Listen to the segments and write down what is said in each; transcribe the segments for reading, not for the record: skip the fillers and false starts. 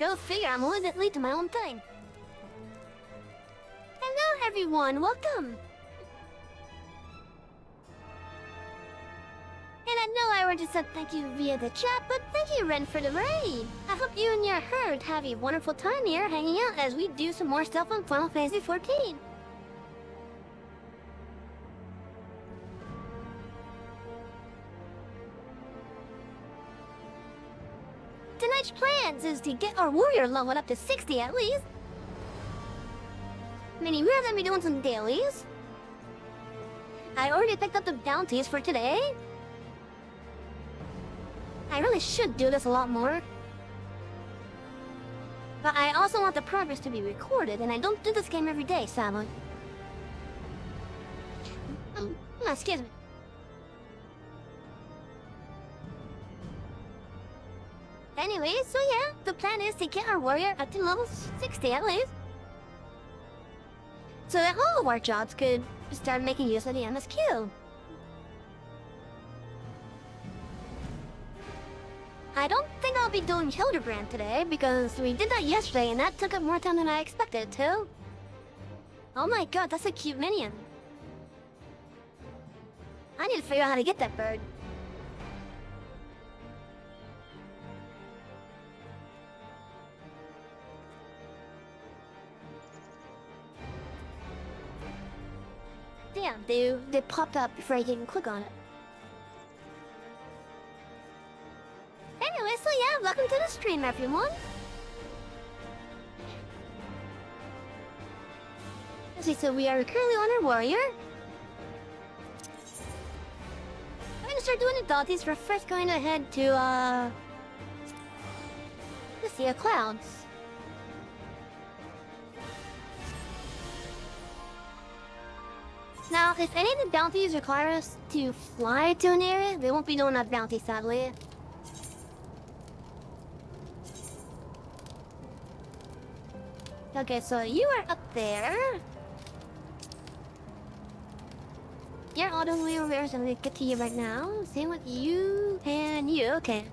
Go figure, I'm a little bit late to my own thing. Hello everyone, welcome! And I know I already said thank you via the chat, but thank you Ren for the raid! I hope you and your herd have a wonderful time here hanging out as we do some more stuff on Final Fantasy XIV. Tonight's plans is to get our warrior level up to 60 at least. Meaning we're gonna be doing some dailies. I already picked up the bounties for today. I really should do this a lot more. But I also want the progress to be recorded, and I don't do this game every day, sadly. Excuse me. Anyway, so yeah, the plan is to get our warrior up to level 60 at least. So that all of our jobs could start making use of the MSQ. I don't think I'll be doing Hildebrand today because we did that yesterday and that took up more time than I expected it to. Oh my god, that's a cute minion. I need to figure out how to get that bird. Damn, they popped up before I can click on it. Anyway, so yeah, welcome to the stream, everyone. Okay, so we are currently on our warrior. I'm gonna start doing the daunties. We're first going to head to, the Sea of Clouds. Now, if any of the bounties require us to fly to an area, they won't be doing that bounty, sadly. Okay, so you are up there. You're all the way over there, so I'm gonna get to you right now. Same with you and you, okay.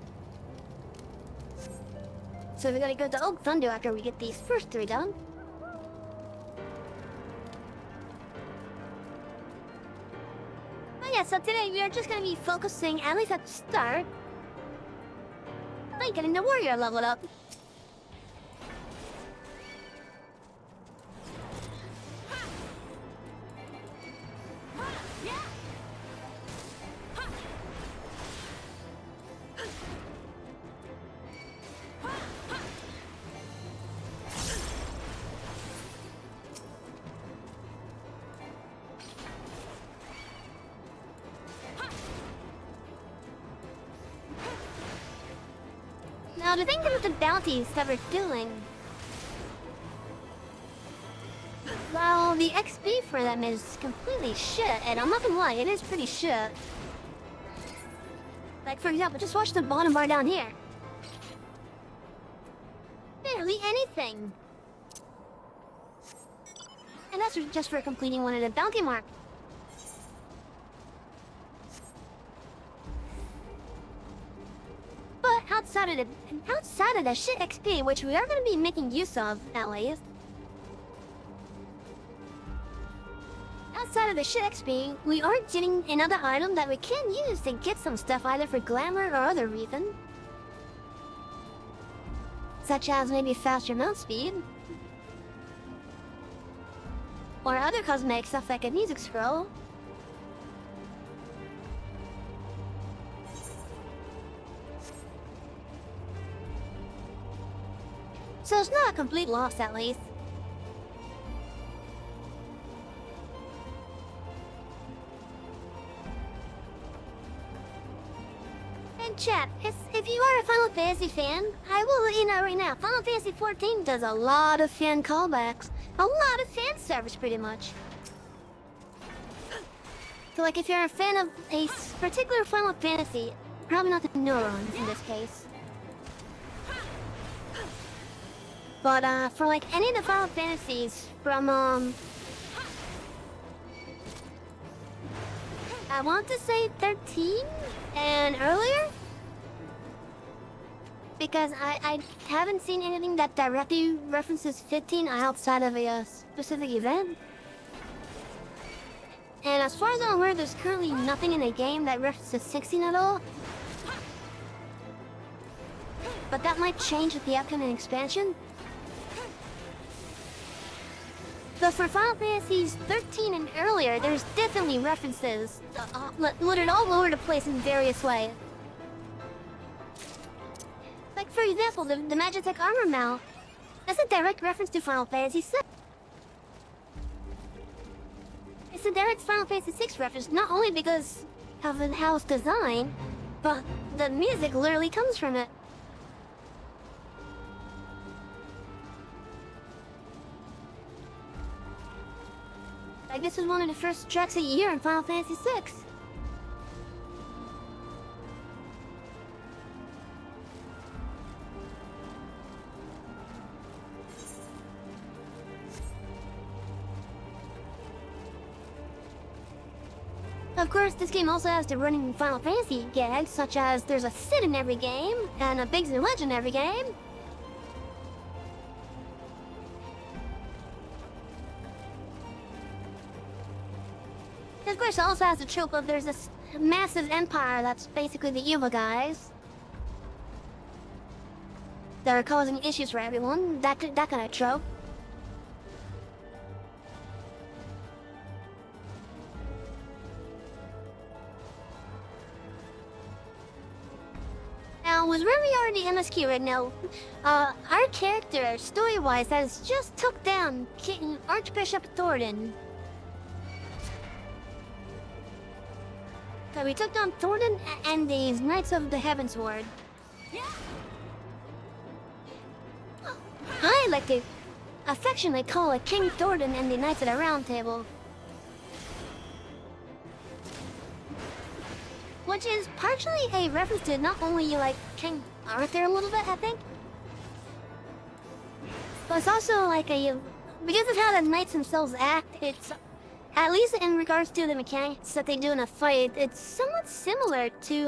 So we gotta go to Oak Thunder after we get these first three done. Yeah, so today we are just gonna be focusing, at least at the start, on getting the warrior leveled up. Now, the thing with the bounties that we're doing, well, the XP for them is completely shit, and I'm not gonna lie, it is pretty shit. Like, for example, just watch the bottom bar down here. Barely anything. And that's just for completing one of the bounty marks. But outside of the shit XP, which we are going to be making use of at least. Outside of the shit XP, we are getting another item that we can use to get some stuff either for glamour or other reason. Such as maybe faster mount speed. Or other cosmetic stuff like a music scroll. So it's not a complete loss, at least. And chat, if you are a Final Fantasy fan, I will let you know right now, Final Fantasy XIV does a lot of fan callbacks. A lot of fan service, pretty much. So like, if you're a fan of a particular Final Fantasy, probably not the neurons in this case. But for like any of the Final Fantasies from I want to say 13 and earlier, because I haven't seen anything that directly references 15 outside of a specific event. And as far as I'm aware, there's currently nothing in the game that references 16 at all. But that might change with the upcoming expansion. But for Final Fantasy 13 and earlier, there's definitely references littered all over the place in various ways. Like, for example, the Magitech armor mount. That's a direct reference to Final Fantasy VI. It's a direct Final Fantasy VI reference, not only because of how it's designed, but the music literally comes from it. Like, this was one of the first tracks of the year in Final Fantasy VI. Of course, this game also has the running Final Fantasy gags, such as there's a Sid in every game, and a Biggs and Wedge in every game. Of course, it also has the trope of there's this massive empire that's basically the evil guys that are causing issues for everyone. That kind of trope. Now, with where we are in the MSQ right now, our character, story-wise, has just took down King Archbishop Thornton. So we took down Thornton and the Knights of the Heavensward. I like to affectionately call it King Thornton and the Knights of the Round Table. Which is partially a reference to not only like King Arthur a little bit, I think, but it's also like because of how the knights themselves act, it's, at least in regards to the mechanics that they do in a fight, it's somewhat similar to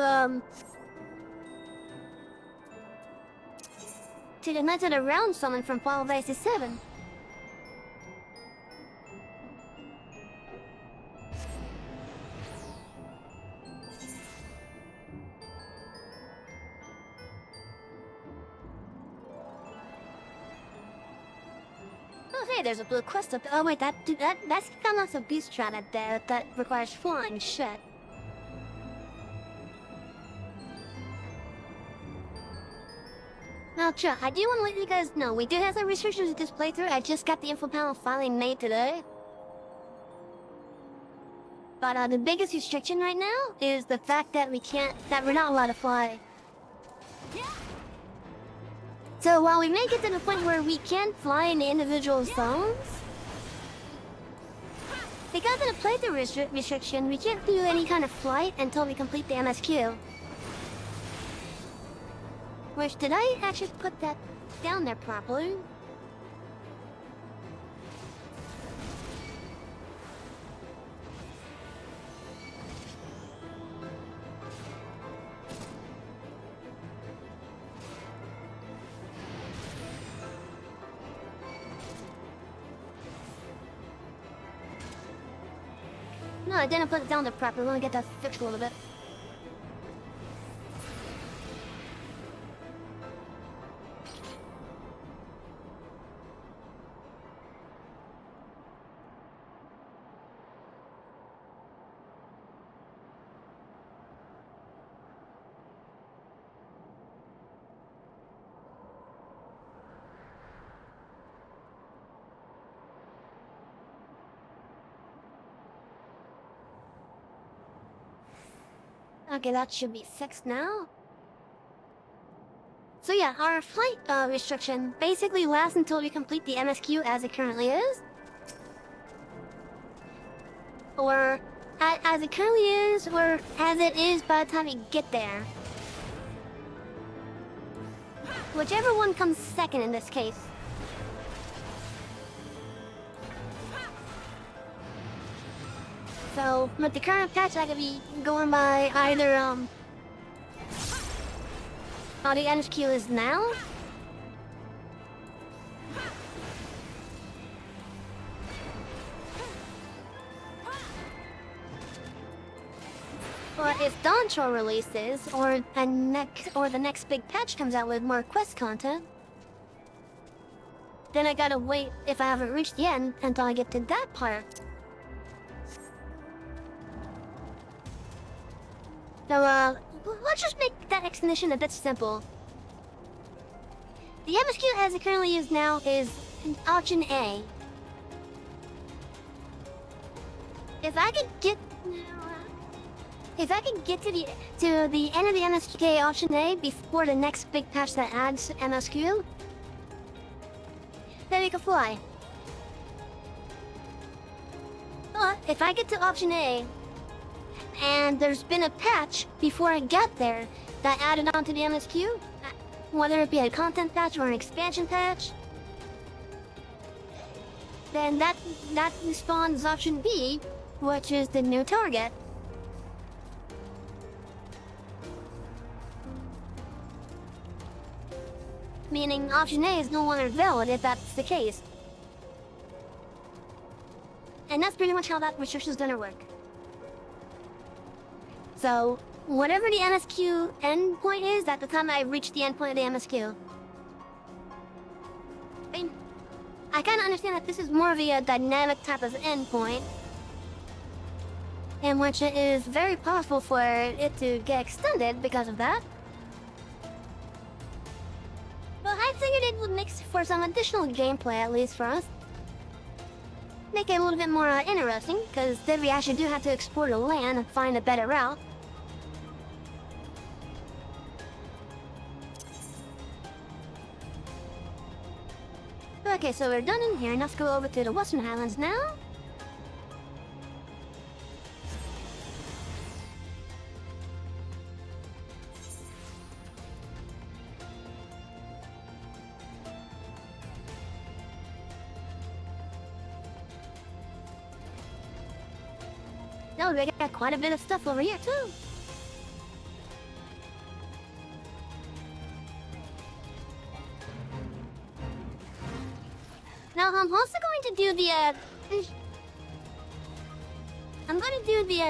the Knights of the Round summon from Final Fantasy VII. Oh hey, there's a blue quest up there. Oh wait, that's kind of a beast trap up there that requires flying shit. Now, Chuck, I do want to let you guys know, we do have some restrictions with this playthrough. I just got the info panel finally made today. But the biggest restriction right now is the fact that we're not allowed to fly. So while we may get to the point where we can fly in the individual zones, because of the playthrough restriction, we can't do any kind of flight until we complete the MSQ. Which, did I actually put that down there properly? No, I didn't put it down there properly. Let me get that fixed a little bit. Okay, that should be fixed now. So yeah, our flight restriction basically lasts until we complete the MSQ as it currently is. Or as it currently is, or as it is by the time we get there. Whichever one comes second in this case. So, with the current patch, I could be going by either, how the NSQ is now? But if Dawntrail releases, or the next big patch comes out with more quest content, then I gotta wait if I haven't reached the end until I get to that part. So, let's just make that explanation a bit simple. The MSQ as it currently is now is option A. If I could get to the end of the MSQ option A before the next big patch that adds MSQ, then we can fly. But if I get to option A, and there's been a patch before I got there that added on to the MSQ, whether it be a content patch or an expansion patch, then that spawns option B, which is the new target. Meaning option A is no longer valid if that's the case. And that's pretty much how that restriction's gonna work. So, whatever the MSQ endpoint is at the time I reach the endpoint of the MSQ. I kinda understand that this is more of a dynamic type of endpoint, in which it is very possible for it to get extended because of that. But I figured it would make for some additional gameplay, at least for us. Make it a little bit more interesting, because then we actually do have to explore the land and find a better route. Okay, so we're done in here. Let's go over to the Western Highlands now. No, we got quite a bit of stuff over here too. Now I'm also going to do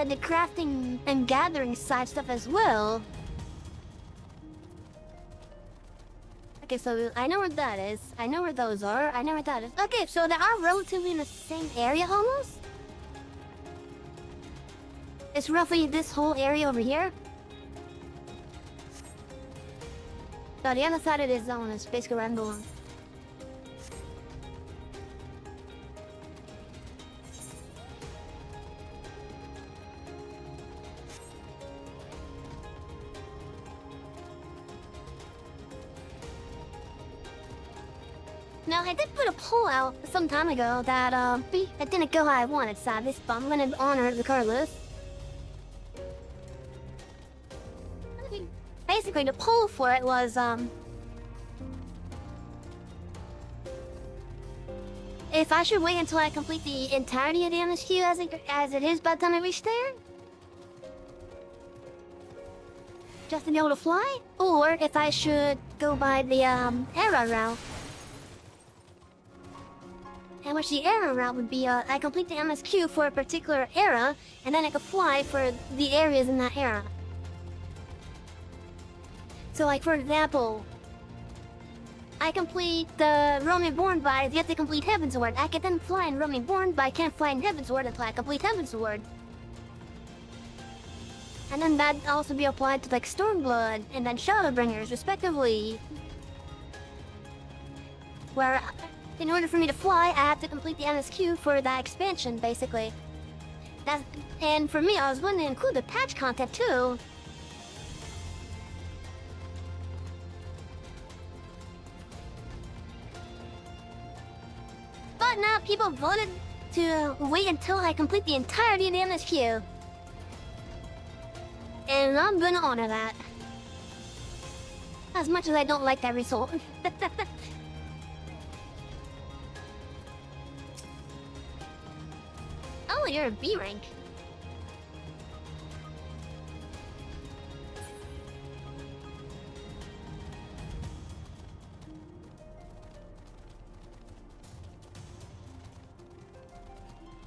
the crafting and gathering side stuff as well. Okay, so I know where that is. I know where those are. I know where that is. Okay, so they are relatively in the same area almost. It's roughly this whole area over here. So the other side of this zone is basically where I'm going. Now, I did put a poll out some time ago that it didn't go how I wanted, sadly, but I'm gonna honor it regardless. Basically, the poll for it was, if I should wait until I complete the entirety of the MSQ as it is by the time I reach there, just to be able to fly, or if I should go by the era route. And which the era route would be, I complete the MSQ for a particular era, and then I could fly for the areas in that era. So, like, for example, I complete the Roaming Born by, you have to complete Heavensward. I can then fly in Roaming Born, but I can't fly in Heavensward until I complete Heavensward. And then that'd also be applied to, like, Stormblood and then Shadowbringers, respectively. Where, in order for me to fly, I have to complete the MSQ for that expansion, basically. And for me, I was going to include the patch content, too. But now people voted to wait until I complete the entirety of the MSQ. And I'm gonna honor that. As much as I don't like that result. Oh, you're a B rank.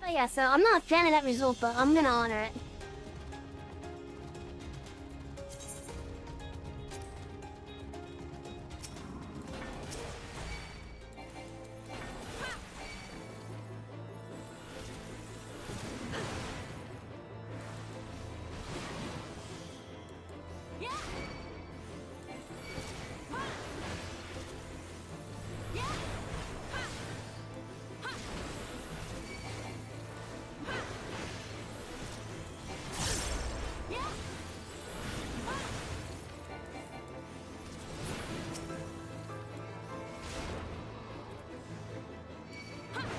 But yeah, so I'm not a fan of that result, but I'm gonna honor it.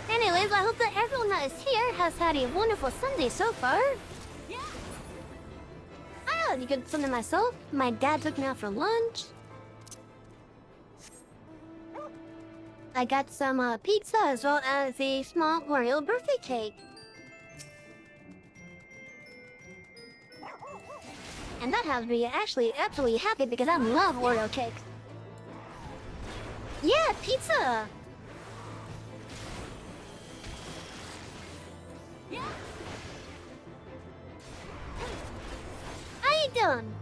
Anyways, I hope that everyone that is here has had a wonderful Sunday so far. I had a good Sunday myself. My dad took me out for lunch. I got some pizza as well as a small Oreo birthday cake. And that has me actually absolutely happy because I love Oreo cakes. Yeah, pizza! How you doing?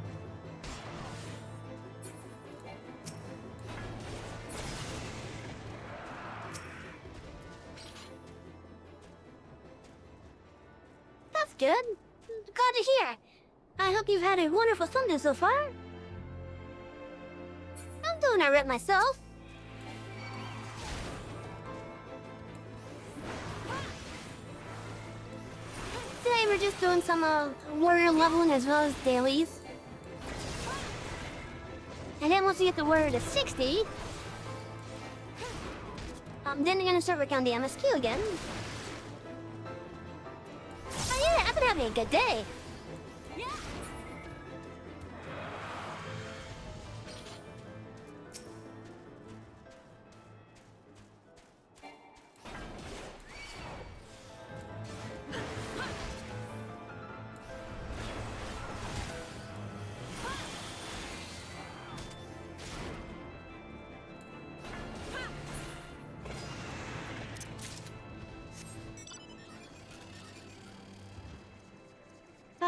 That's good. Glad to hear. I hope you've had a wonderful Sunday so far. I'm doing alright myself. Today we're just doing some warrior leveling as well as dailies. And then once we get the warrior to 60, then we're gonna start working on the MSQ again. Oh yeah, I've been having a good day.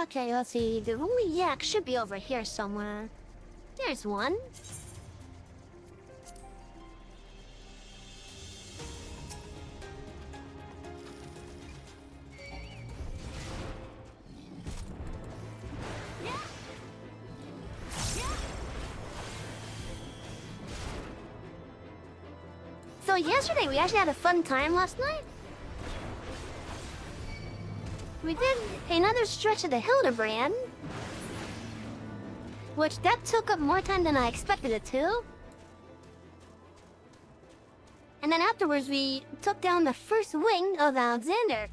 Okay, let's see. The only yak should be over here somewhere. There's one. So yesterday we actually had a fun time last night. We did another stretch of the Hildebrand, which that took up more time than I expected it to. And then afterwards we took down the first wing of Alexander.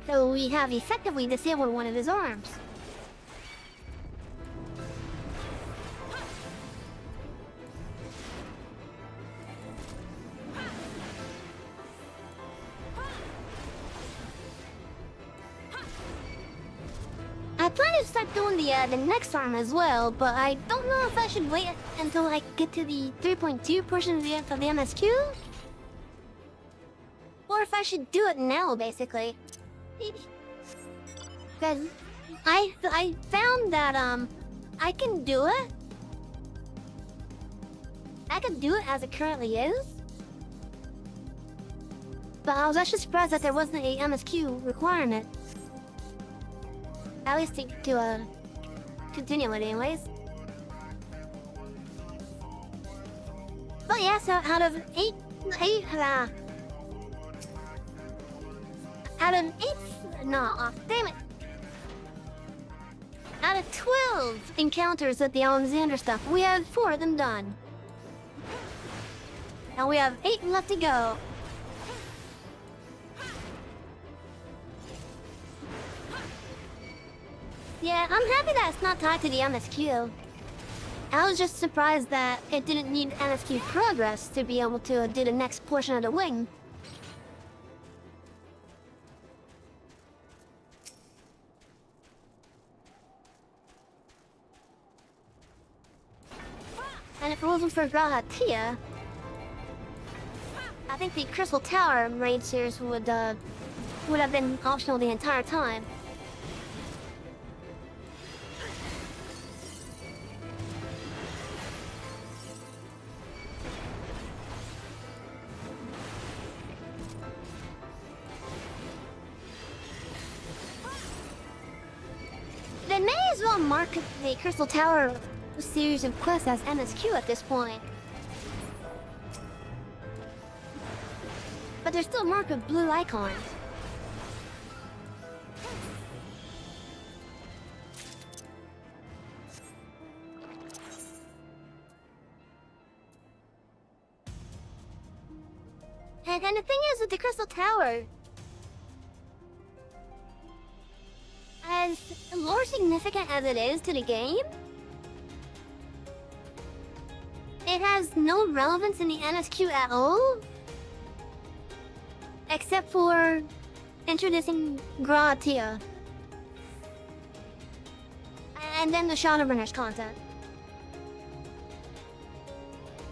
So we have effectively disabled one of his arms. I plan to start doing the next arm as well, but I don't know if I should wait until I get to the 3.2 portion of the MSQ. Or if I should do it now, basically. Because I found that, I can do it. I can do it as it currently is. But I was actually surprised that there wasn't a MSQ requirement. At least to continue it anyways. But yeah, so out of eight, damn it. Out of 12 encounters at the Alexander stuff, we have 4 of them done. And we have 8 left to go. Yeah, I'm happy that it's not tied to the MSQ. I was just surprised that it didn't need MSQ progress to be able to do the next portion of the wing. And if it wasn't for Grahatia, I think the Crystal Tower raid series would have been optional the entire time. They may as well mark the Crystal Tower series of quests as MSQ at this point. But they're still marked with blue icons. And the thing is with the Crystal Tower, as lore significant as it is to the game, it has no relevance in the NSQ at all, except for introducing Gratia. And then the Shadowbringers content.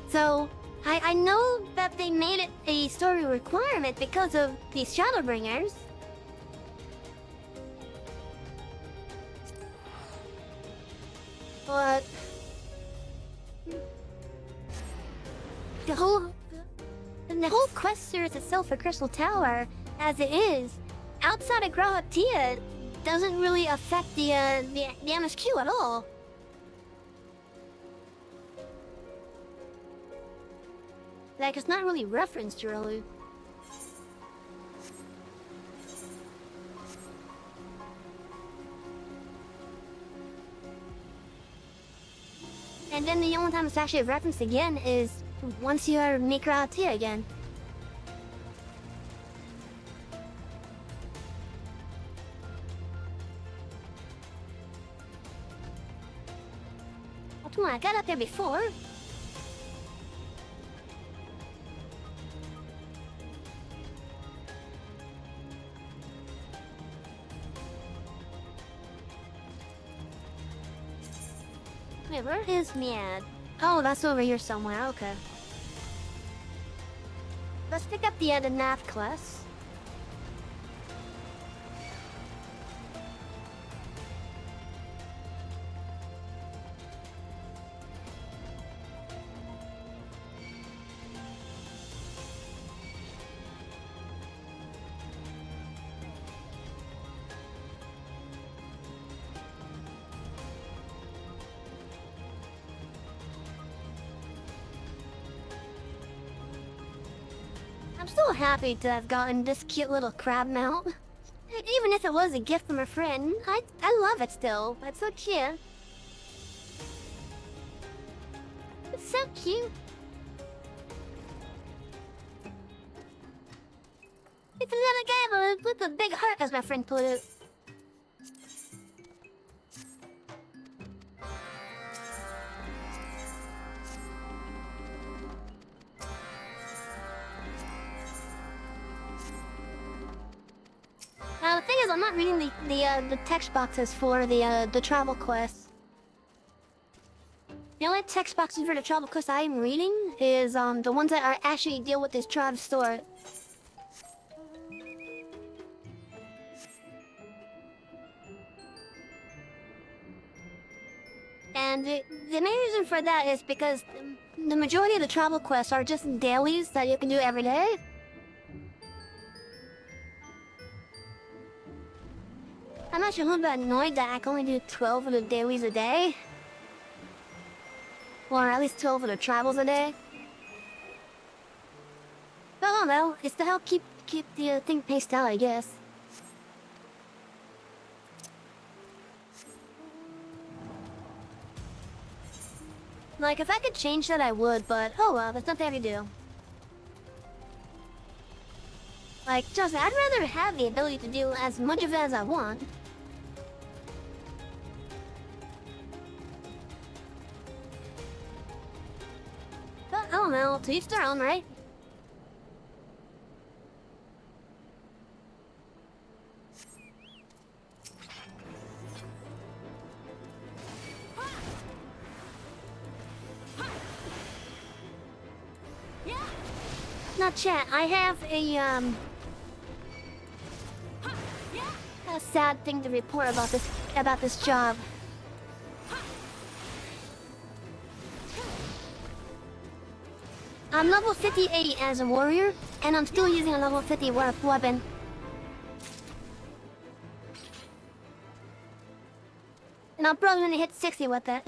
So, I know that they made it a story requirement because of these Shadowbringers. But the whole quest series itself for Crystal Tower, as it is, outside of Gratia, doesn't really affect the MSQ at all. Like, it's not really referenced really. And then the only time it's actually referenced again is once you meet Gratia again. Oh, come on, I got up there before. Wait, where is Miad? Oh, that's over here somewhere, okay. Let's pick up the nav quest. I'm so happy to have gotten this cute little crab mount. Even if it was a gift from a friend, I love it still. It's so cute. It's so cute. It's a little guy with a big heart, as my friend put it. Now the thing is, I'm not reading the text boxes for the travel quests. The only text boxes for the travel quests I'm reading is the ones that are actually deal with this tribe store. And the main reason for that is because the majority of the travel quests are just dailies that you can do every day. I'm actually a little bit annoyed that I can only do 12 of the dailies a day. Or at least 12 of the travels a day. But oh well, it's to help keep the thing paced out, I guess. Like, if I could change that, I would, but oh well, there's nothing I can do. Like, just, I'd rather have the ability to do as much of it as I want. But, I don't know, to each their own, right? chat, I have a sad thing to report about this job. I'm level 58 as a warrior, and I'm still using a level 50 weapon. And I'm probably gonna hit 60 with it.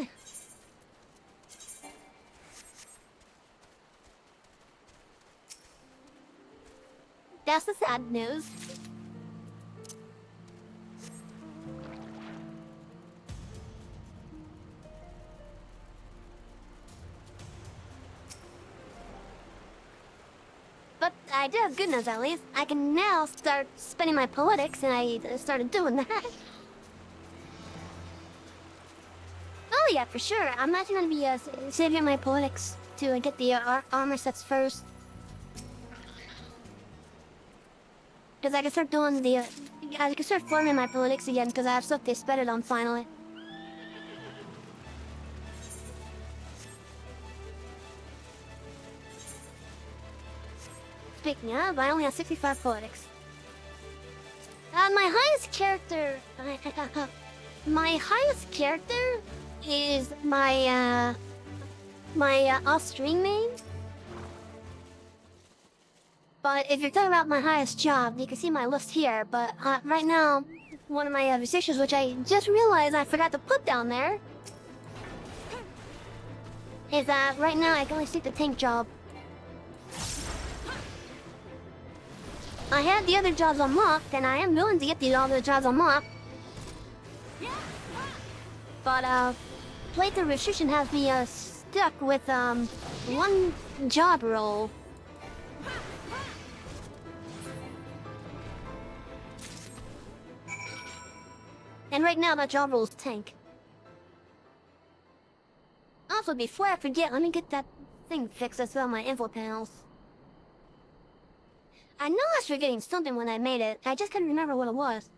That's the sad news. But I do have good news at least. I can now start spending my politics, and I started doing that. Oh yeah, for sure. I'm actually gonna be saving my politics to get the armor sets first. Because I can start doing the, I can start forming my politics again because I have stuff to spend it on finally. Speaking of, I only have 65 politics. My highest character, is my off-stream main. But if you're talking about my highest job, you can see my list here. But right now, one of my restrictions, which I just realized I forgot to put down there, is that right now I can only see the tank job. I had the other jobs unlocked, and I am willing to get the other jobs unlocked. But playthrough restriction has me stuck with one job role. And right now, that job role is tank. Also, before I forget, let me get that thing fixed as well, my info panels. I know I was forgetting something when I made it. I just couldn't remember what it was.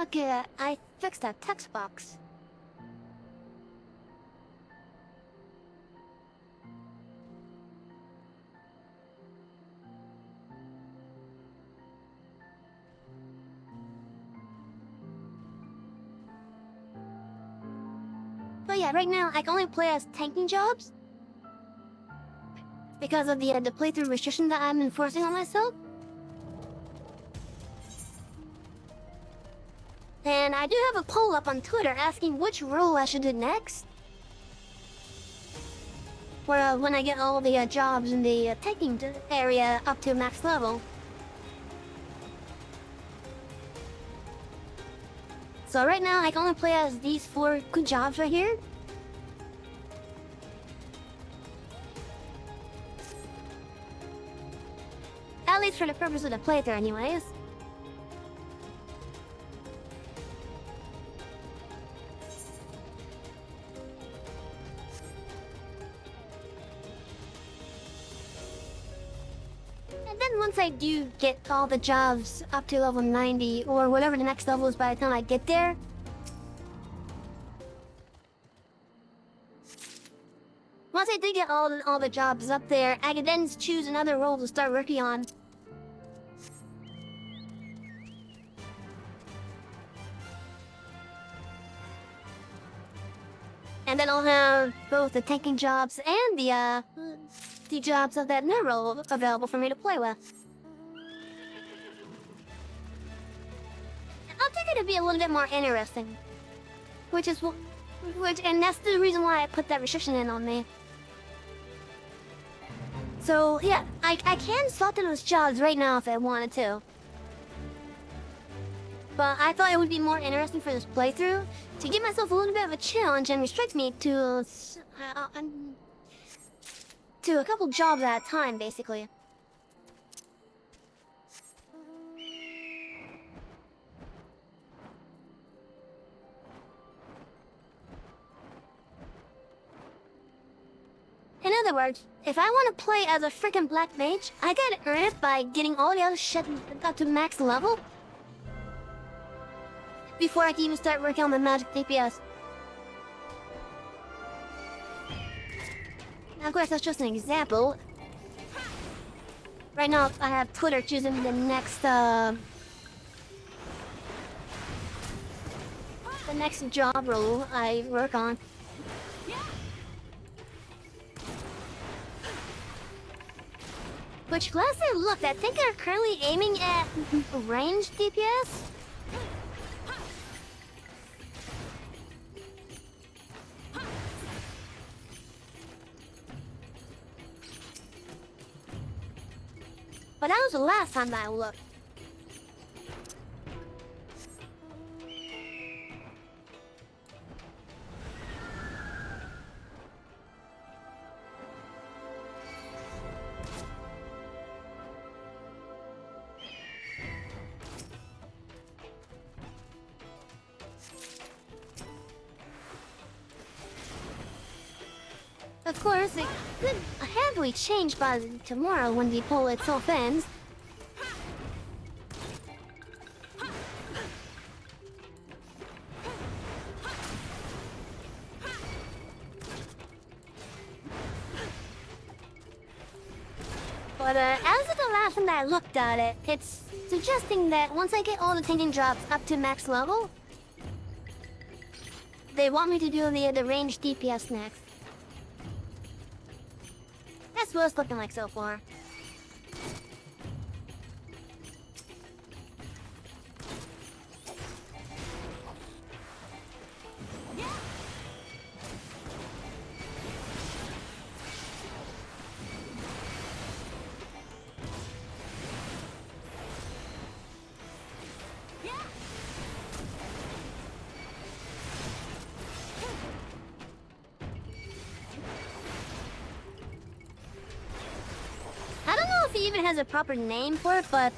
Okay, I fixed that text box. But yeah, right now I can only play as tanking jobs because of the playthrough restriction that I'm enforcing on myself. And I do have a poll up on Twitter asking which role I should do next. For when I get all the jobs in the tanking area up to max level. So right now I can only play as these 4 good jobs right here. At least for the purpose of the playthrough anyways. Once I do get all the jobs up to level 90 or whatever the next level is by the time I get there, once I do get all the jobs up there, I can then choose another role to start working on. And then I'll have both the tanking jobs and the jobs of that nerd role available for me to play with. I'll take it to be a little bit more interesting. And that's the reason why I put that restriction in on me. So, yeah, I can slot in those jobs right now if I wanted to. But I thought it would be more interesting for this playthrough to give myself a little bit of a challenge and restrict me to a couple jobs at a time, basically. In other words, if I want to play as a freaking black mage, I gotta earn it by getting all the other shit up to max level before I can even start working on the magic DPS. Now, of course, that's just an example. Right now, I have Twitter choosing the next job role I work on. Which, last I looked, I think they're currently aiming at ranged DPS. But that was the last time that I looked. Of course, it could heavily change by tomorrow when the poll itself ends. But as of the last time that I looked at it, it's suggesting that once I get all the tanking jobs up to max level, they want me to do the ranged DPS next. That's what it's looking like so far. He even has a proper name for it, but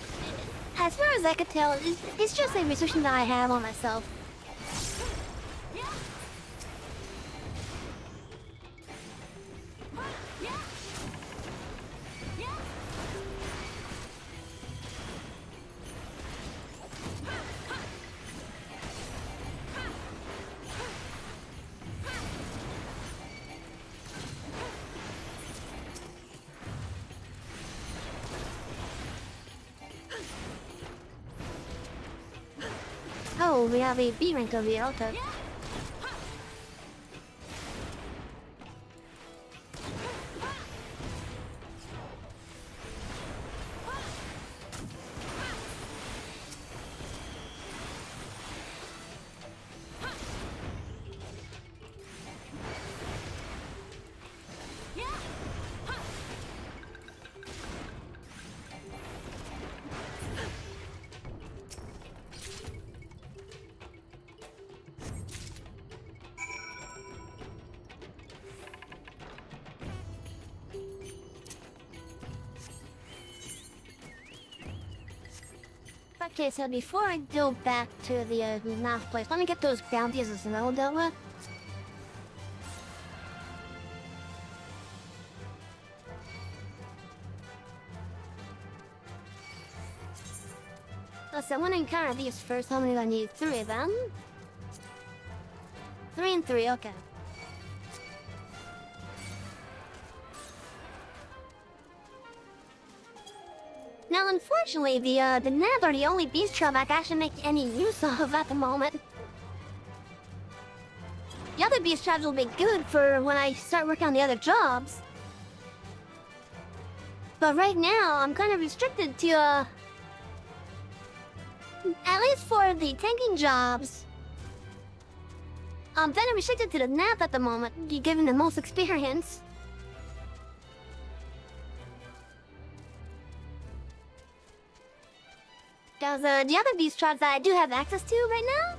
as far as I could tell, it's just a restriction that I have on myself. Oh, we have a B rank over here, okay. Okay, so before I go back to the math place, let me get those bounties as well dealt with. So I want to encounter these first. How many do I need? 3 of them? 3 and 3, okay. Now, unfortunately, the nabs are the only beast trap I can actually make any use of at the moment. The other other beast tribes will be good for when I start working on the other jobs. But right now, I'm kind of restricted to, at least for the tanking jobs. I'm kind of restricted to the nap at the moment, given the most experience. There's the other beast tribes that I do have access to right now.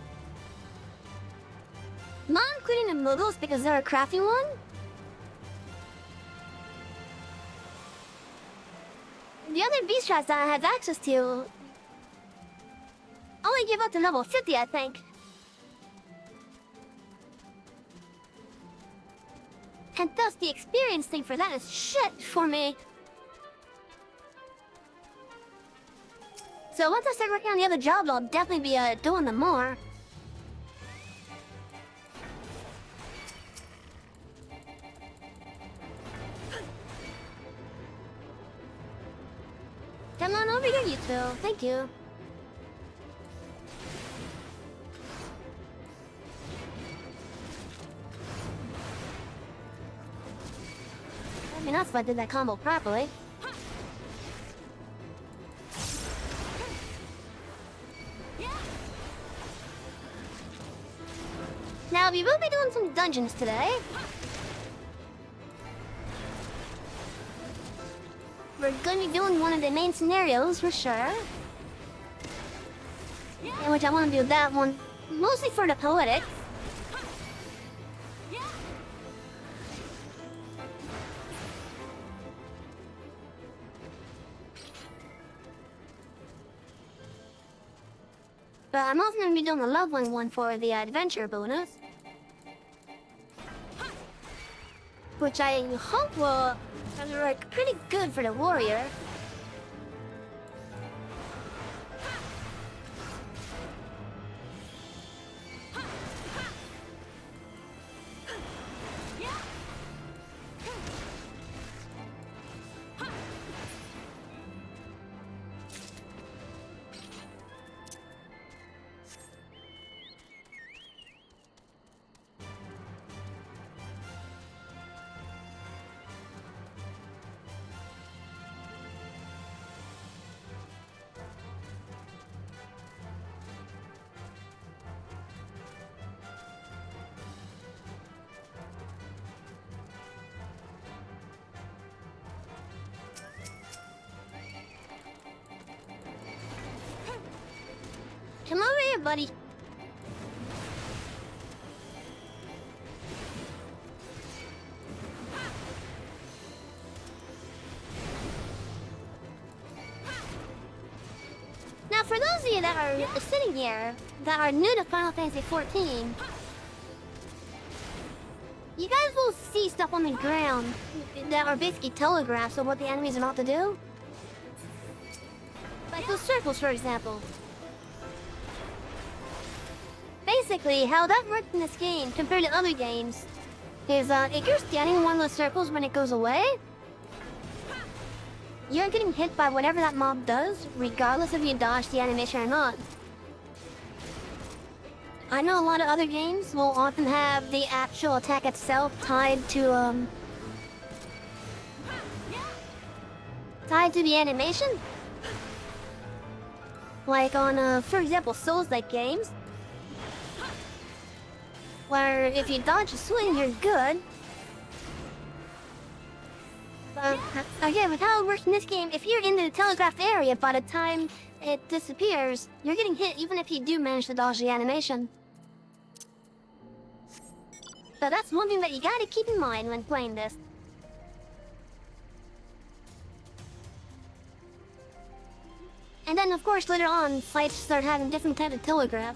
Not including the Muggles because they're a crafty one. The other beast tribes that I have access to only give up to level 50, I think. And thus the experience thing for that is shit for me. So once I start working on the other jobs, I'll definitely be doing them more. Come on over here, you two. Thank you. I mean, that's if I did that combo properly. Now, we will be doing some dungeons today. We're gonna be doing one of the main scenarios for sure. In which I want to do that one mostly for the poetics. But I'm also going to be doing the Loveling one for the adventure bonus. Which I hope will work pretty good for the warrior. Come over here, buddy. Now, for those of you that are sitting here, that are new to Final Fantasy XIV, you guys will see stuff on the ground that are basically telegraphs of what the enemies are about to do. Like those circles, for example. Basically, how that works in this game compared to other games is if you're standing in one of those circles when it goes away, you're getting hit by whatever that mob does, regardless if you dodge the animation or not. I know a lot of other games will often have the actual attack itself tied to the animation. Like on, for example, Souls-like games, where if you dodge a swing, you're good. But again, with how it works in this game, if you're in the telegraphed area, by the time it disappears, you're getting hit even if you do manage to dodge the animation. So that's one thing that you gotta keep in mind when playing this. And then, of course, later on, fights start having different types of telegraph.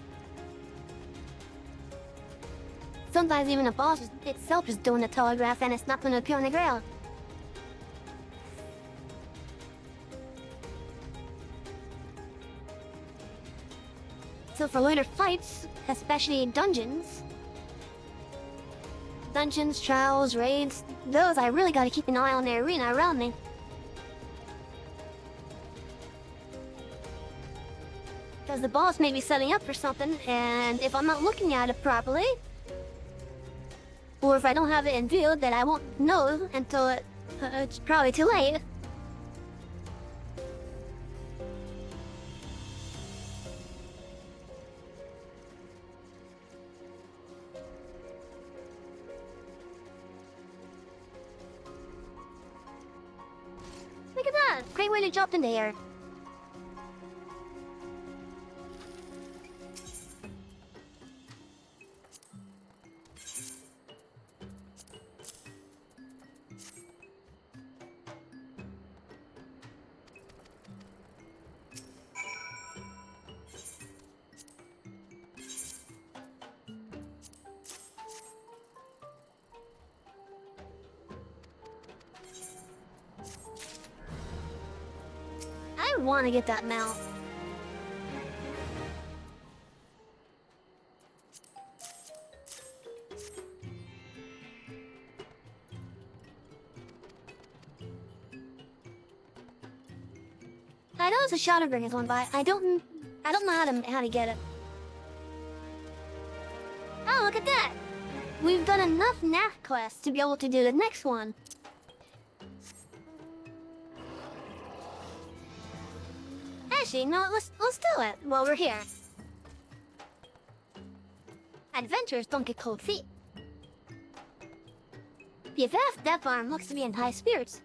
Sometimes even a boss itself is doing the telegraph and it's not going to appear on the ground. So for later fights, especially in dungeons, trials, raids, those I really gotta keep an eye on the arena around me. Because the boss may be setting up for something, and if I'm not looking at it properly, Or if I don't have it in view, then I won't know until it's probably too late. Look at that! Great way to jump in the air. I want to get that mount. I know it's a Shadowbring is one, but I don't know how to get it. Oh, look at that! We've done enough NAF quests to be able to do the next one. Actually, no, let's do it while we're here. Adventurers don't get cold feet. The Death Farm looks to be in high spirits.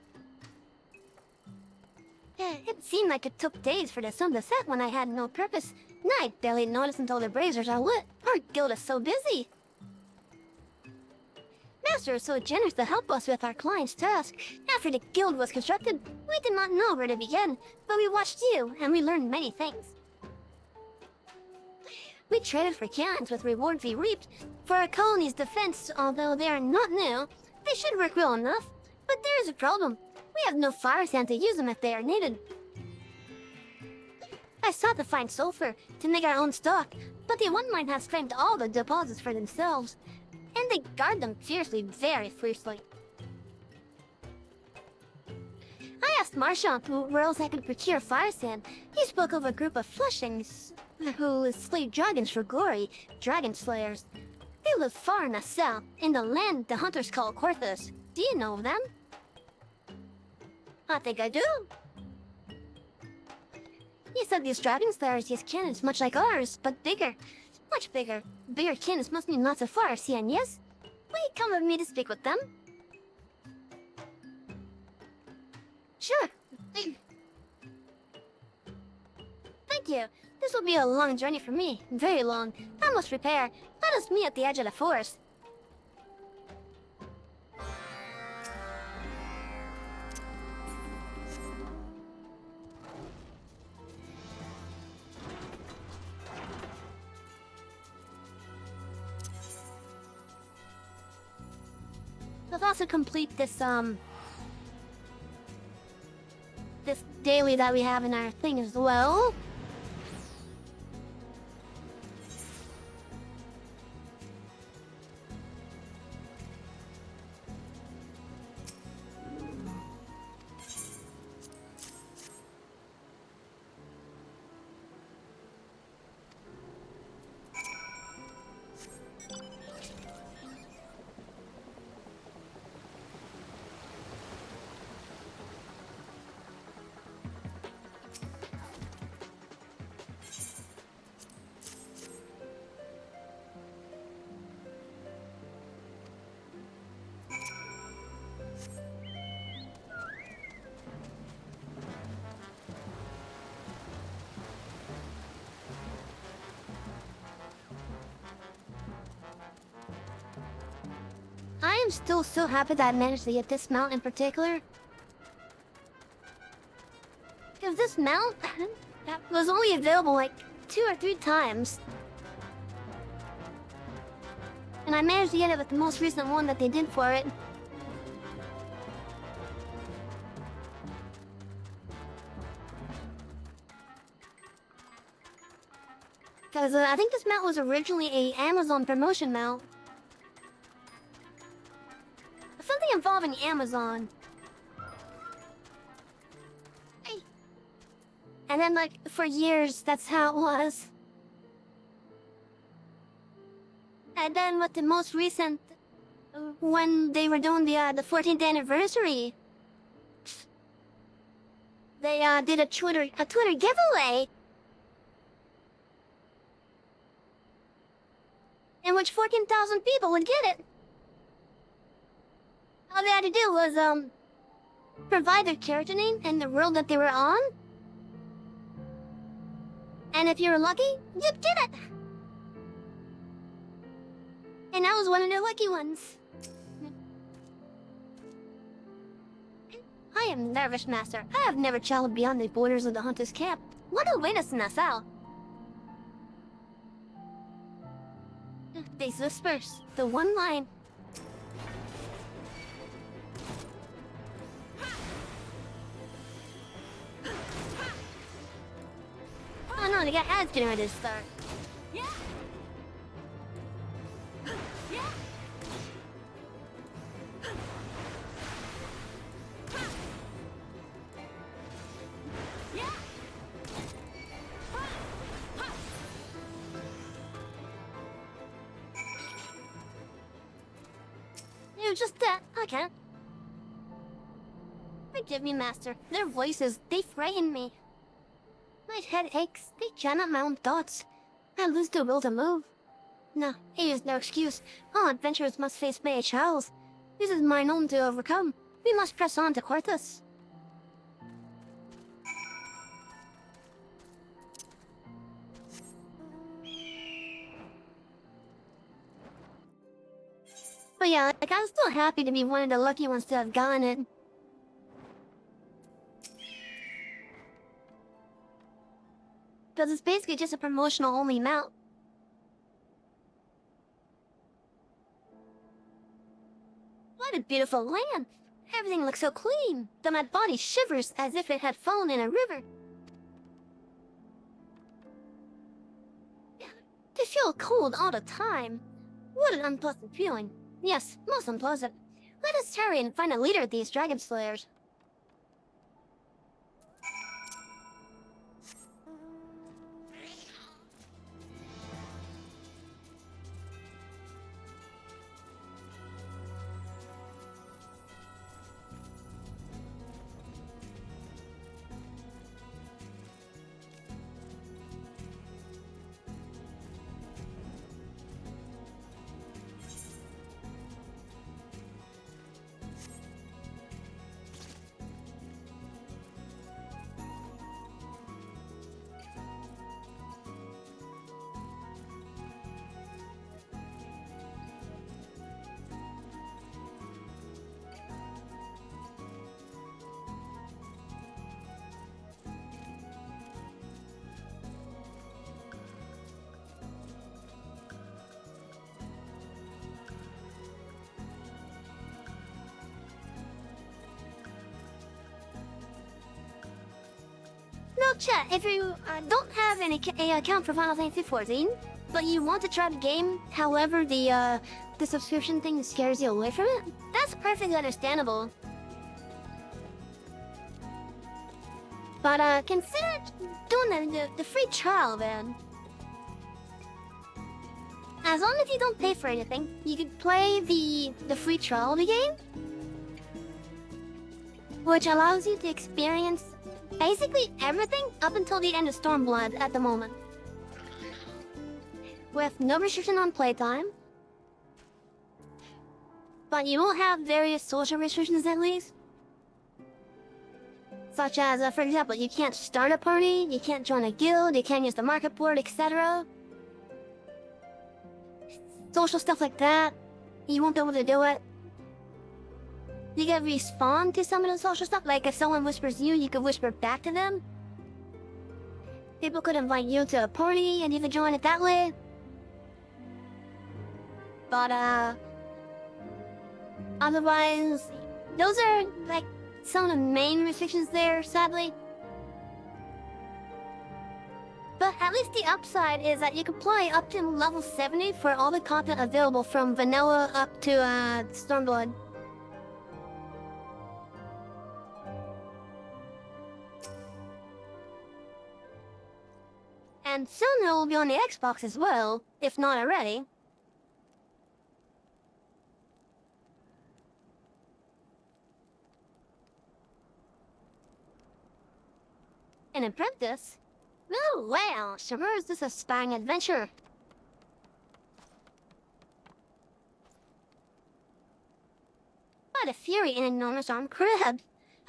It seemed like it took days for the sun to set when I had no purpose. And I barely noticed until the braziers are lit. Our guild is so busy. Master is so generous to help us with our client's task. After the guild was constructed, we did not know where to begin, but we watched you, and we learned many things. We traded for cannons with rewards we reaped. For our colony's defense, although they are not new, they should work well enough. But there is a problem. We have no fire sand to use them if they are needed. I sought to find sulfur to make our own stock, but the one mine has claimed all the deposits for themselves, and they guard them fiercely, very fiercely. I asked Marchand where else I could procure fire sand. He spoke of a group of Flushings who slay dragons for glory, dragon slayers. They live far in the south, in the land the hunters call Corthus. Do you know them? I think I do. He said these dragon slayers use cannons much like ours, but bigger. Much bigger. Bigger cannons must mean lots of fire, yes? Will you come with me to speak with them? Sure. Thank you. This will be a long journey for me. Very long. I must prepare. Let us meet at the edge of the forest. Let's also complete this daily that we have in our thing as well. I am still so happy that I managed to get this mount in particular. Because this mount that was only available like 2 or 3 times. And I managed to get it with the most recent one that they did for it. Because I think this mount was originally a Amazon promotion mount. Something involving Amazon. And then, like, for years, that's how it was. And then with the most recent When they were doing the 14th anniversary, they did a Twitter giveaway in which 14,000 people would get it. All they had to do was provide their character name and the world that they were on. And if you were lucky, you'd get it. And I was one of the lucky ones. I am nervous, Master. I have never traveled beyond the borders of the Hunter's camp. What a way to send us out. These whispers, the one line. Oh no, they got ads generated to start. Yeah. Yeah. Just that, I can't. Forgive me, Master. Their voices, they frighten me. My head aches, they chant out my own thoughts. I lose the will to move. No, it is no excuse. All adventurers must face many trials. This is mine own to overcome. We must press on to Quarthus. But yeah, like, I'm still happy to be one of the lucky ones to have gotten it. Because it's basically just a promotional only mount. What a beautiful land! Everything looks so clean, though my body shivers as if it had fallen in a river. I feel cold all the time. What an unpleasant feeling. Yes, most unpleasant. Let us hurry and find a leader of these dragon slayers. No, chat, if you don't have any account for Final Fantasy XIV, but you want to try the game, however the subscription thing scares you away from it, that's perfectly understandable. But consider doing the free trial, man. As long as you don't pay for anything, you can play the free trial of the game, which allows you to experience basically everything up until the end of Stormblood at the moment. With no restriction on playtime. But you will have various social restrictions at least. Such as, for example, you can't start a party, you can't join a guild, you can't use the market board, etc. Social stuff like that, you won't be able to do it. You can respond to some of the social stuff, like if someone whispers you could whisper back to them. People could invite you to a party and you could join it that way. But otherwise, those are like some of the main restrictions there, sadly. But at least the upside is that you can play up to level 70 for all the content available from vanilla up to Stormblood. And soon it will be on the Xbox as well, if not already. An apprentice? Oh, well, sure is this a spying adventure? What a fury in an enormous armed crab!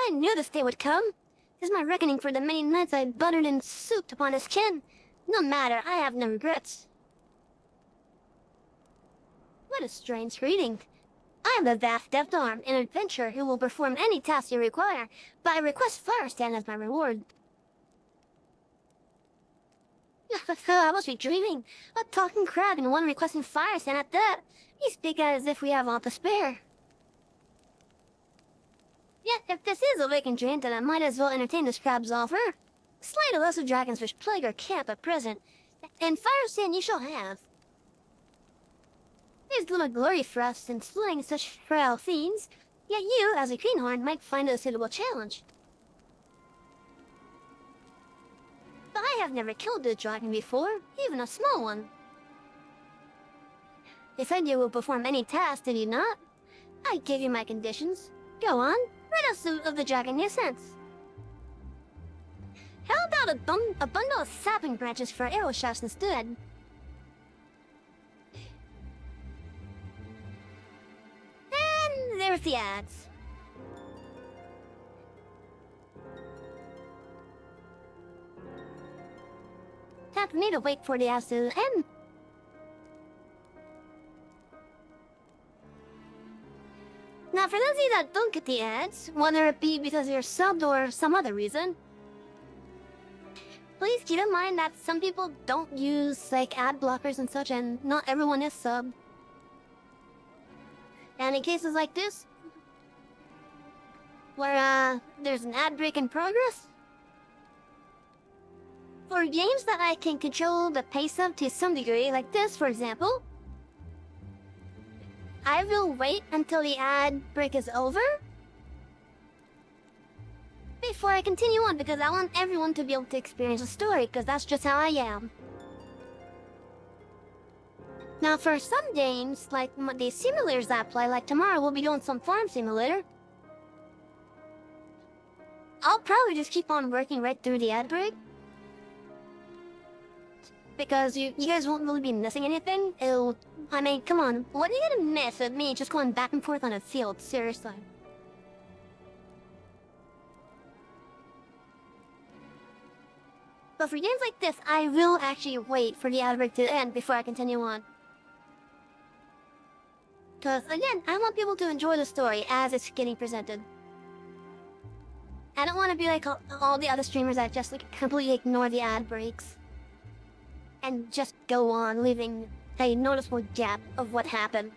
I knew this day would come. 'Tis my reckoning for the many nights I buttered and souped upon his chin. No matter, I have no regrets. What a strange greeting. I am the vast deft-armed, an adventurer who will perform any task you require, but I request fire stand as my reward. I must be dreaming. A talking crab and one requesting fire stand at that. You speak as if we have all to spare. Yet, if this is a vacant dream, then I might as well entertain this crab's offer. Slay the lesser dragons which plague our camp at present, and fire stand you shall have. There's little glory for us in slaying such frail fiends, yet you, as a greenhorn, might find it a suitable challenge. But I have never killed a dragon before, even a small one. You said you will perform any task, did you not? I give you my conditions. Go on, rid a suit of the dragon you sense. How about a bundle of sapling branches for arrow shafts instead? And there's the ads. Time for me to wait for the ads to end. Now, for those of you that don't get the ads, whether it be because you're subbed or some other reason, please keep in mind that some people don't use, like, ad blockers and such, and not everyone is subbed. And in cases like this, where, there's an ad break in progress, for games that I can control the pace of to some degree, like this, for example, I will wait until the ad break is over before I continue on, because I want everyone to be able to experience the story, because that's just how I am. Now, for some games, like the simulators I play, like tomorrow we'll be doing some farm simulator, I'll probably just keep on working right through the ad break. Because you guys won't really be missing anything. I mean, come on, what are you gonna miss with me just going back and forth on a field, seriously? But for games like this, I will actually wait for the ad break to end before I continue on. Because, again, I want people to enjoy the story as it's getting presented. I don't want to be like all the other streamers that just like completely ignore the ad breaks and just go on, leaving a noticeable gap of what happened.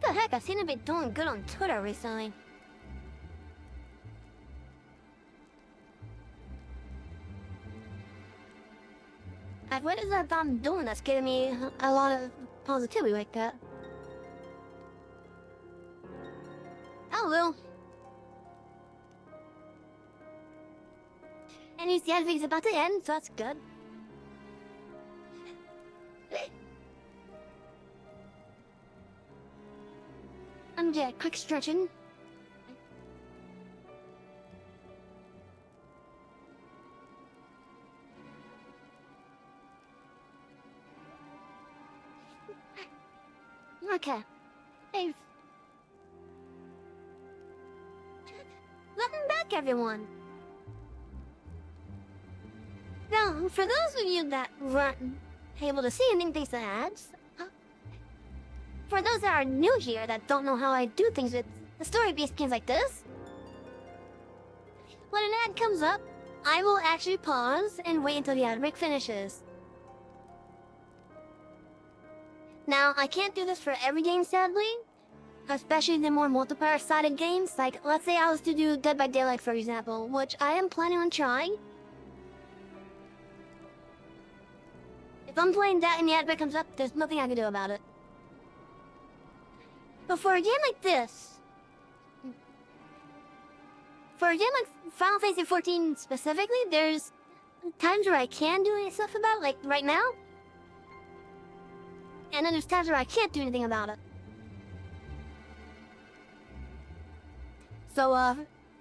What the heck, I seem to be doing good on Twitter recently. What is that I'm doing that's giving me a lot of positivity like that? Hello. And the ad is about to end, so that's good. I'm just quick stretching. Okay. Hey. Welcome back, everyone. Now, for those of you that weren't able to see anything thanks to ads, for those that are new here that don't know how I do things with story-based games like this, when an ad comes up, I will actually pause and wait until the ad break finishes. Now, I can't do this for every game, sadly. Especially the more multiplayer-sided games. Like, let's say I was to do Dead by Daylight, for example, which I am planning on trying. If I'm playing that and the ad break comes up, there's nothing I can do about it. But for a game like this, for a game like Final Fantasy XIV specifically, there's times where I can do any stuff about it, like right now. And then there's times where I can't do anything about it. So,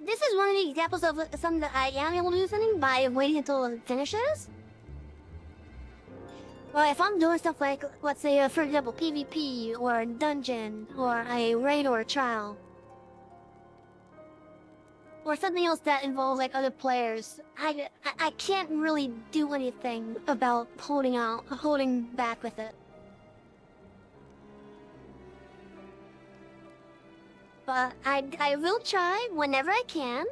this is one of the examples of something that I am able to do something by waiting until it finishes. Well, if I'm doing stuff like, let's say, for example, PvP, or a dungeon, or a raid or a trial, or something else that involves, like, other players, I can't really do anything about holding back with it. But I will try whenever I can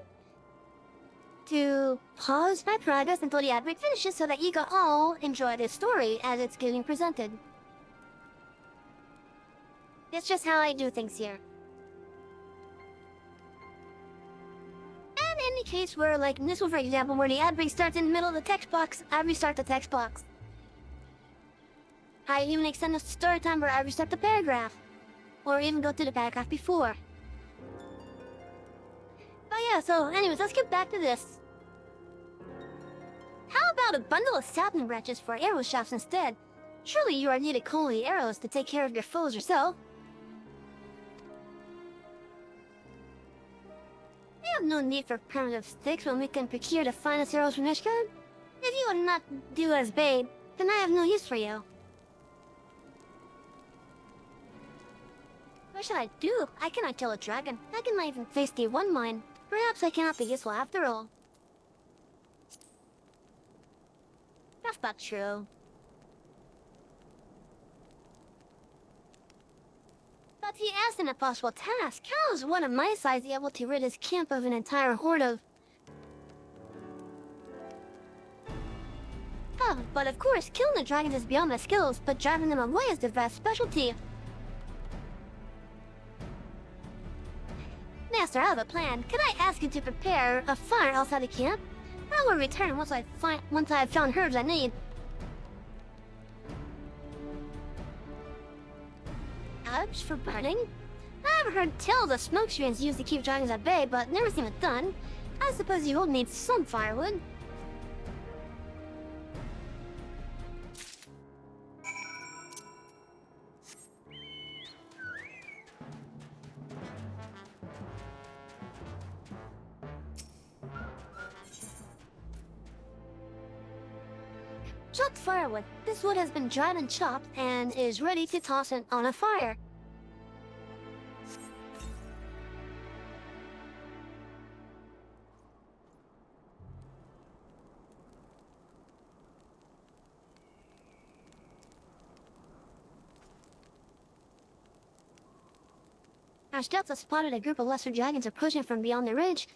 to pause my progress until the ad break finishes so that you can all enjoy this story as it's getting presented. It's just how I do things here. And in the case where, like in this one for example, where the ad break starts in the middle of the text box, I restart the text box. I even extend the story time where I restart the paragraph. Or even go to the paragraph before. But yeah, so anyways, let's get back to this. How about a bundle of sapling branches for arrow shafts instead? Surely you are needed quality arrows to take care of your foes yourself. We have no need for primitive sticks when we can procure the finest arrows from Ishgard. If you would not do as bade, then I have no use for you. What should I do? I cannot kill a dragon. I cannot even face the one mine. Perhaps I cannot be useful after all. That's not true. But he asked an impossible task. How is one of my size able to rid his camp of an entire horde of... Oh, but of course, killing the dragons is beyond my skills, but driving them away is the vast specialty. Master, I have a plan. Can I ask you to prepare a fire outside the camp? I will return once I have found herbs I need. Herbs for burning? I have heard tales of smoke screens used to keep dragons at bay, but never seen it done. I suppose you will need some firewood. Chopped firewood. This wood has been dried and chopped and is ready to toss it on a fire. Our scouts have spotted a group of lesser dragons approaching from beyond the ridge.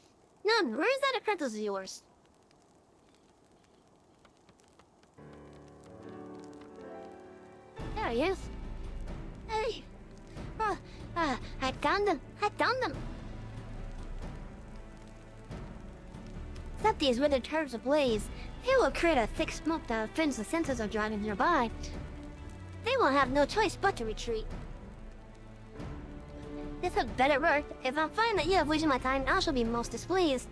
None, where is that apprentice of yours? There he is. Hey! I found them! I found them! Set these withered herbs ablaze. They will create a thick smoke that offends the senses of dragons nearby. They will have no choice but to retreat. This had better work. If I find that you have wasted my time, I shall be most displeased.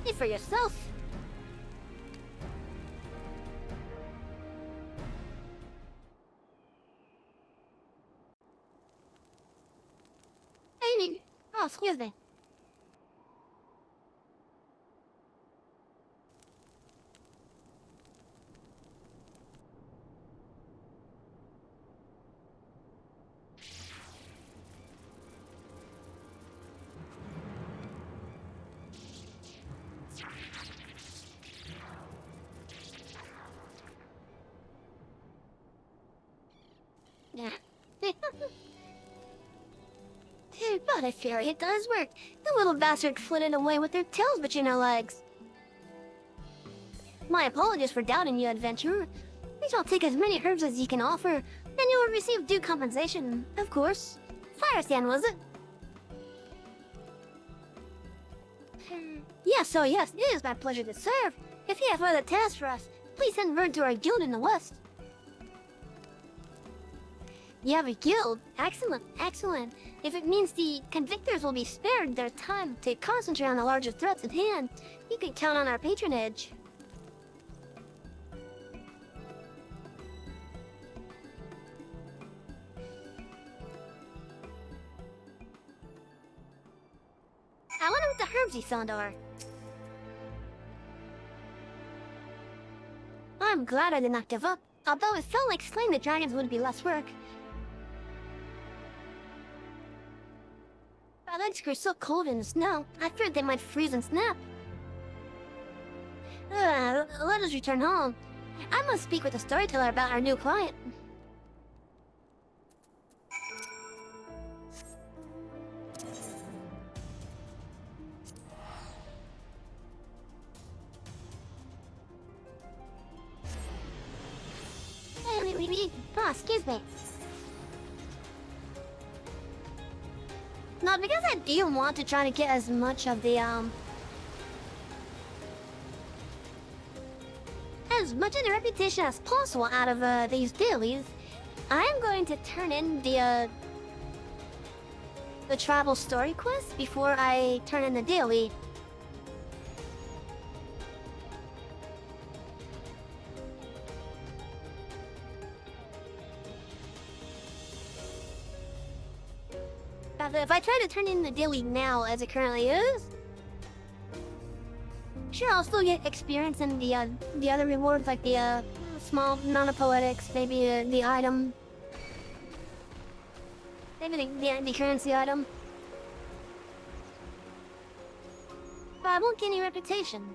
See for yourself. Hey, oh, excuse me. Yeah. But I fear it does work. The little bastard flitted away with their tails between their legs. My apologies for doubting you, adventurer. You shall take as many herbs as you can offer, and you will receive due compensation, of course. Fire sand, was it? Yes, oh yes, it is my pleasure to serve. If you have other tasks for us, please send word to our guild in the west. You have a guild? Excellent, excellent. If it means the convictors will be spared their time to concentrate on the larger threats at hand, you can count on our patronage. I wonder what the herbs you found are. I'm glad I did not give up, although it felt like slaying the dragons would be less work. My legs grew so cold in the snow, I feared they might freeze and snap. Let us return home. I must speak with the storyteller about our new client. Excuse me. No, because I do want to try to get as much of the, as much of the reputation as possible out of, these dailies, I am going to turn in the travel story quest before I turn in the daily. If I try to turn in the daily now as it currently is, sure, I'll still get experience in the other rewards, like the small amount of poetics, maybe the item, maybe the currency item. But I won't get any reputation.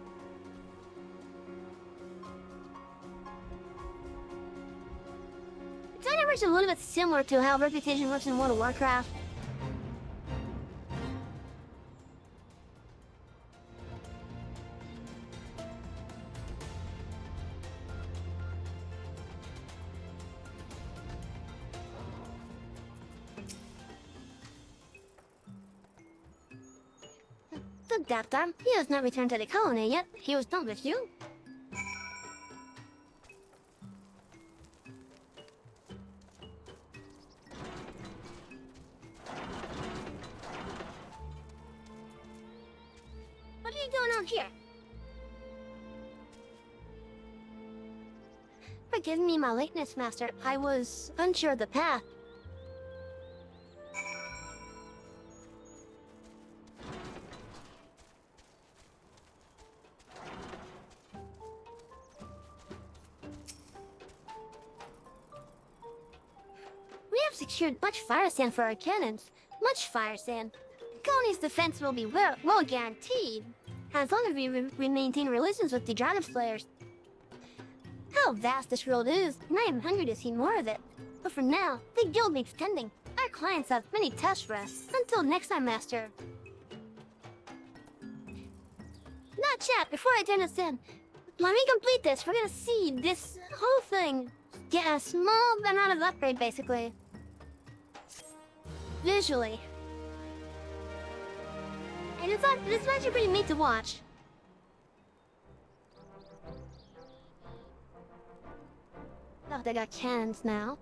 It's works a little bit similar to how reputation works in World of Warcraft. That time, he has not returned to the colony yet. He was done with you. What are you doing out here? Forgive me my lateness, Master. I was unsure of the path. Secured much fire sand for our cannons. Much fire sand. The colony's defense will be well guaranteed, as long as we maintain relations with the dragon slayers. How vast this world is, and I am hungry to see more of it. But for now, the guild needs tending. Our clients have many tasks for us. Until next time, Master. Not chat, before I turn this in. Let me complete this. We're gonna see this whole thing get a small amount of upgrade, basically. Visually. And it's actually pretty neat to watch. Oh, they got cannons now.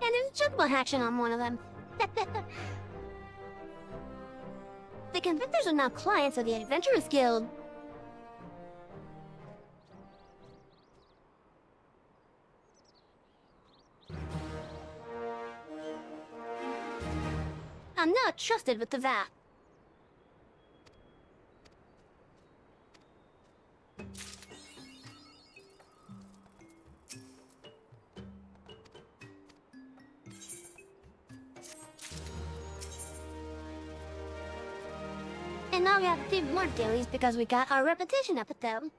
And there's a juggle action on one of them. The convictors are now clients of the Adventurers Guild. I'm now trusted with the VAT. And now we have to do more dailies because we got our repetition episode.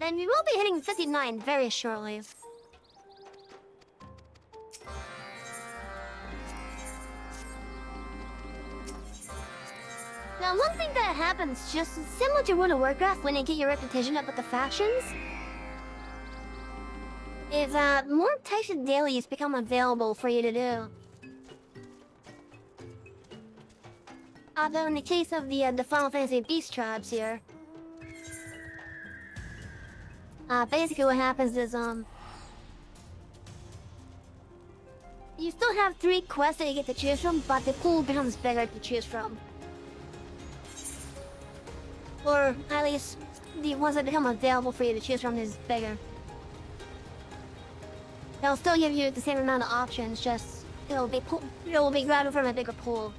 And we will be hitting 59 very shortly. Now, one thing that happens just similar to World of Warcraft when you get your reputation up with the factions is more types of dailies become available for you to do. Although in the case of the Final Fantasy Beast tribes here, basically what happens is you still have 3 quests that you get to choose from, but the pool becomes bigger to choose from. Or at least the ones that become available for you to choose from is bigger. They'll still give you the same amount of options, just it'll be grabbed from a bigger pool.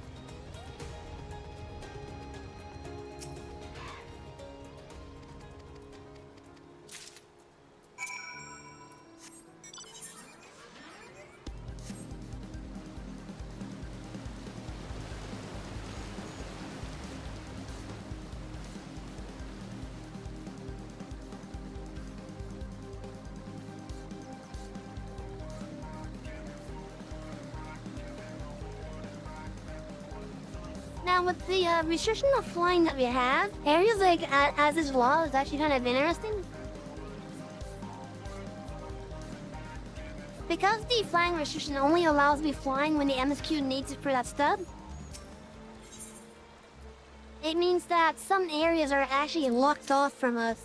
Now with the restriction of flying that we have, areas like Az's Law is actually kind of interesting. Because the flying restriction only allows me flying when the MSQ needs it for that stub, it means that some areas are actually locked off from us.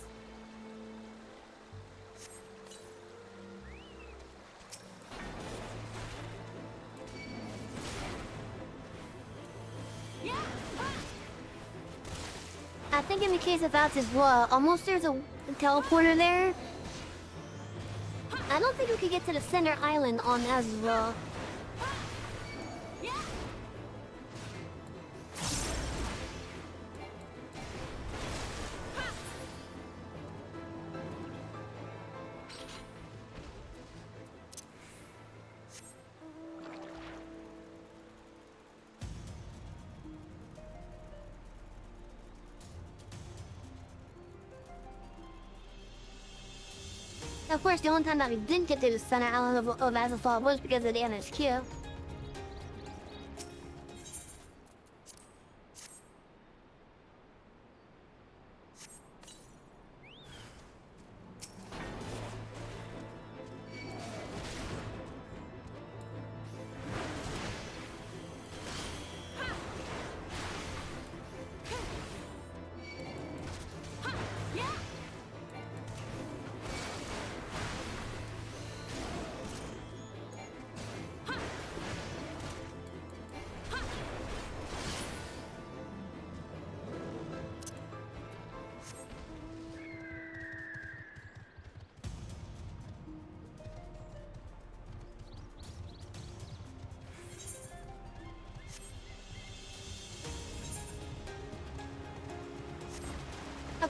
I think in the case of Alts as well, almost there's a teleporter there. I don't think we could get to the center island on as well. Of course, the only time that we didn't get to the center island of Azathoth was because of the MSQ.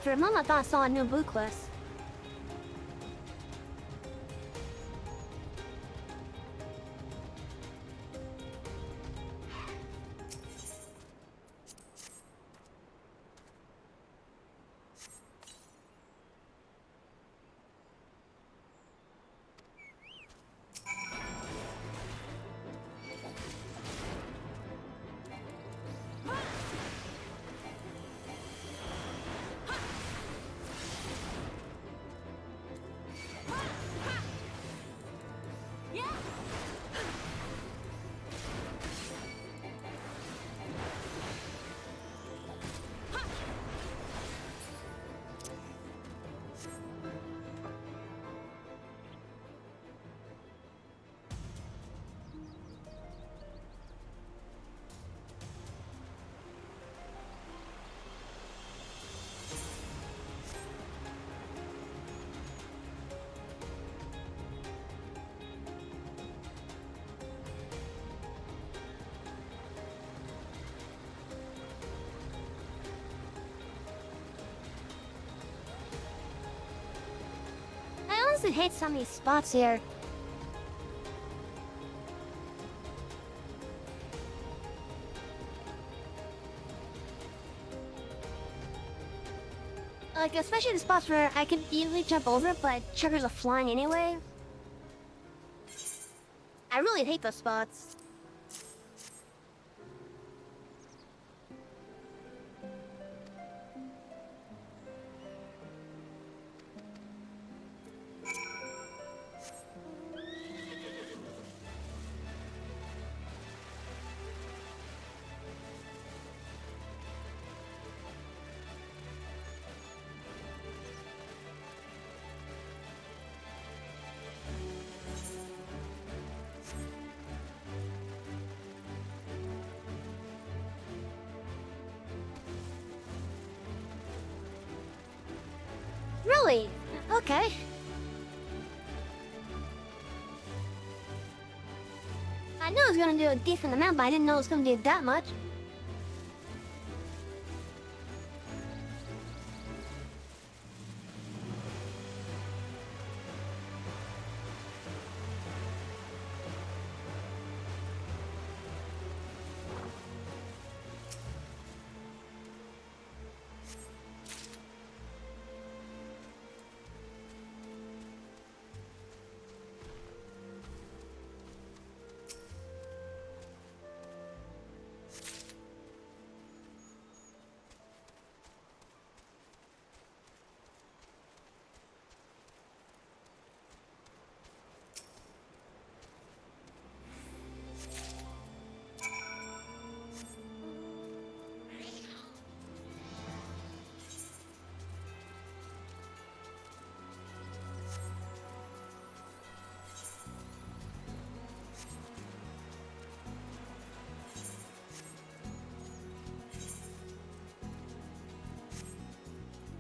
For a moment, I thought I saw a new blue quest. I honestly hate some of these spots here. Like, especially the spots where I can easily jump over, but triggers are flying anyway. I really hate those spots. Really? Okay. I knew it was gonna do a decent amount, but I didn't know it was gonna do that much.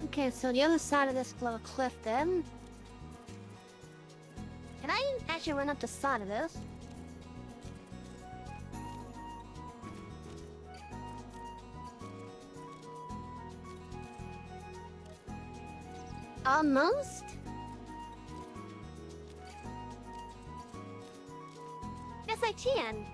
Okay, so the other side of this little cliff then. Can I actually run up the side of this? Almost? Yes, I can.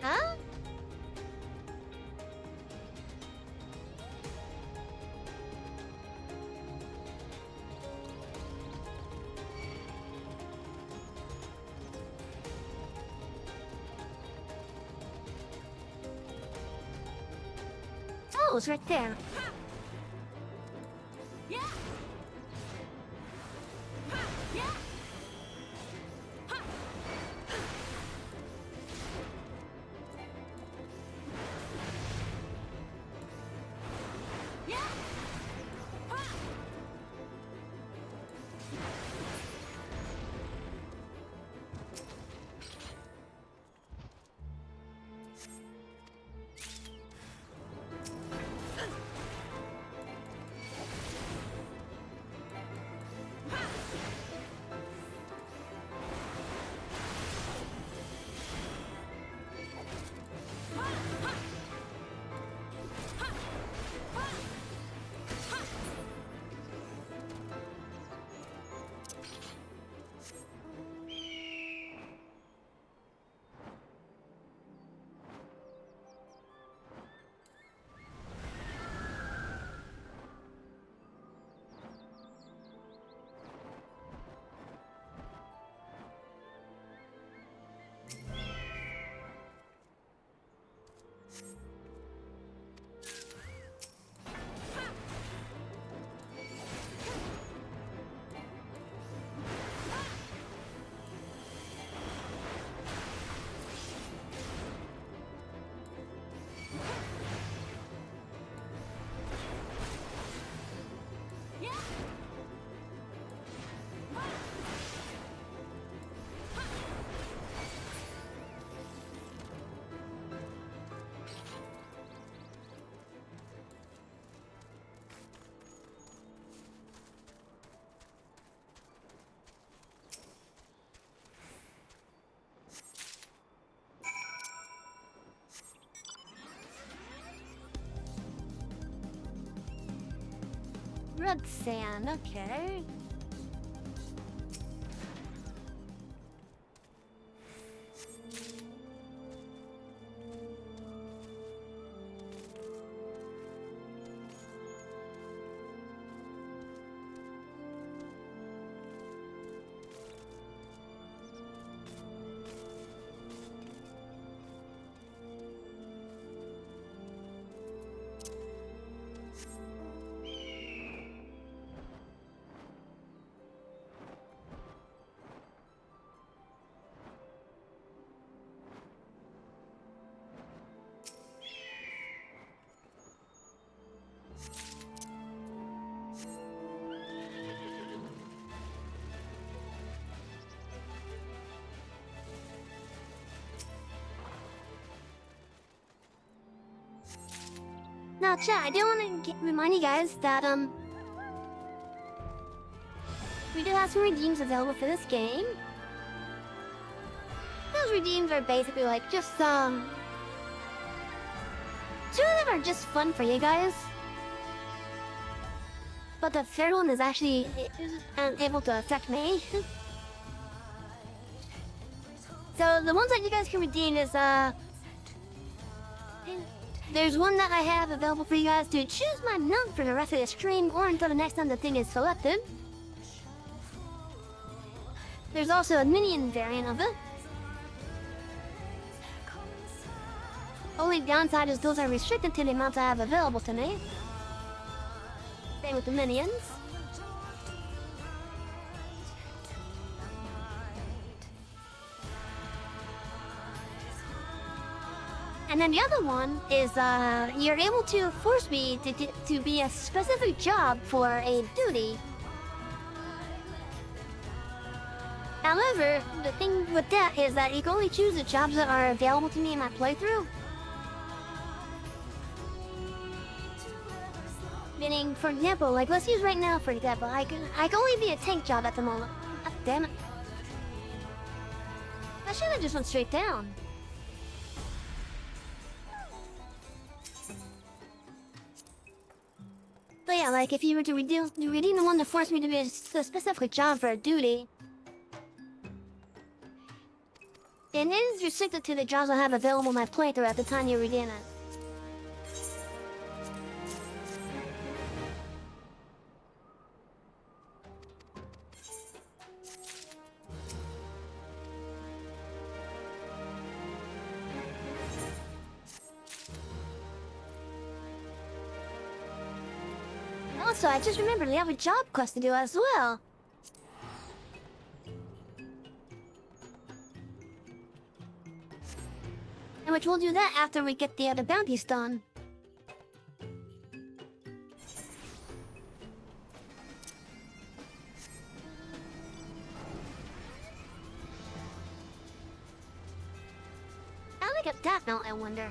Huh? Oh, it's right there. red sand, okay. Now, chat, I do want to remind you guys that, we do have some redeems available for this game. Those redeems are basically like just, two of them are just fun for you guys. But the third one is actually able to affect me. So the ones that you guys can redeem is, there's one that I have available for you guys to choose my mount for the rest of the stream or until the next time the thing is selected. There's also a minion variant of it. Only downside is those are restricted to the amounts I have available to me. Same with the minions. And then the other one is, you're able to force me to be a specific job for a duty. However, the thing with that is that you can only choose the jobs that are available to me in my playthrough. Meaning, for example, like let's use right now for example, I can only be a tank job at the moment. Ah, damn it. I should have just went straight down. But yeah, like if you were to redeem the one to force me to be a specific job for a duty, it is restricted to the jobs I have available in my playthrough at the time you redeem it. Also, I just remembered we have a job quest to do as well. And which we'll do that after we get the other bounties done. How do I get that now, I wonder?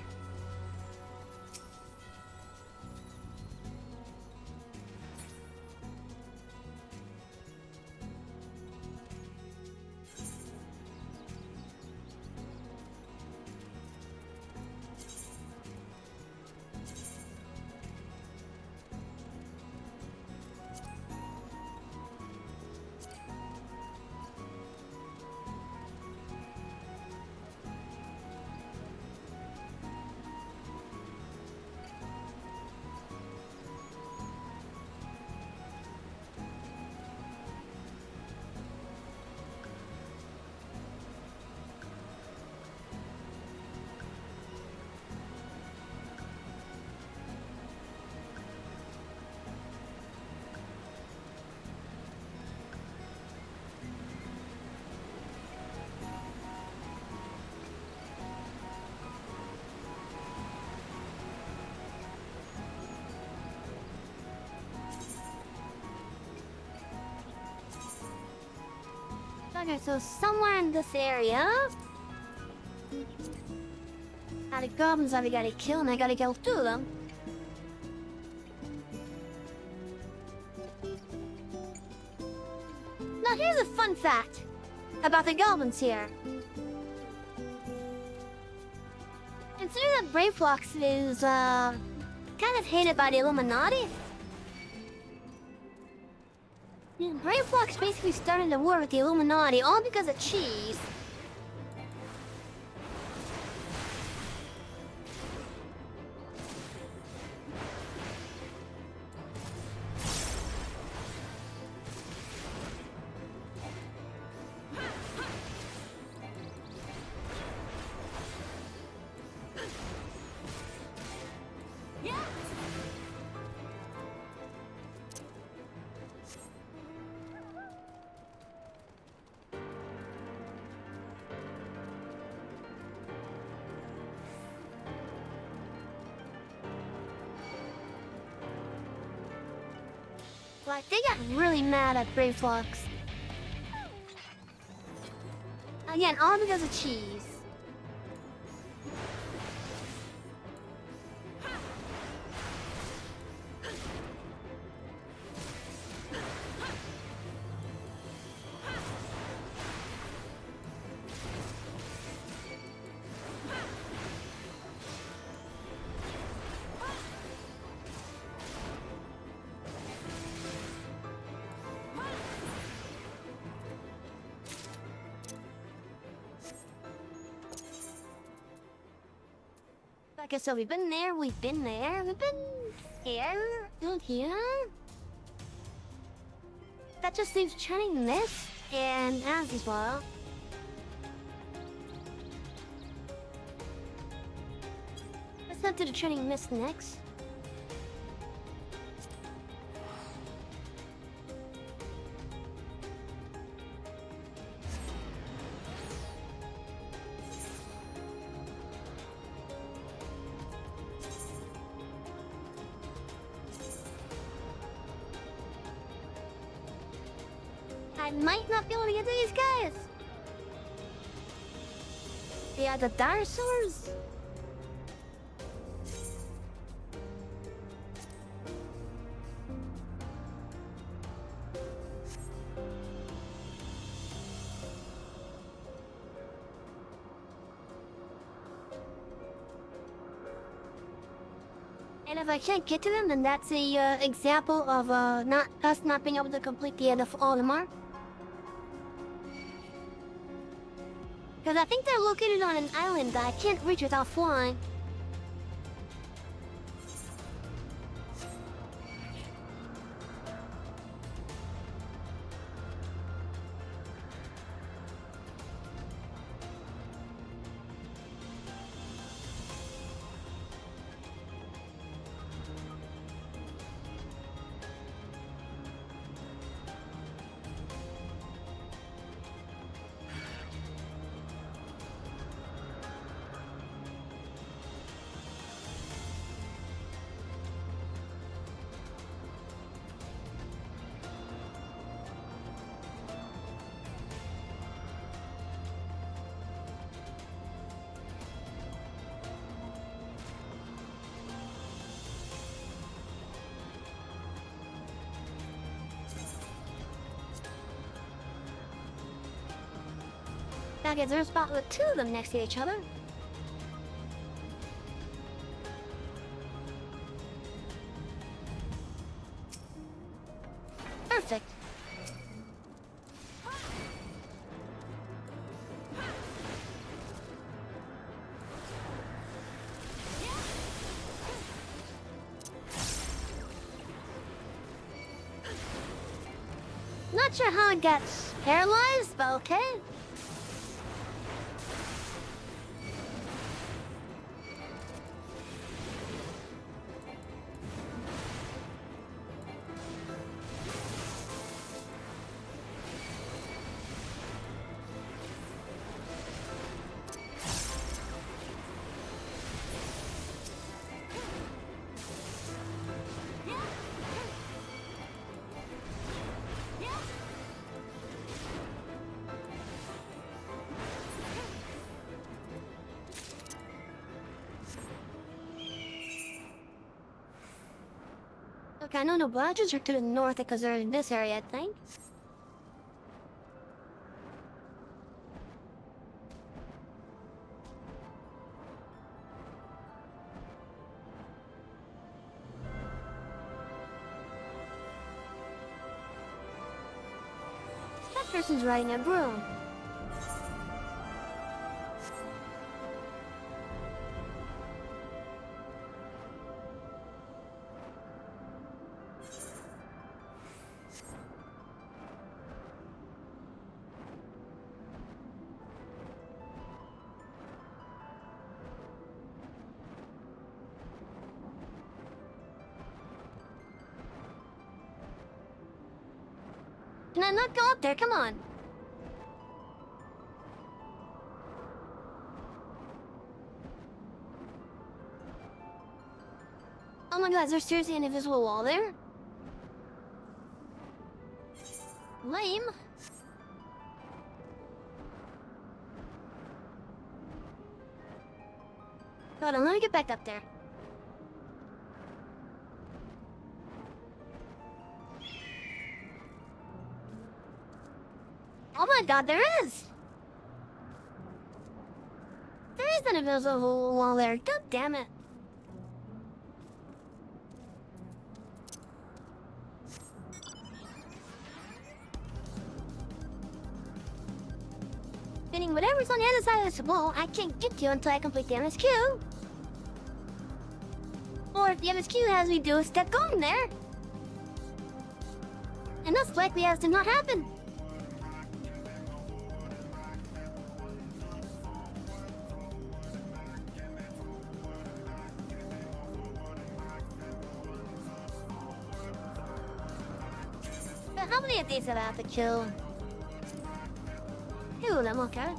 Okay, so somewhere in this area, now the goblins that we gotta kill, and I gotta kill 2 of them. Now here's a fun fact about the goblins here. Consider that Brayflox is, kind of hated by the Illuminati. Yeah, Brave Fox basically started a war with the Illuminati, all because of cheese. Like, they got really mad at Brave Fox. Again, all because of cheese. Okay, so we've been there, we've been there, we've been here, and here. That just leaves Channing Mist and as well. Let's head to the Channing Mist next. I might not be able to get to these guys. Yeah, the dinosaurs. And if I can't get to them, then that's a example of not being able to complete the end of all the mark. Because I think they're located on an island that I can't reach without flying. Okay, there's a spot with two of them next to each other. Perfect. Not sure how it gets paralyzed, but okay. Okay, I know the Blodgers are to the north because they're in this area, I think. person's riding a broom. Can I not go up there? Come on. Oh my god, is there seriously an invisible wall there? Lame. Hold on, let me get back up there. Oh my god, there is! There is an invisible wall there. God damn it. Meaning whatever's on the other side of this wall, I can't get to until I complete the MSQ. Or if the MSQ has me do a step going there. And that's likely as to not happen. But how many of these have I have to kill? Two of them, okay.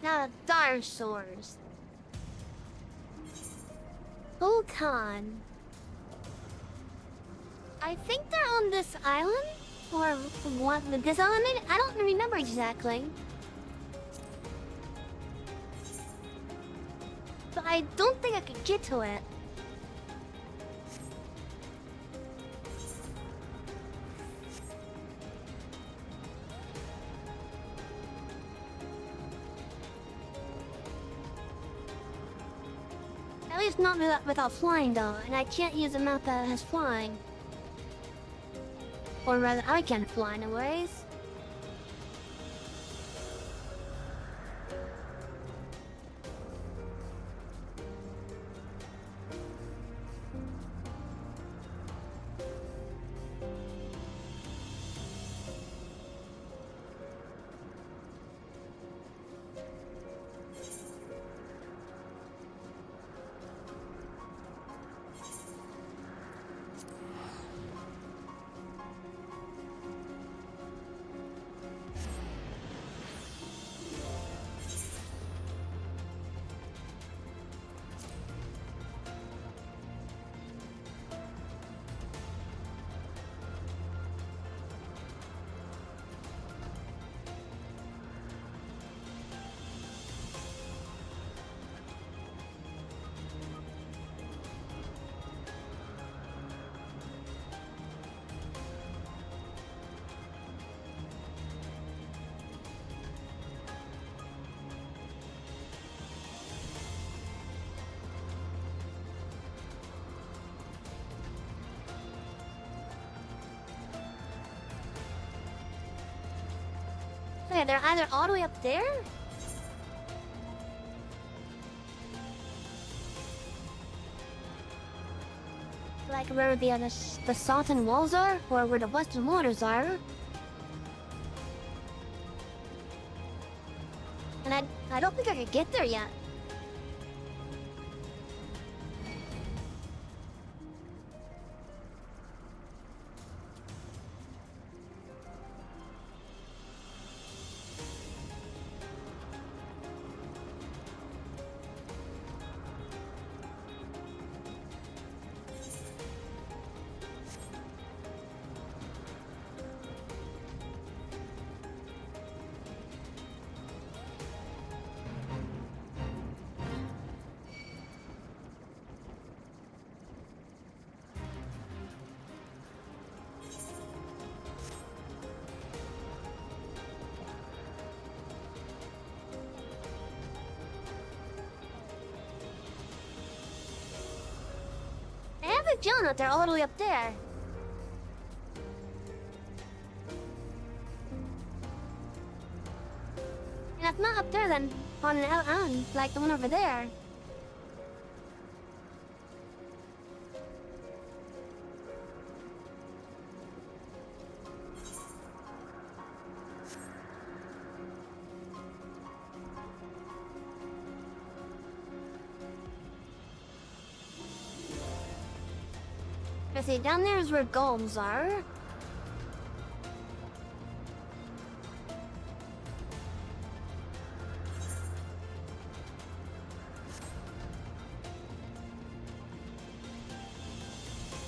Now, dinosaurs. Vulcan. I think they're on this island? Or what, this island? I don't remember exactly. But I don't think I could get to it. At least not without flying though, and I can't use a map that has flying. Or rather, I can't fly anyways. Okay, they're either all the way up there? Like where the southern walls are, or where the western waters are. quite get there yet. I have a feeling that they're all the way up there. And if not up there, then on an island, like the one over there. I see, down there is where golems are.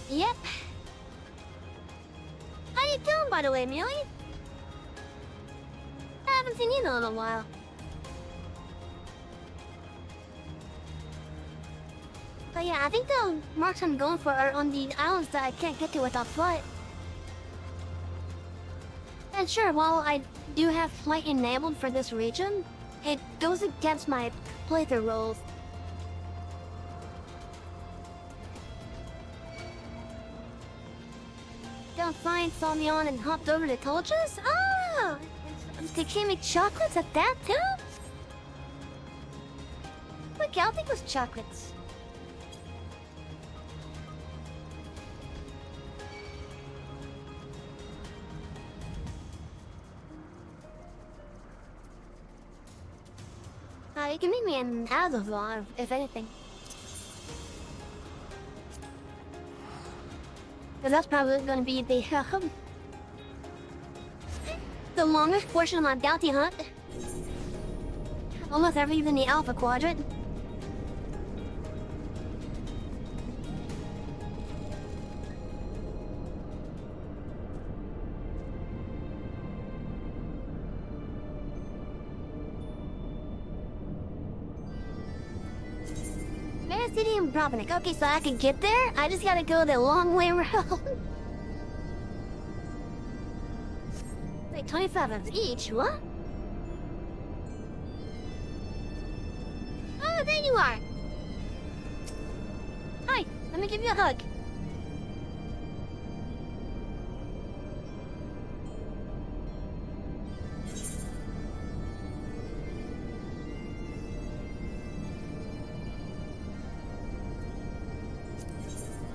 Yep. How you doing, by the way, Amelie? I haven't seen you in a little while. But yeah, I think the marks I'm going for are on the islands that I can't get to without flight. And sure, while I do have flight enabled for this region, it goes against my playthrough rules. Don't find saw me on and hopped over to Tulch's? Ah! They can make chocolates at that too? Look, I'll take those chocolates. You can make me an Azovlog, if anything. Because that's probably going to be the longest portion of my bounty hunt. Almost ever even the Alpha Quadrant. City and Providence. Okay, so I can get there. I just gotta go the long way around. Wait, 25 of each? What? Oh, there you are. Hi, let me give you a hug.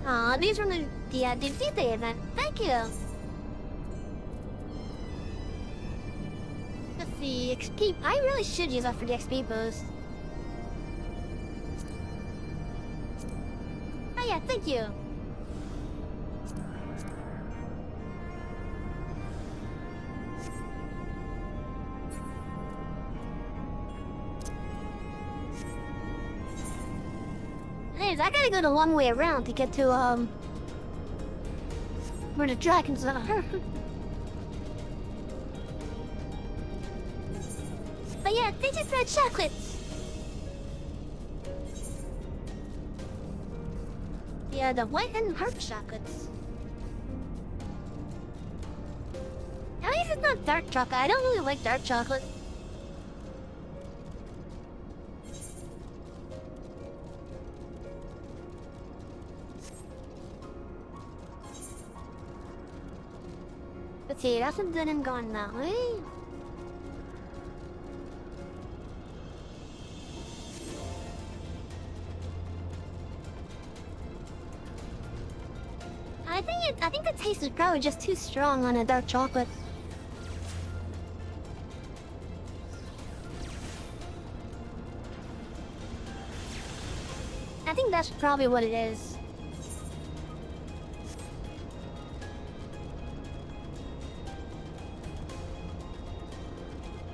Aw, these from the Divsite event. Thank you. Let's see, XP. I really should use that for the XP boost. Oh yeah, thank you. Anyways, I gotta go the long way around to get to, where the dragons are. But yeah, thank you for the chocolates. Yeah, the white and heart chocolates. At least it's not dark chocolate. I don't really like dark chocolate. Let's see, that's a good and gone that way. I think the taste is probably just too strong on a dark chocolate. I think that's probably what it is.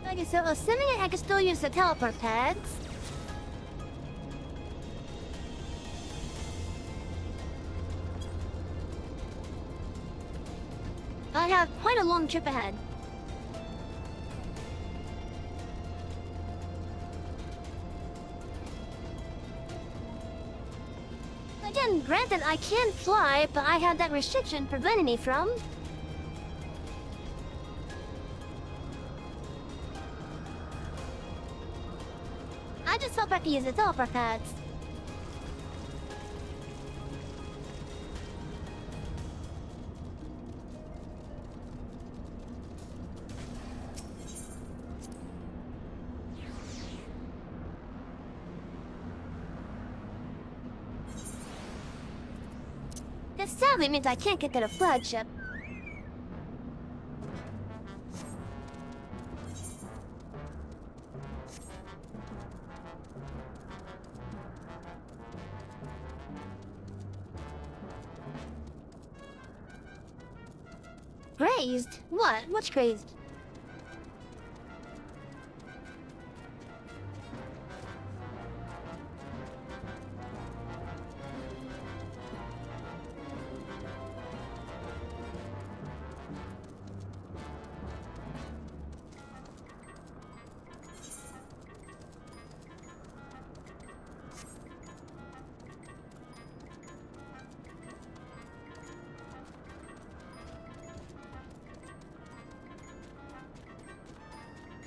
Okay, so assuming I can still use the teleport pads. I have quite a long trip ahead. Again, granted I can fly, but I have that restriction preventing me from. I just hope I can use the teleport pads. This sadly means I can't get to the flagship. Grazed? What? What's grazed?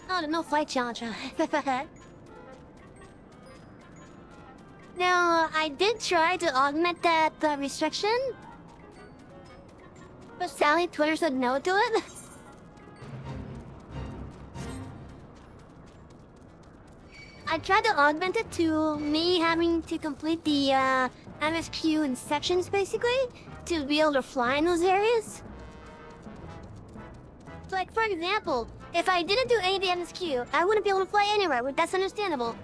Oh, no flight challenge. Now, I did try to augment that restriction, but sadly Twitter said no to it. I tried to augment it to me having to complete the MSQ in sections, basically, to be able to fly in those areas. So, like, for example, if I didn't do any of the MSQ, I wouldn't be able to fly anywhere, but that's understandable.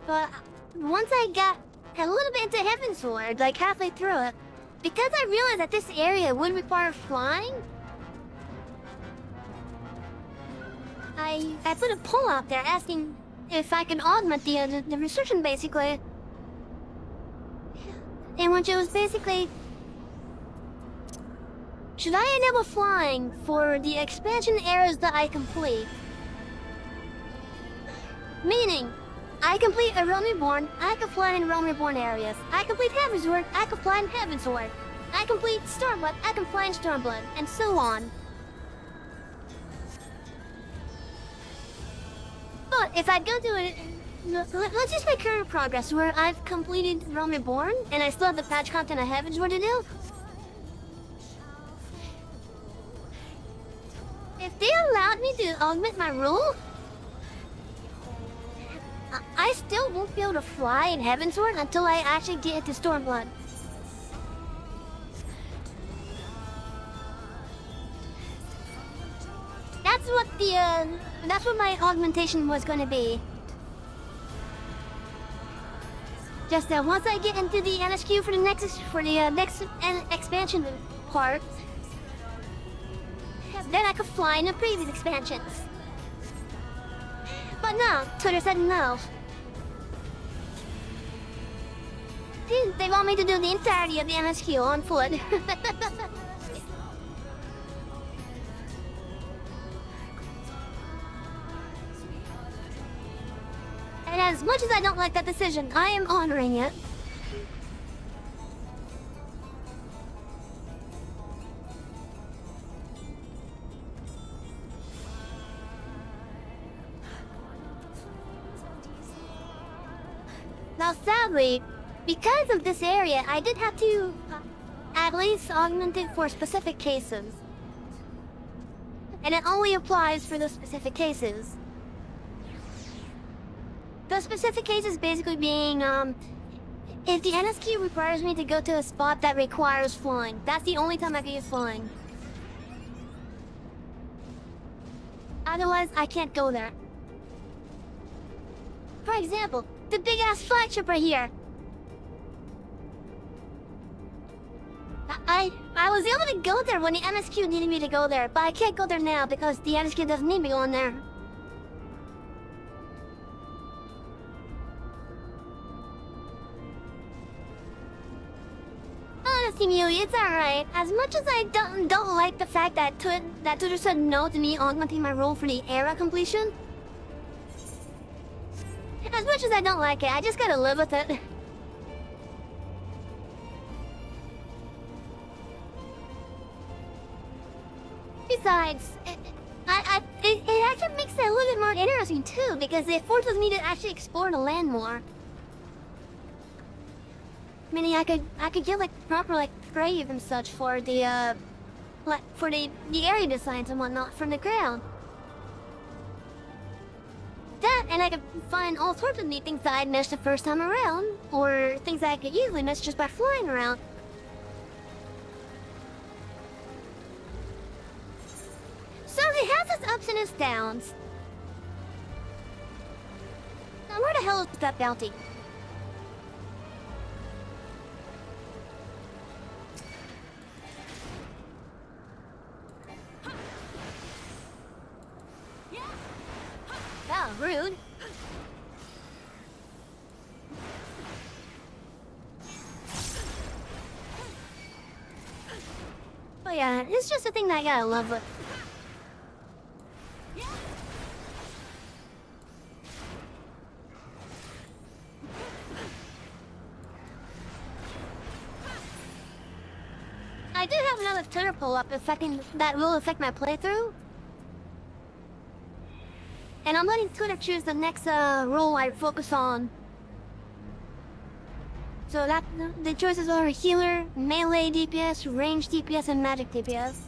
But once I got a little bit into Heaven's Sword, like halfway through it, because I realized that this area would require flying, I put a poll out there asking if I can augment the restriction, basically. And which it was basically, should I enable flying for the expansion areas that I complete? Meaning, I complete a Realm Reborn, I can fly in Realm Reborn areas. I complete Heaven's Sword, I can fly in Heaven's Sword. I complete Stormblood, I can fly in Stormblood, and so on. But if I go to it, let's just make current progress where I've completed Realm Reborn and I still have the patch content of Heaven's Sword to do. If they allowed me to augment my rule, I still won't be able to fly in Heaven's Sword until I actually get into Stormblood. That's what my augmentation was going to be. Just that once I get into the NSQ for the next expansion part, then I could fly in the previous expansions. But no, Twitter said no. They want me to do the entirety of the NSQ on foot. And as much as I don't like that decision, I am honoring it. Now sadly, because of this area, I did have to at least augment it for specific cases. And it only applies for those specific cases. Those specific cases basically being, if the NSQ requires me to go to a spot that requires flying, that's the only time I can use flying. Otherwise, I can't go there. For example, the big-ass flagship right here. I was able to go there when the MSQ needed me to go there, but I can't go there now because the MSQ doesn't need me going there. Honestly, Mew, it's alright. As much as I don't like the fact that Twitter said no to me augmenting my role for the era completion. As much as I don't like it, I just gotta live with it. Besides, it actually makes it a little bit more interesting too, because it forces me to actually explore the land more. Meaning I could get like proper like grave and such for the the area designs and whatnot from the ground. That, and I could find all sorts of neat things that I'd missed the first time around, or things that I could easily miss just by flying around. So it has its ups and its downs. Now where the hell is that bounty? Wow, rude. Oh yeah, it's just a thing that I gotta love with. I do have another Twitter pull up that will affect my playthrough. And I'm letting Twitter choose the next role I focus on. So that the choices are healer, melee DPS, range DPS, and magic DPS.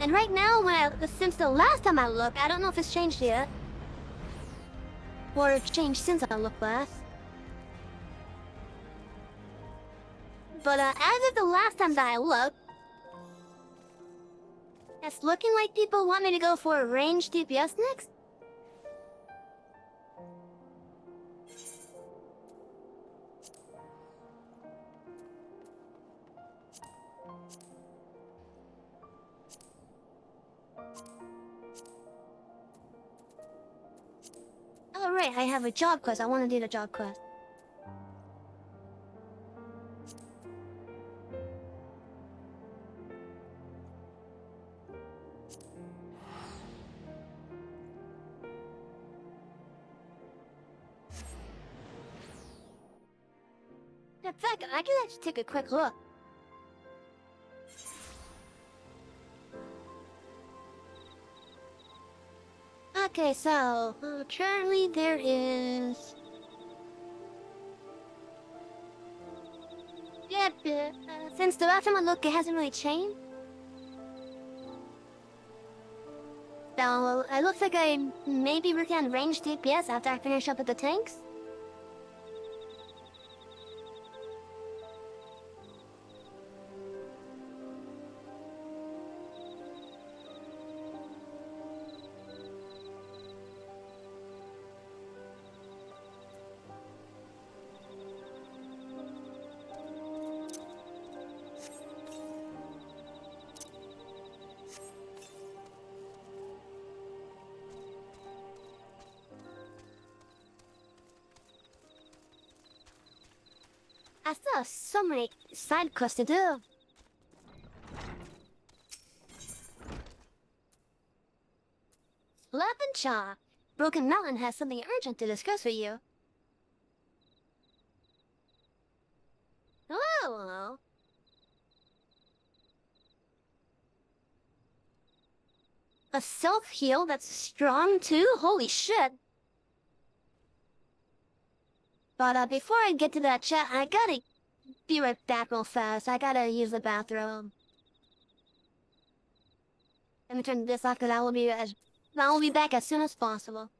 And right now, since the last time I looked, I don't know if it's changed yet. Or it's changed since I looked last. But as of the last time that I looked, it's looking like people want me to go for a range DPS next. Oh right, I have a job quest. I want to do the job quest. In fact, I can actually take a quick look. Okay, so currently there is. Yep, since the last time I looked, it hasn't really changed. So it looks like I may be working on range DPS after I finish up with the tanks. I still have so many side quests to do. Slap and Chop. Broken Mountain has something urgent to discuss with you. Hello. A self-heal that's strong too? Holy shit. But before I get to that chat, I gotta be right back real fast. I gotta use the bathroom. Let me turn this off because I will be back as soon as possible.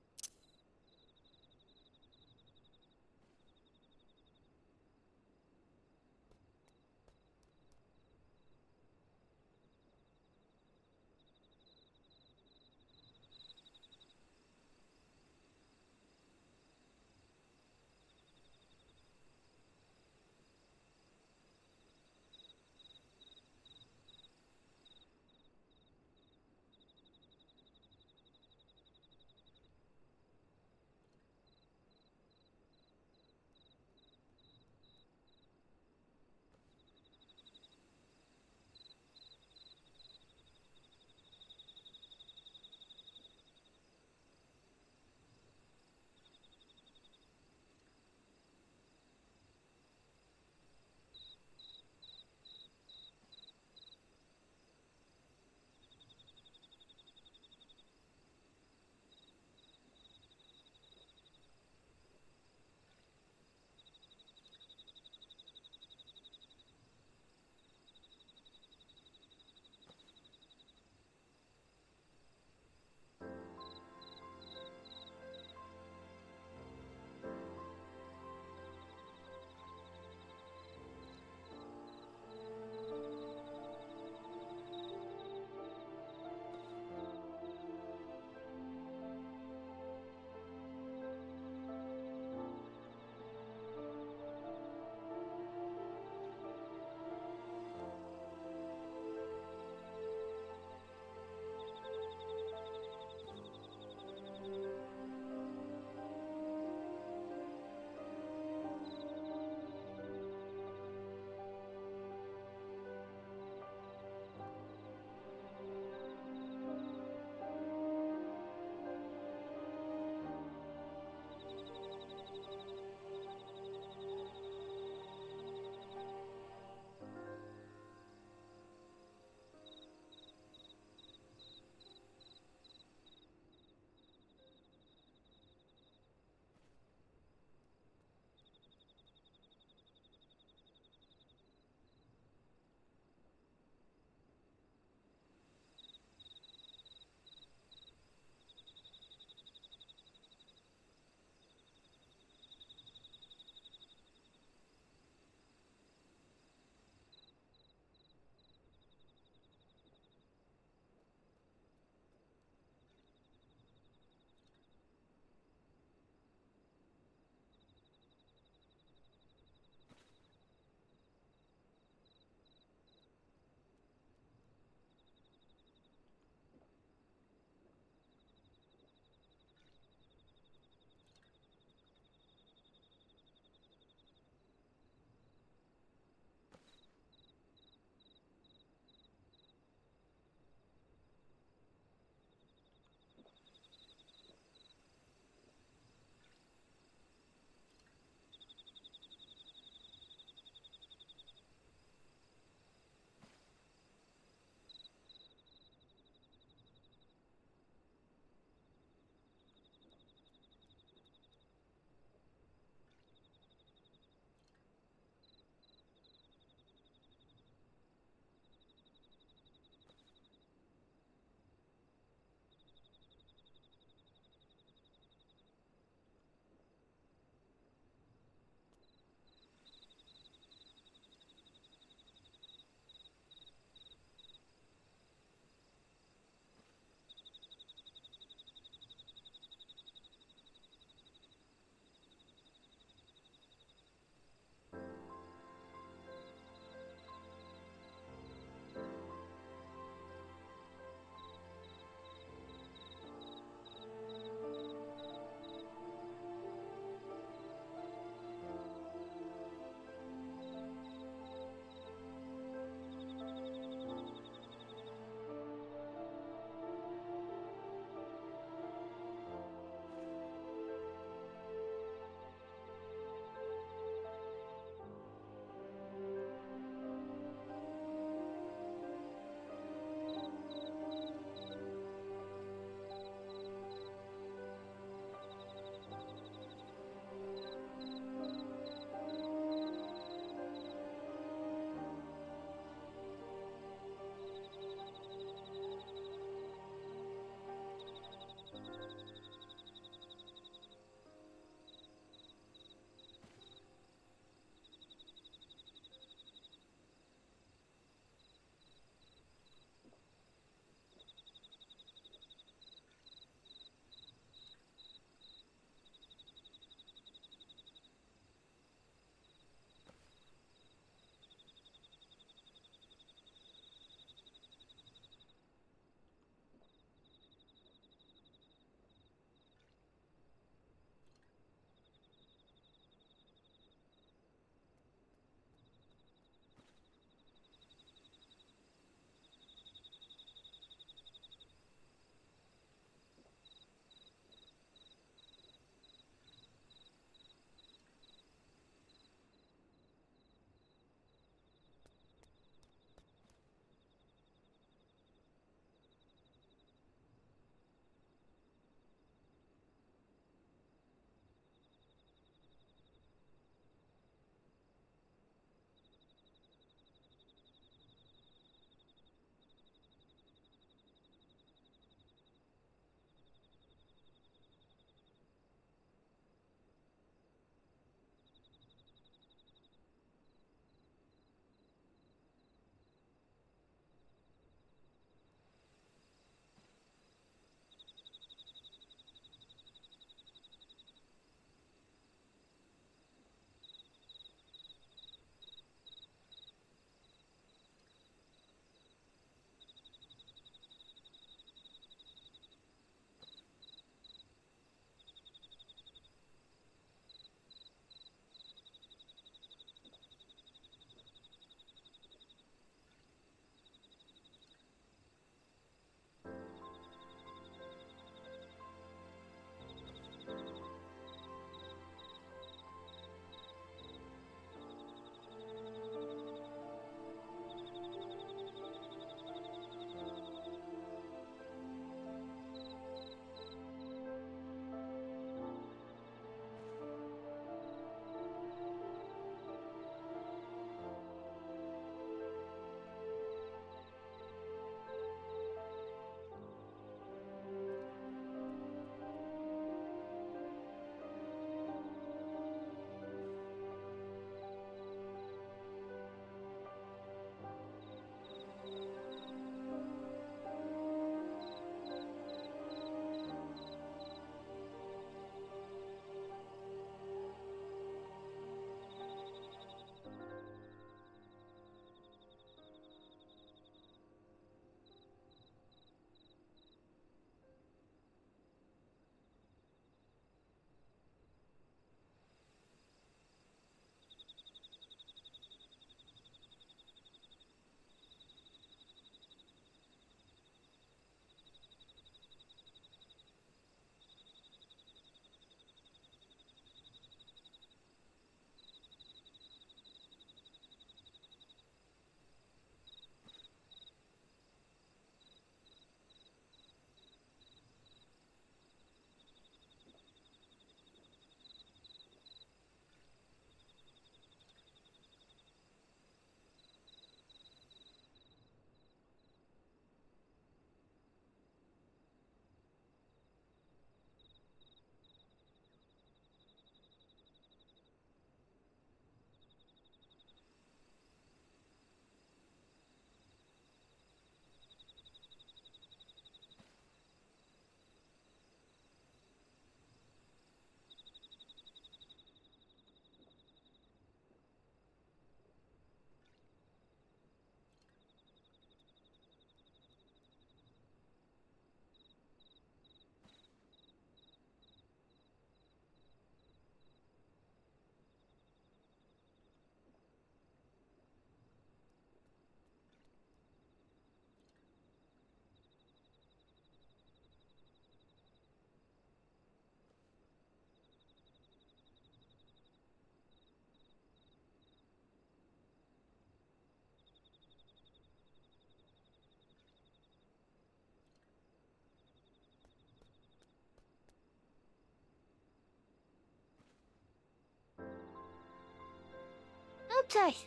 tight.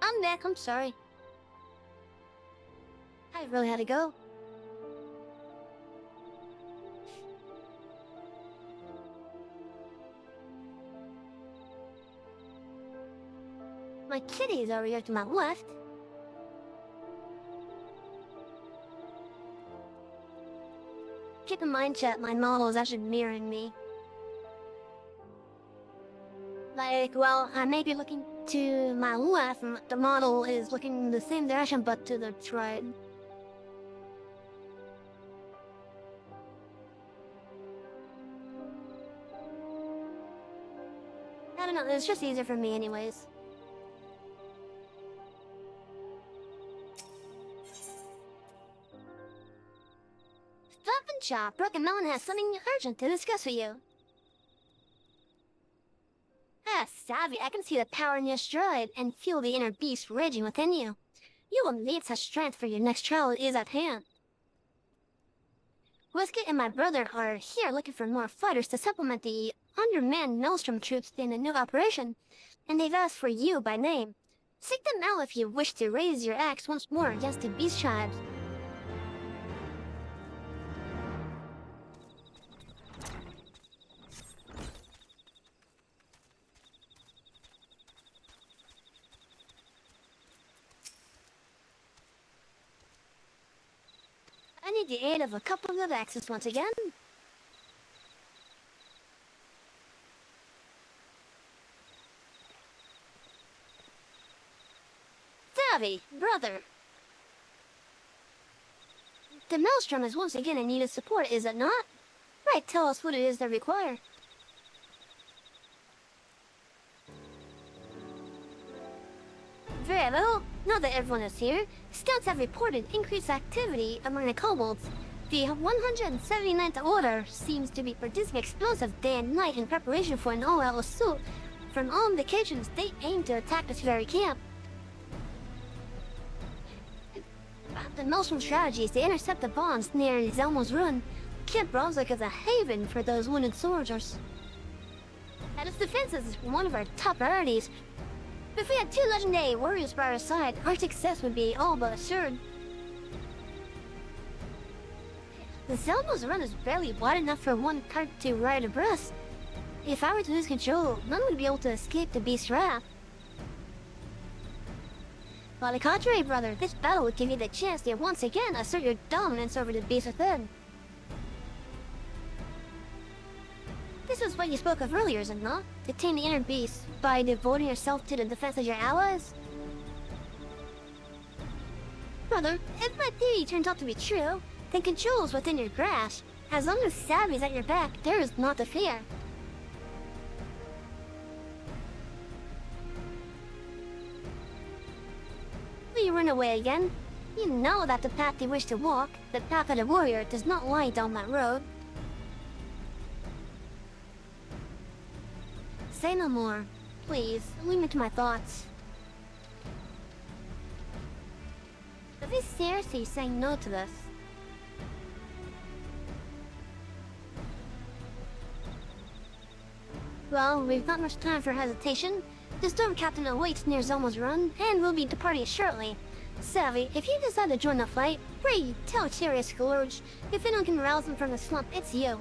I'm back, I'm sorry. I really had to go. My kitty is over here to my left. Keep in mind, chat, my model is actually mirroring me. Like, well, I may be looking to my left, and the model is looking in the same direction, but to the right. I don't know, it's just easier for me anyways. Stop and shop. Brooke and Melon has something urgent to discuss with you. Ah, Savvy, I can see the power in your stride and feel the inner beast raging within you. You will need such strength for your next trial is at hand. Whiskey and my brother are here looking for more fighters to supplement the undermanned Maelstrom troops in the new operation, and they've asked for you by name. Seek them out if you wish to raise your axe once more against the beast tribes. I need the aid of a couple of axes once again. Savvy, brother. The Maelstrom is once again in need of support, is it not? Right, tell us what it is they require. Very well. Now that everyone is here, scouts have reported increased activity among the kobolds. The 179th Order seems to be producing explosives day and night in preparation for an all-out assault. From all indications, they aim to attack this very camp. The Maelstrom strategy is to intercept the bonds near Zelma's Run. Camp Brunswick is a haven for those wounded soldiers. And its defense is one of our top priorities. If we had 2 legendary warriors by our side, our success would be all but assured. The Zelma's Run is barely wide enough for one cart to ride abreast. If I were to lose control, none would be able to escape the beast's wrath. On the contrary, brother, this battle would give you the chance to once again assert your dominance over the beast within. This was what you spoke of earlier, is it not? To tame the inner beast by devoting yourself to the defense of your allies? Brother, if my theory turns out to be true, then control is within your grasp. As long as Savvy's at your back, there is naught to fear. Will you run away again? You know that the path you wish to walk, the path of the warrior, does not lie down that road. Say no more. Please, leave me to my thoughts. Are they seriously saying no to this? Well, we've not much time for hesitation. The storm captain awaits near Zelma's Run, and we'll be departing shortly. Savvy, if you decide to join the fight, pray tell Chariot Scourge. If anyone can rouse him from the slump, it's you.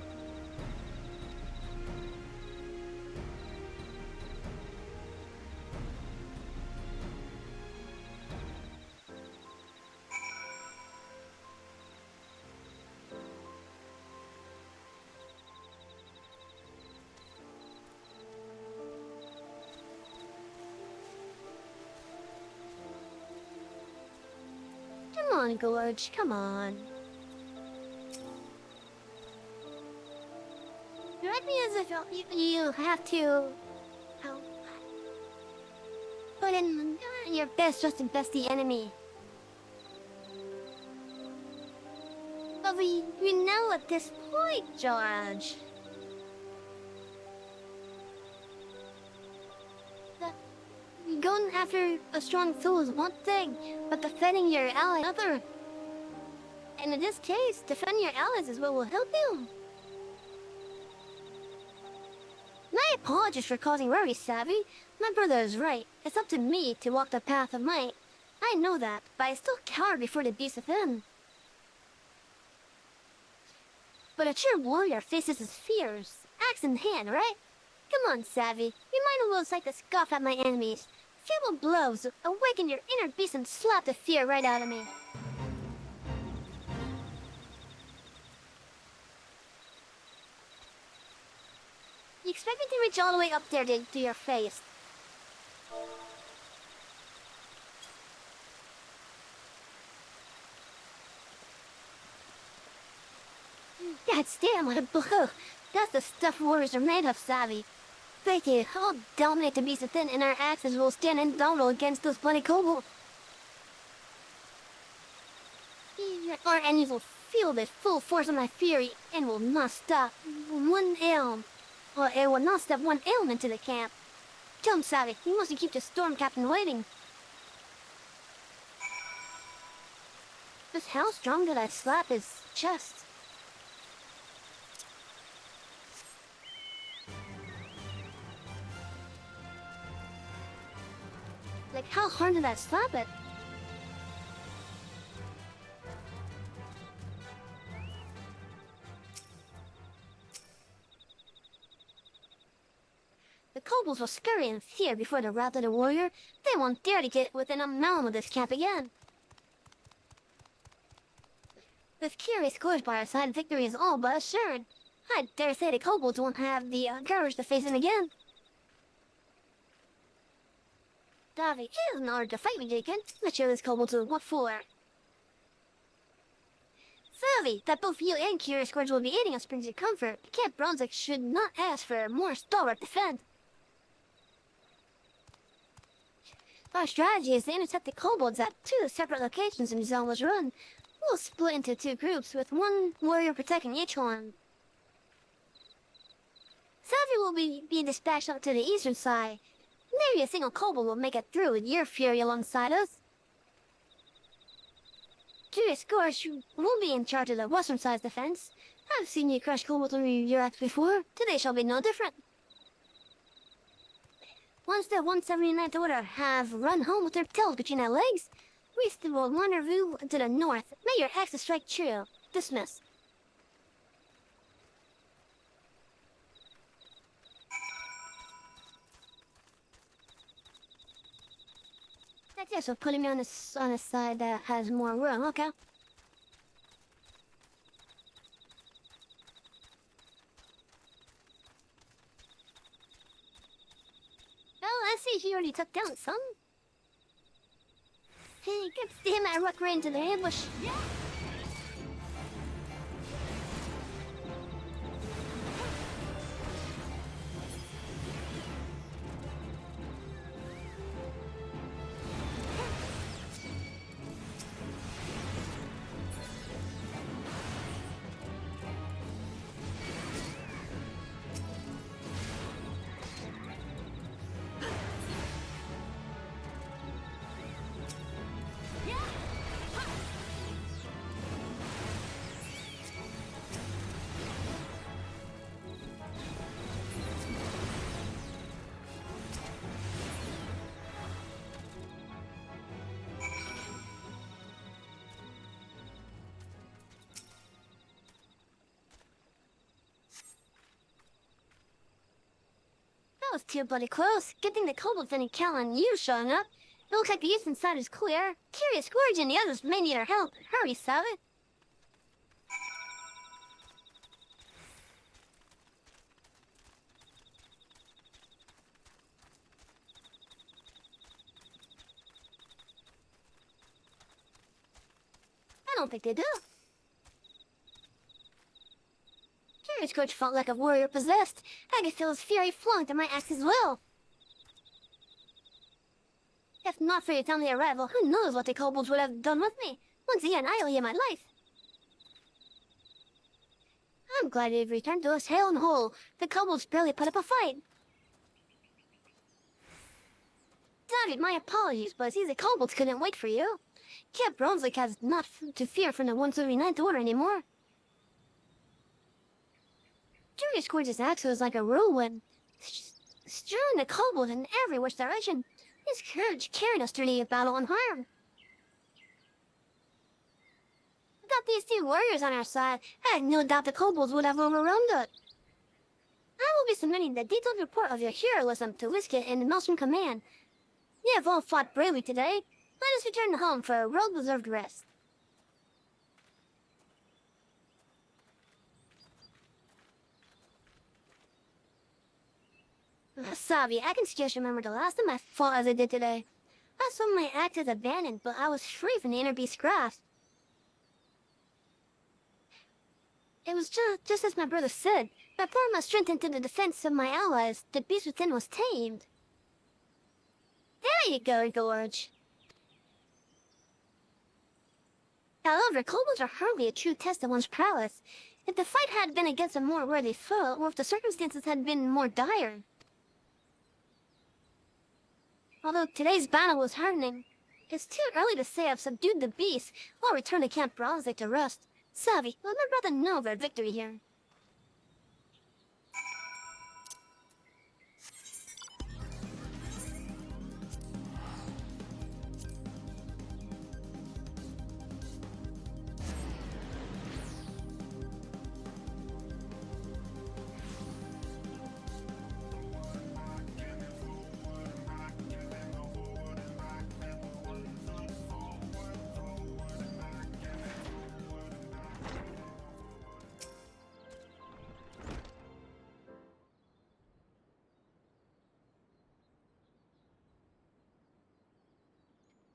Come on, Gorge, come on. You act me as if you have to... put in your best just to best the enemy. But we know at this point, George. Going after a strong foe is one thing, but defending your ally another. And in this case, defending your allies is what will help you. My apologies for causing worries, Savvy. My brother is right. It's up to me to walk the path of might. I know that, but I still cower before the beast within. But a true warrior faces his fears, axe in hand, right? Come on, Savvy. You might as well like to scoff at my enemies. Feeble blows awaken your inner beast and slap the fear right out of me. You expect me to reach all the way up there to your face? God damn, what a blow. That's the stuff warriors are made of, Savvy. Thank you. I'll dominate the beast within, and our axes will stand indomitable against those bloody kobolds. Our enemies will feel the full force of my fury and will not stop one elm. Or it will not step one elm into the camp. Tell him, Savvy, he mustn't keep the storm captain waiting. Just how strong did I slap his chest? Like, how hard did I slap it? The kobolds will scurry in fear before the wrath of the warrior. They won't dare to get within a mile of this camp again. With curious scores by our side, victory is all but assured. I dare say the kobolds won't have the courage to face him again. Davy, it is an honor to fight me, Deacon. Let's show this kobold to what for. Savvy, that both you and Curious Scourge will be aiding us brings you comfort. Camp Brunswick should not ask for a more stalwart defense. Our strategy is to intercept the kobolds at 2 separate locations in Zelma's Run. We'll split into 2 groups, with one warrior protecting each one. Savvy will be dispatched up to the eastern side. Maybe a single kobold will make it through with your fury alongside us. Curious Scourge will be in charge of the western side's defense. I've seen you crush kobolds with your axe before. Today shall be no different. Once the 179th Order have run home with their tails between their legs, we still will rendezvous to the north. May your axes strike true. Dismiss. That's it, so putting me on the side that has more room, okay? Well, I see he already took down some. Hey, get him at rock right into the ambush. Yeah. That was too bloody close. Good thing the kobolds didn't count on you showing up. It looks like the eastern side is clear. Curious Scourge and the others may need our help. Hurry, Savvy. I don't think they do. Curious Scourge felt like a warrior possessed. I could feel his fury flowing through my axe as well. If not for your timely arrival, who knows what the kobolds would have done with me? Once again, I owe you my life. I'm glad you've returned to us hale and whole. The kobolds barely put up a fight. David, my apologies, but these kobolds couldn't wait for you. Camp Brunswick has not to fear from the 179th Order anymore. Curious Scourge's axe was like a whirlwind. strewn the kobolds in every which direction. His courage carried us through the battle unharmed. Without these two warriors on our side, I had no doubt the kobolds would have overwhelmed us. I will be submitting the detailed report of your heroism to Whisket and the Maelstrom Command. You have all fought bravely today. Let us return home for a well-deserved rest. Sorry, I can scarce remember the last time I fought as I did today. I saw my axe as abandoned, but I was free from the inner beast's grasp. It was just as my brother said. By pouring my strength into the defense of my allies, the beast within was tamed. There you go, Gorge. However, kobolds are hardly a true test of one's prowess. If the fight had been against a more worthy foe, or if the circumstances had been more dire. Although today's battle was hardening, it's too early to say I've subdued the beast or returned to Camp Bronze to rest. Savvy, let my brother know of our victory here.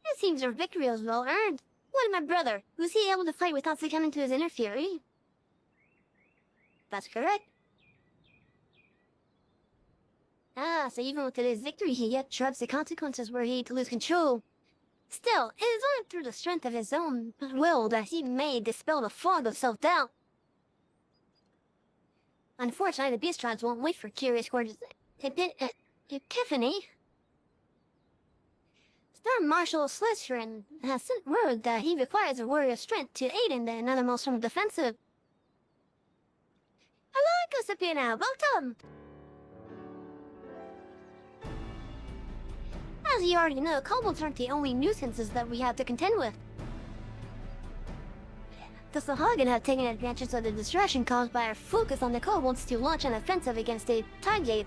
It seems our victory was well earned. What of my brother? Was he able to fight without succumbing to his inner fury? That's correct. Ah, so even with today's victory, he yet dreads the consequences were he to lose control. Still, it is only through the strength of his own will that he may dispel the fog of self-doubt. Unfortunately, the beast tribes won't wait for Curious Gorge's epiphany. Star Marshal Slytherin has sent word that he requires a warrior's strength to aid in the another Maelstrom defensive. Hello, Gossipina, welcome! As you already know, kobolds aren't the only nuisances that we have to contend with. The Sahagin have taken advantage of the distraction caused by our focus on the kobolds to launch an offensive against the Tidegate.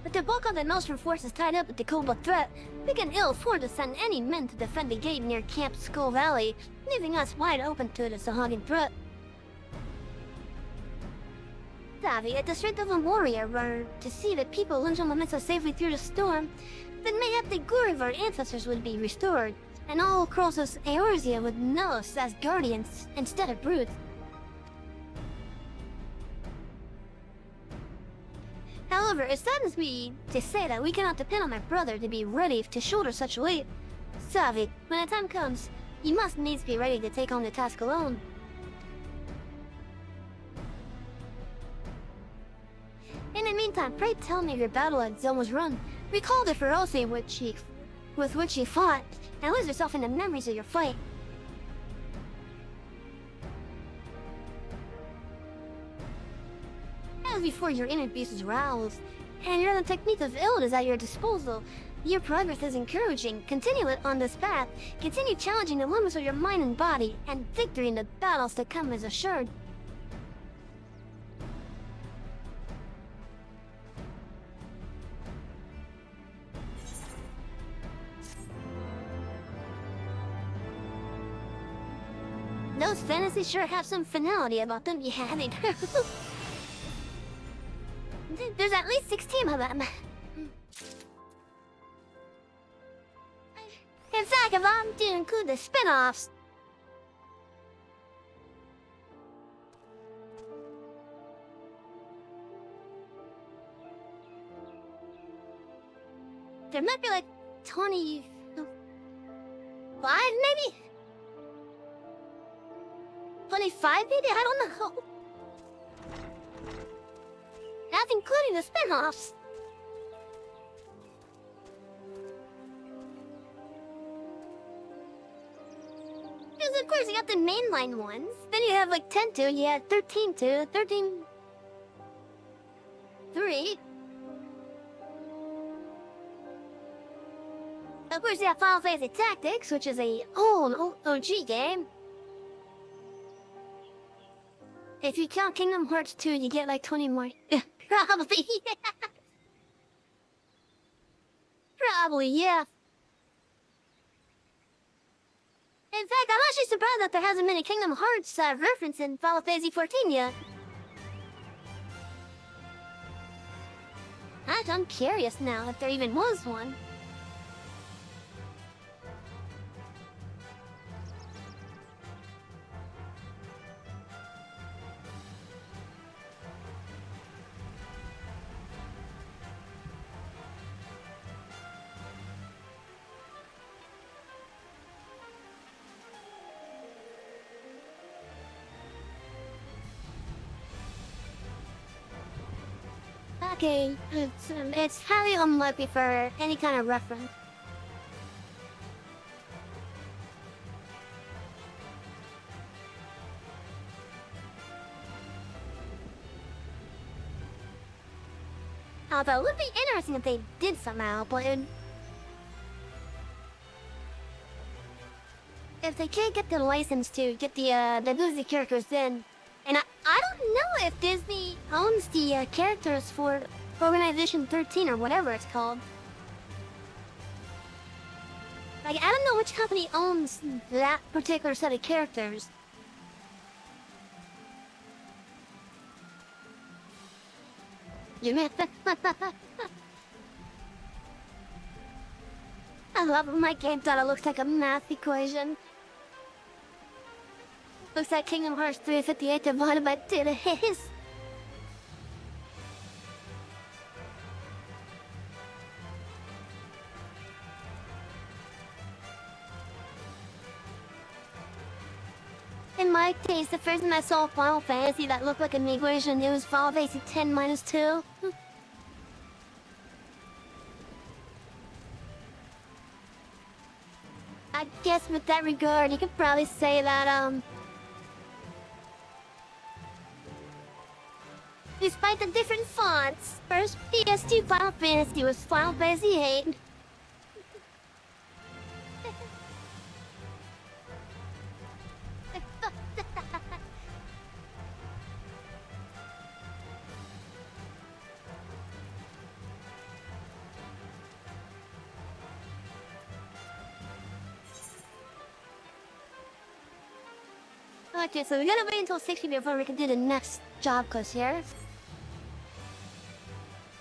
With the bulk of the Maelstrom forces tied up with the kobold threat, we can ill afford to send any men to defend the gate near Camp Skull Valley, leaving us wide open to the Sahagin threat. Savvy, at the strength of a warrior were to see the people lunge on the mesa safely through the storm, then mayhap the glory of our ancestors would be restored, and all across us Eorzea would know us as guardians instead of brutes. However, it saddens me to say that we cannot depend on my brother to be ready to shoulder such weight. Savvy, when the time comes, you must needs be ready to take on the task alone. In the meantime, pray tell me of your battle at Zelma's Run. Recall the ferocity with which you fought, and lose yourself in the memories of your fight. As before your inner beast is roused, and your other technique of ild is at your disposal, your progress is encouraging. Continue it on this path. Continue challenging the limits of your mind and body, and victory in the battles to come is assured. Those fantasies sure have some finality about them, yeah, they do. There's at least 16 of them. In fact, if I'm to include the spin-offs, there might be like 25, maybe? 25 maybe? I don't know. That's including the spin-offs. Because of course you got the mainline ones. Then you have like 10 to, you have 13 to, 13... Of course, you have Final Fantasy Tactics, which is a old OG game. If you count Kingdom Hearts 2, you get like 20 more. Probably. Probably, yeah. In fact, I'm actually surprised that there hasn't been a Kingdom Hearts reference in Final Fantasy XIV yet. I'm curious now if there even was one. Okay, it's highly unlikely for any kind of reference. Although it would be interesting if they did somehow, but if they can't get the license to get the Disney characters in, and I don't know if Disney owns the characters for Organization 13 or whatever it's called. Like, I don't know which company owns that particular set of characters. You mean? I love my game that it looks like a math equation. Looks like Kingdom Hearts 358 divided by 2 to his. In my case, the first time I saw Final Fantasy that looked like an equation, it was Final Fantasy 10 minus 2. I guess with that regard, you could probably say that, despite the different fonts, first PS2 Final Fantasy was Final Fantasy 8. Okay, so we gotta wait until 60 before we can do the next job quest here.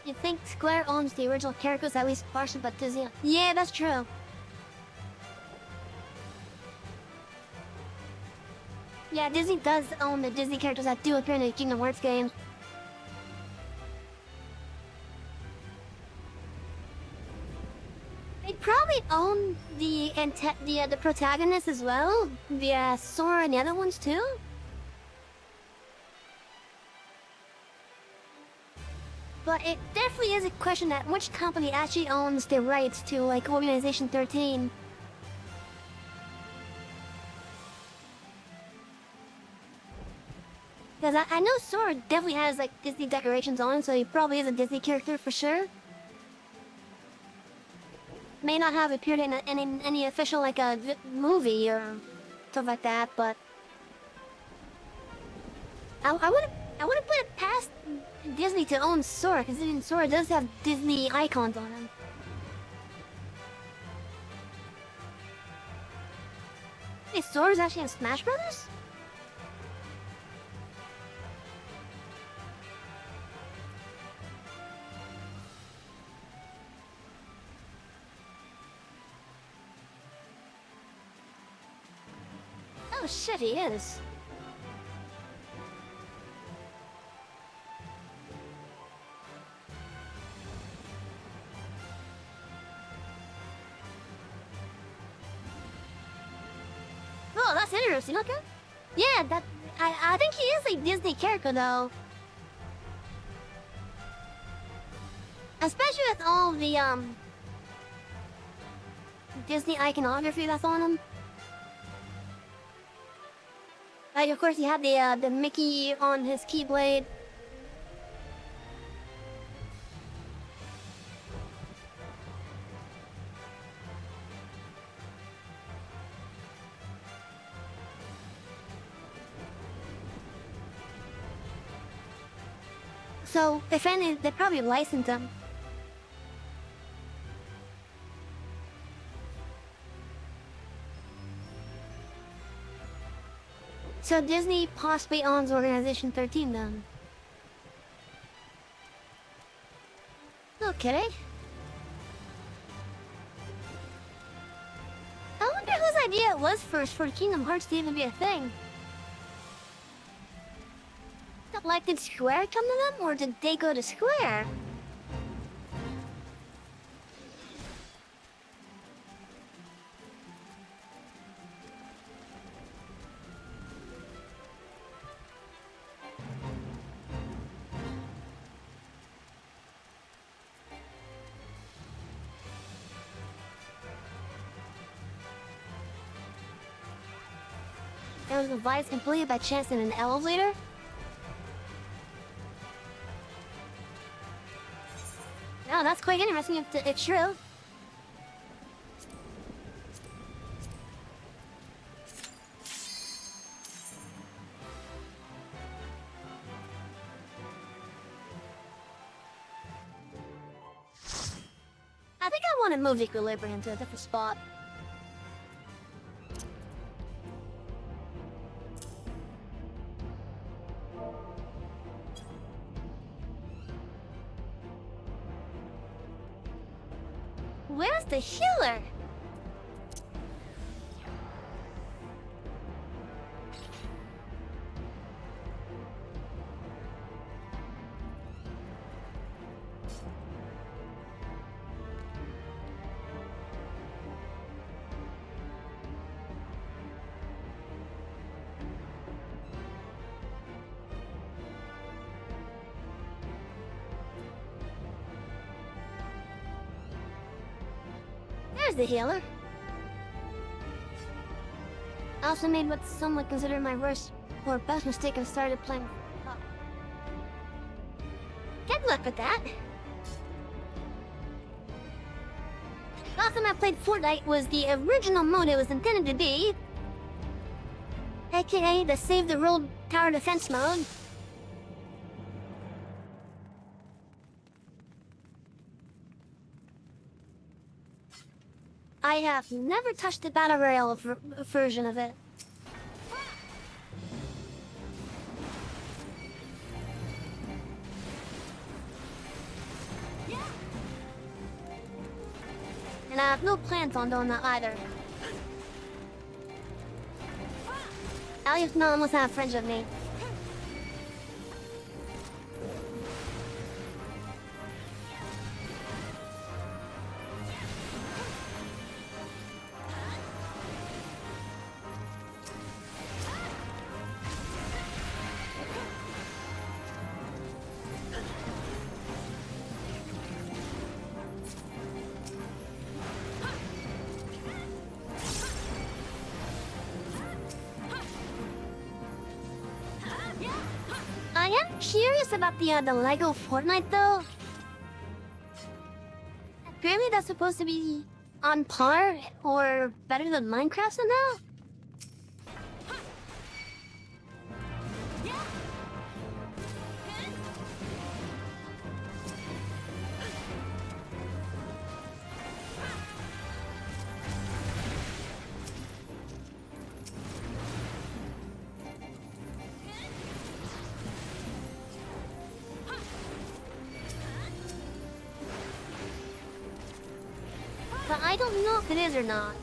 You think Square owns the original characters at least partially, but Disney? Yeah, that's true. Yeah, Disney does own the Disney characters that do appear in the Kingdom Hearts games. They probably own the protagonists as well, the Sora and the other ones too. But it definitely is a question that which company actually owns the rights to like Organization 13. Because I know Sora definitely has like Disney decorations on him, so he probably is a Disney character for sure. May not have appeared in any official like a movie or stuff like that, but I wouldn't put it past Disney to own Sora, because even Sora does have Disney icons on him. Hey, Sora's actually in Smash Brothers? Oh shit, he is. Oh, that's interesting, okay. Yeah, I think he is a Disney character though. Especially with all the Disney iconography that's on him. Like, of course, you have the Mickey on his Keyblade. So, if any, they probably licensed them. So Disney possibly owns Organization 13 then. No kidding. I wonder whose idea it was first for Kingdom Hearts to even be a thing. Like, did Square come to them, or did they go to Square? There was a device completed by chance in an elevator? No, that's quite interesting if it's true. I think I want to move Equilibrium to a different spot. Where's the healer? There's the healer. I also made what some would consider my worst or best mistake and started playing. Oh. Good luck with that. Last time I played Fortnite was the original mode it was intended to be, aka the Save the World Tower Defense mode. I have never touched the Battle Royale version of it. And I have no plans on doing that either. At least no one must have friends with me. I am curious about the Lego Fortnite though. Apparently that's supposed to be on par or better than Minecraft somehow. But I don't know if it is or not.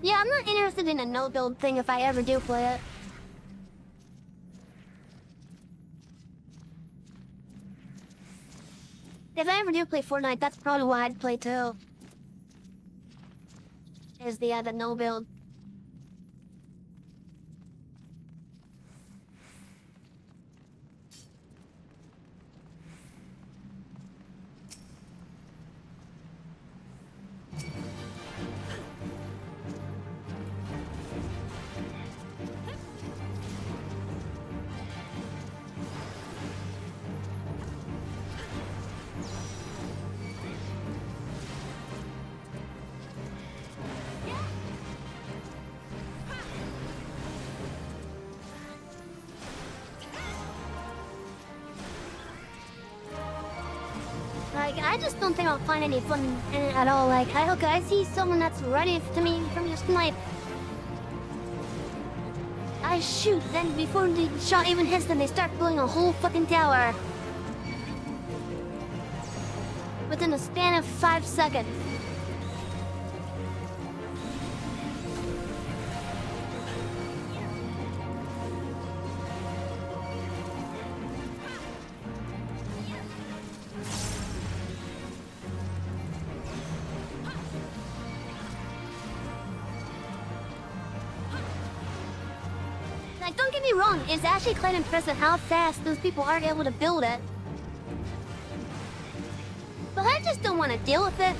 Yeah, I'm not interested in a no-build thing if I ever do play it. If I ever do play Fortnite, that's probably what I'd play too. Is the no-build. Like, I just don't think I'll find any fun in it at all. Like, okay, I see someone that's ready to me from your snipe. I shoot, then before the shot even hits them, they start building a whole fucking tower. Within a span of 5 seconds. Like, don't get me wrong, it's actually quite impressive how fast those people are able to build it. But I just don't want to deal with it.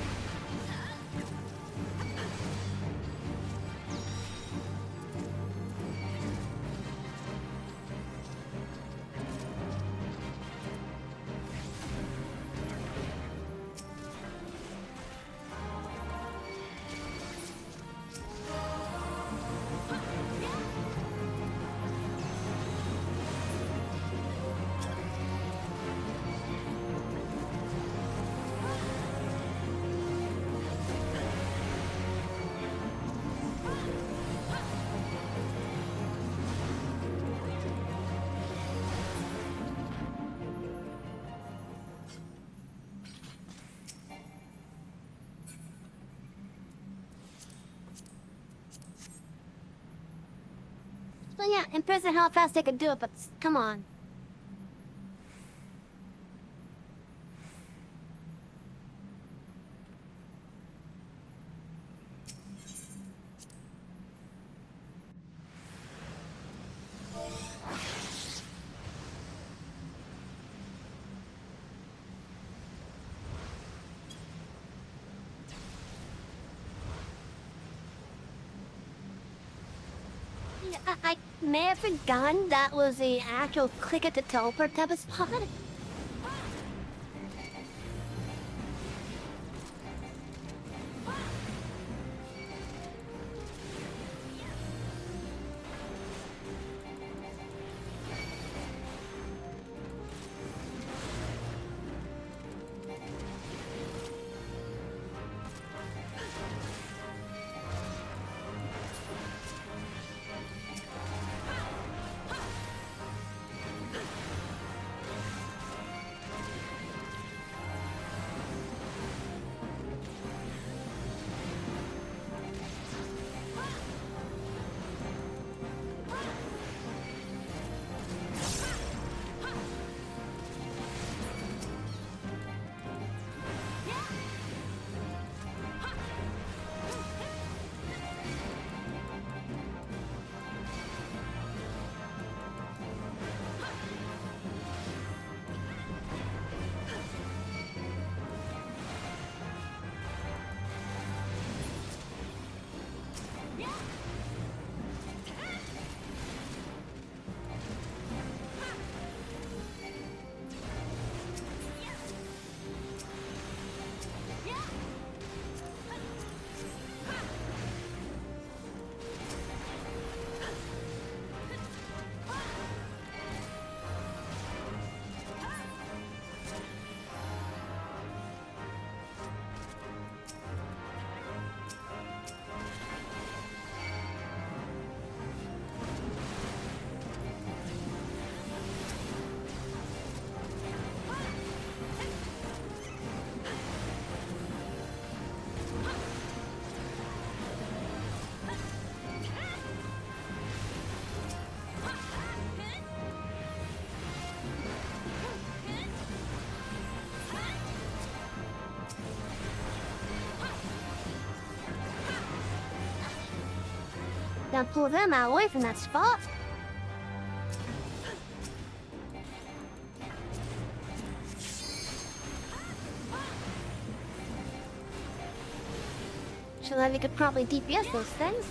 But yeah, impressive how fast they could do it, but come on. I may have forgotten that was the actual click at the teleport type of spot. Gotta pull them out away from that spot. Shillelagh could probably DPS those things.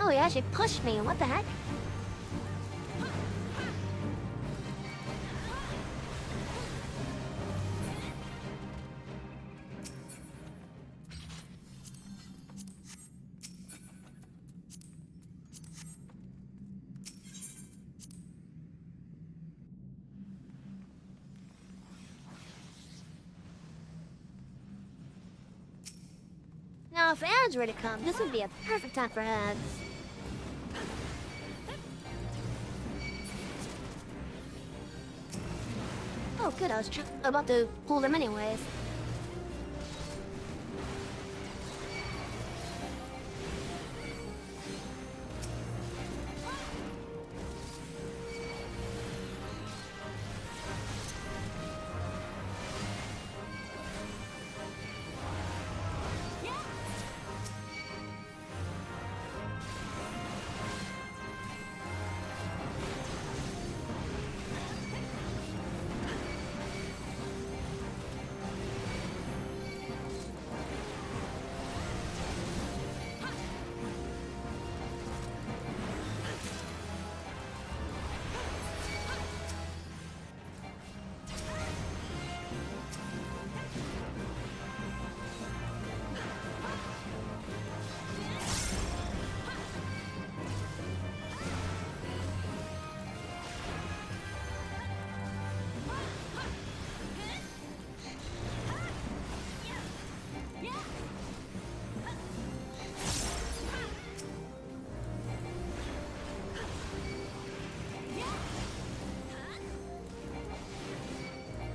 Oh, he actually pushed me. What the heck? Now, if ads were to come, this would be a perfect time for ads. Oh, good. I was about to pull them anyways.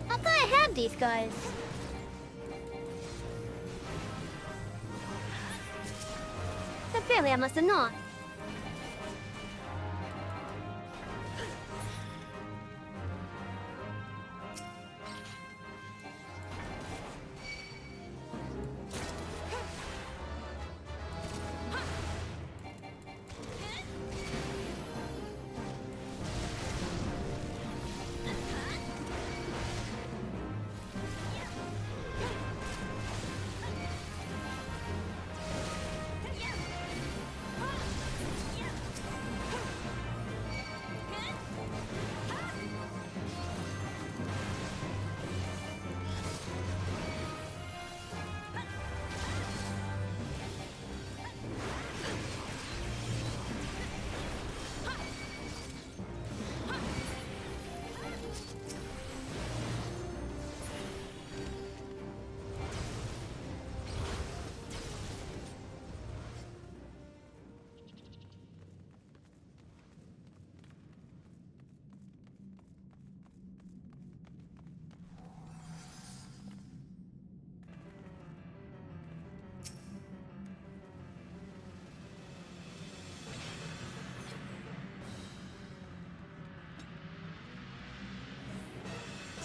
I thought I had these guys. Apparently I must have not.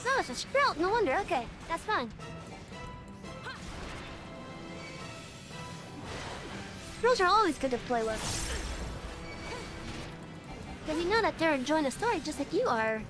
Oh, it's a sprout. No wonder. Okay, that's fine. Sprouts are always good to play with. Because you know that they're enjoying the story just like you are.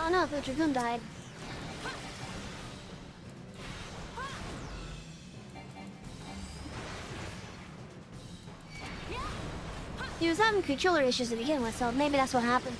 Oh no, the Dragoon died. He was having controller issues to begin with, so maybe that's what happened.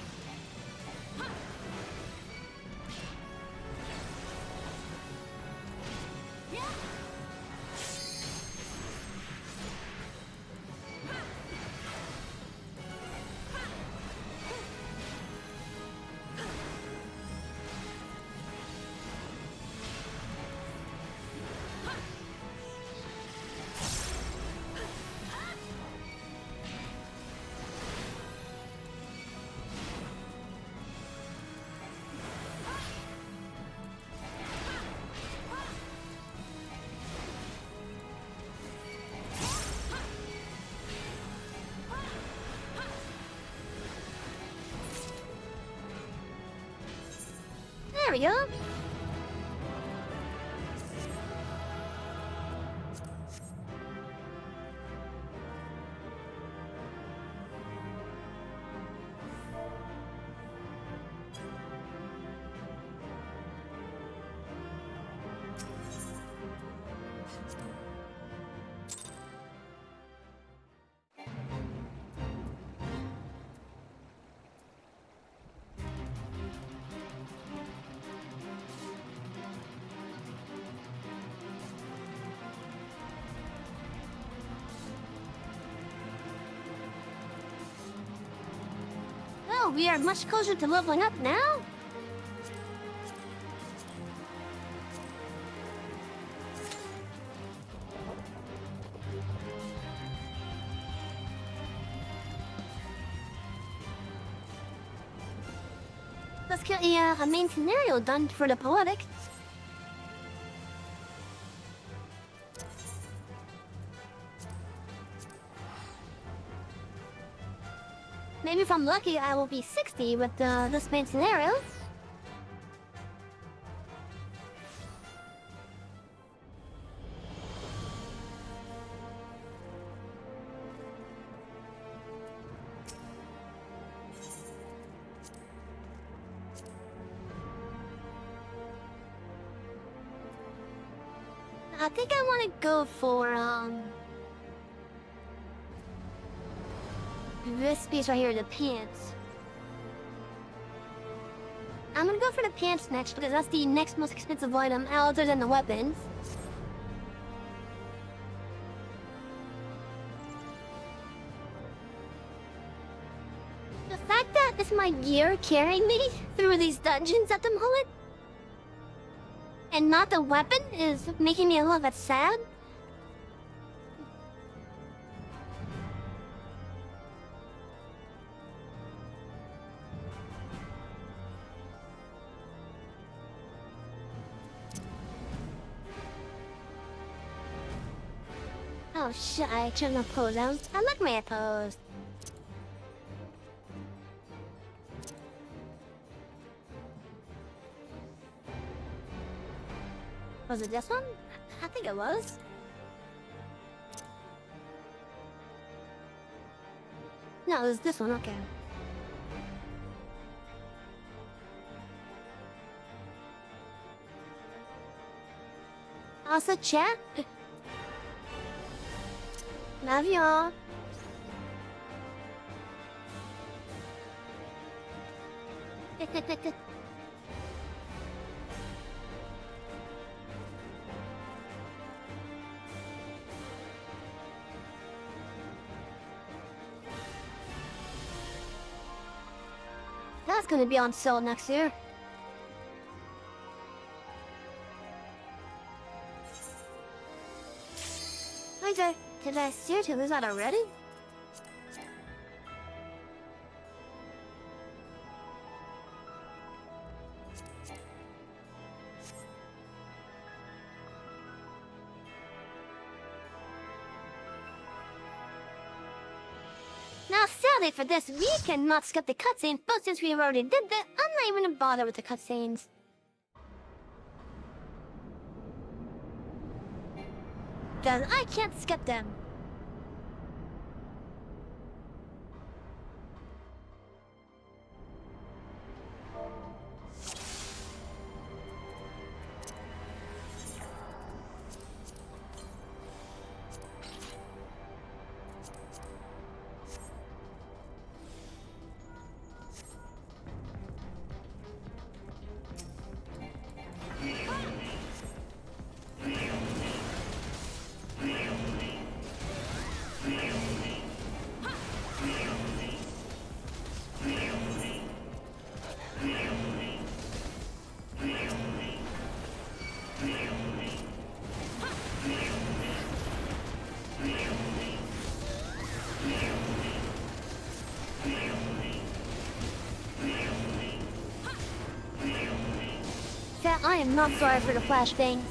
There we go. Oh, we are much closer to leveling up now? Let's get a main scenario done for the poetic. Maybe if I'm lucky, I will be 60 with this main scenario. I think I want to go for, this piece right here, the pants. I'm gonna go for the pants next because that's the next most expensive item other than the weapons. The fact that it's my gear carrying me through these dungeons at the moment, and not the weapon, is making me a little bit sad. Oh shit, I shouldn't have posed. I like my pose. Was it this one? I think it was. No, it was this one, okay. Also, chat. Love y'all. That's gonna be on sale next year. Hi there. Did I seriously lose that already? Now, sadly for this, we cannot skip the cutscenes, but since we already did that, I'm not even gonna bother with the cutscenes. Because I can't skip them. I am not sorry for the flash things.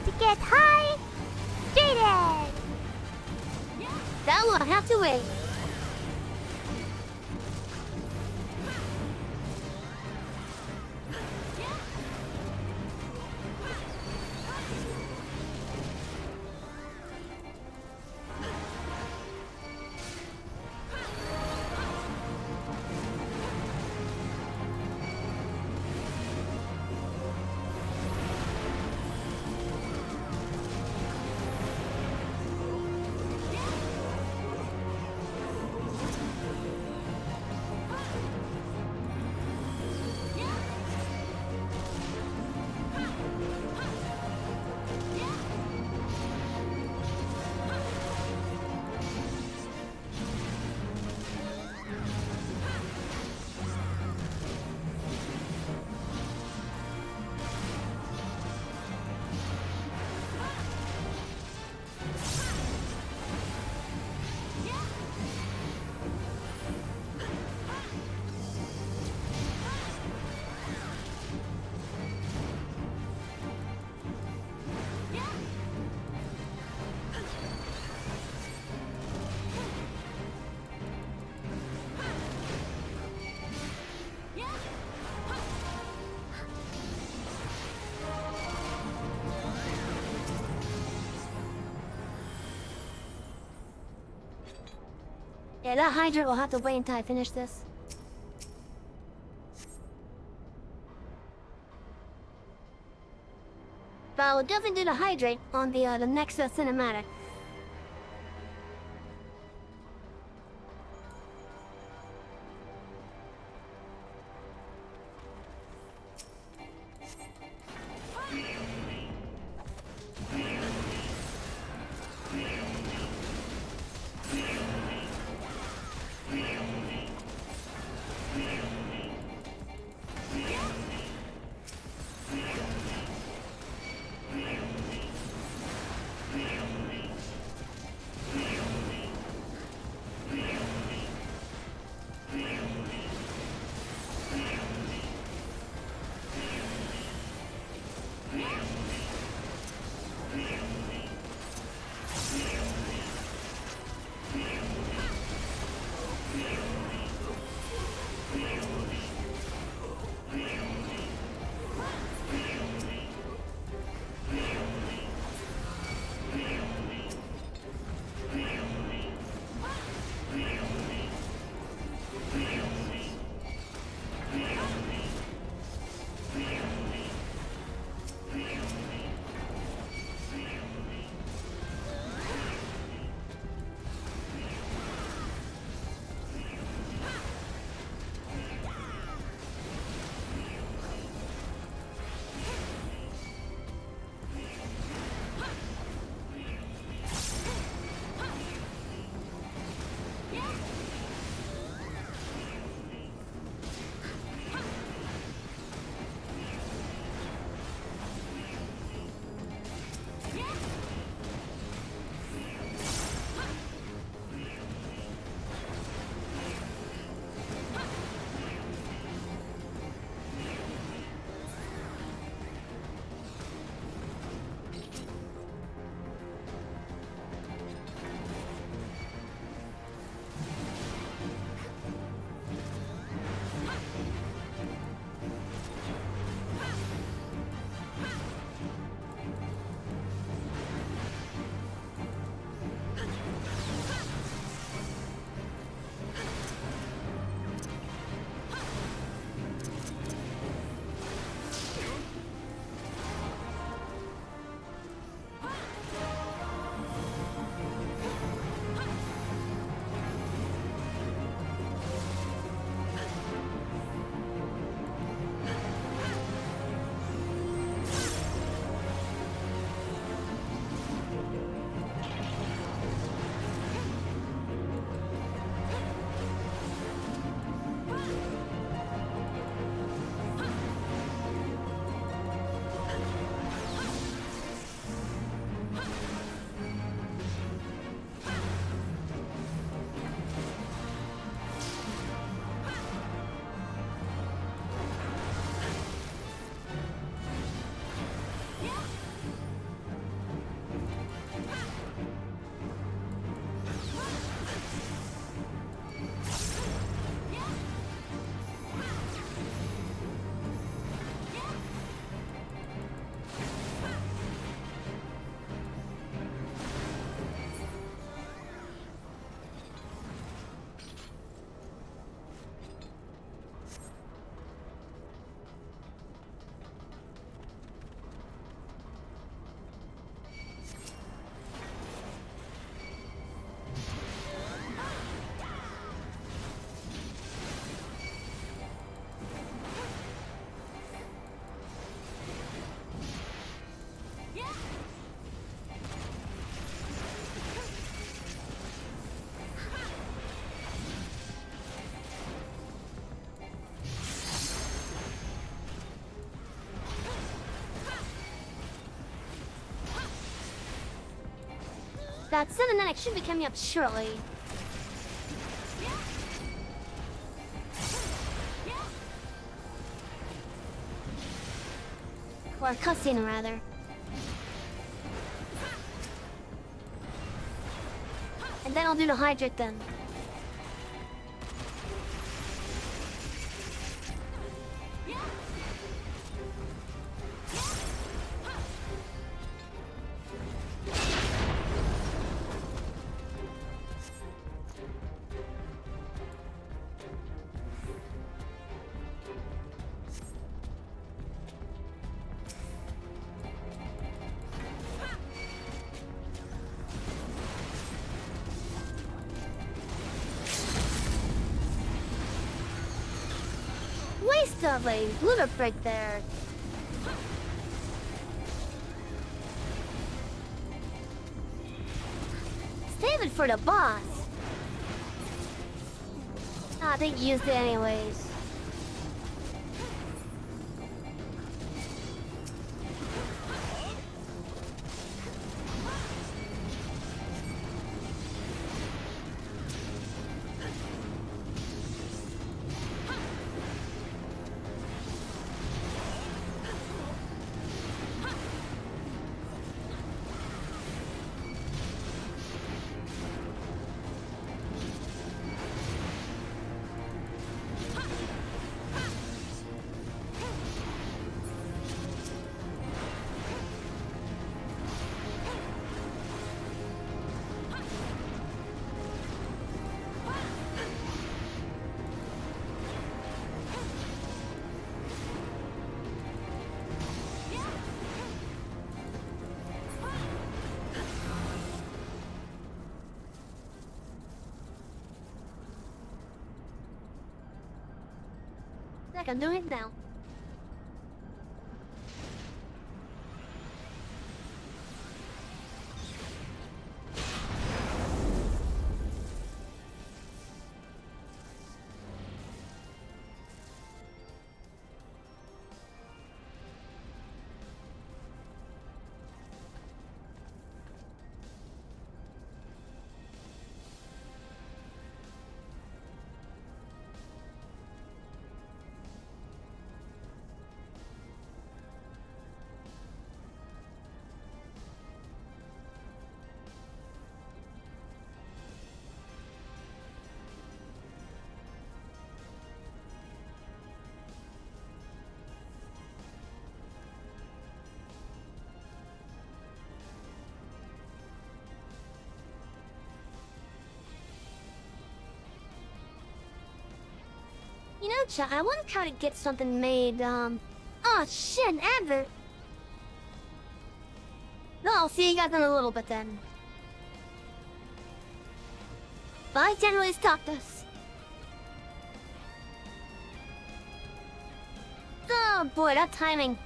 To get high, Jaden! That will have to wait. Yeah, that hydrant will have to wait until I finish this. But I will definitely do the hydrate on the next cinematic. That cinematic should be coming up shortly. Or a cutscene, rather. And then I'll do the hydrate then. of a liver break there. Save it for the boss. Ah, they used it anyways. I can do it now. You know, Chuck, I want to try to get something made, Oh, shit, advert! No, I'll see you guys in a little bit then. Bye, generally stopped us. Oh boy, that timing.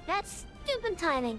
That's stupid timing.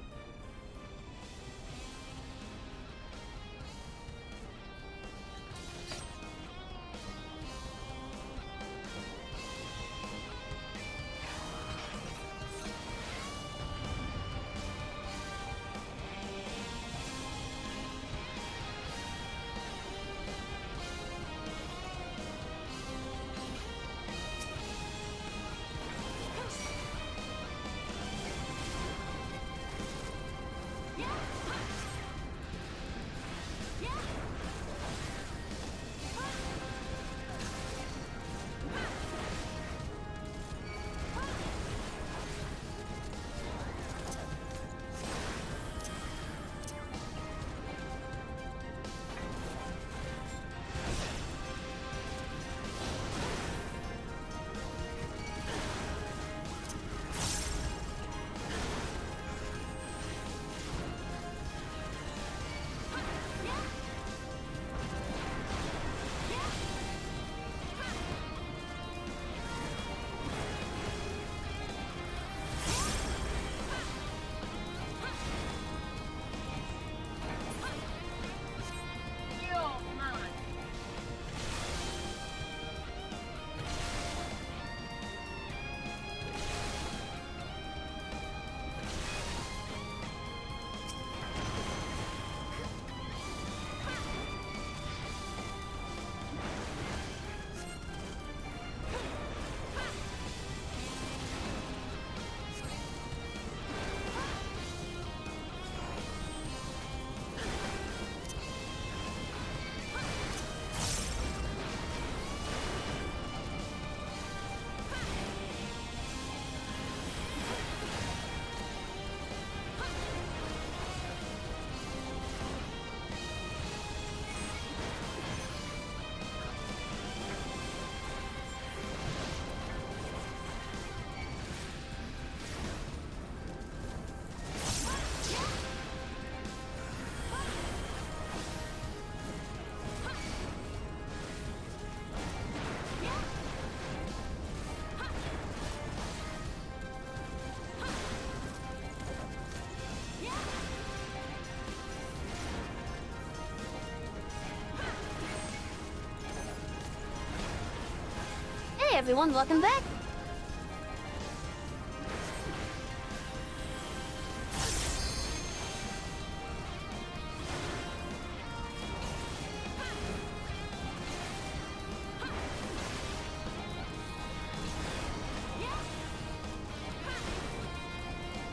everyone, welcome back!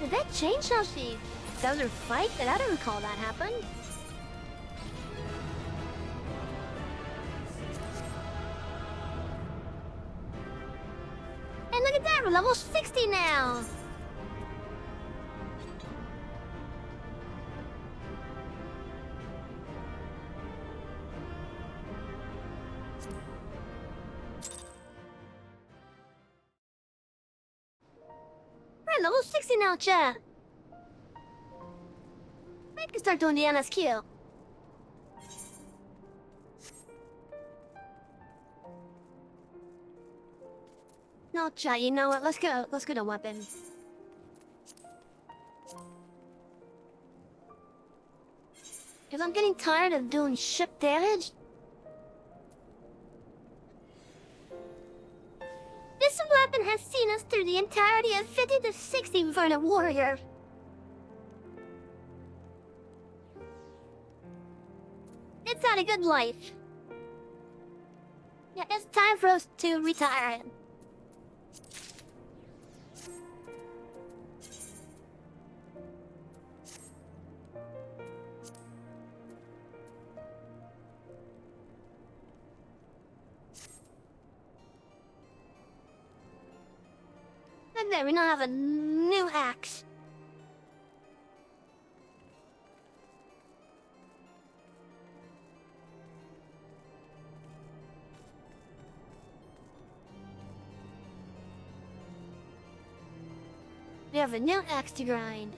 Did that change how she does her fight? I don't recall that happen. And look at that, we're level 60 now! We're level 60 now, chat! I can start doing the NSQ. No, chat, you know what? Let's go to weapon. Because I'm getting tired of doing ship damage. This weapon has seen us through the entirety of 50 to 60 for the warrior. It's had a good life. Yeah, it's time for us to retire. And there, we now have a new axe. We have a new axe to grind.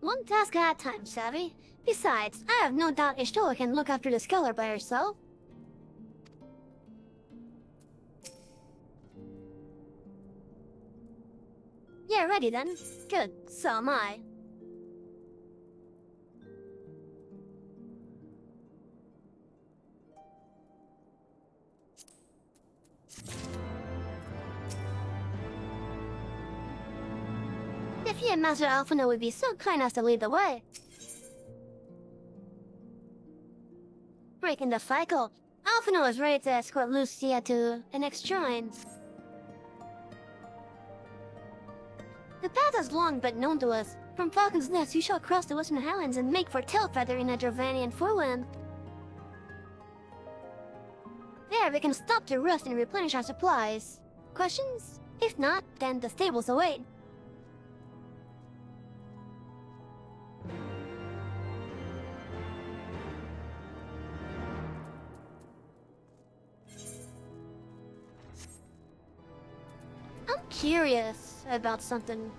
One task at a time, savvy? Besides, I have no doubt Ishtoa can look after the Skeller by herself. Yeah, ready then. Good, so am I. If he and Master Alphino would be so kind as to lead the way. Breaking the cycle, Alphino is ready to escort Lucia to the next shrine. The path is long but known to us. From Falcon's Nest, we shall cross the Western Highlands and make for Tailfeather in a Dravanian foreland. There, we can stop to rest and replenish our supplies. Questions? If not, then the stables await. I'm curious about something.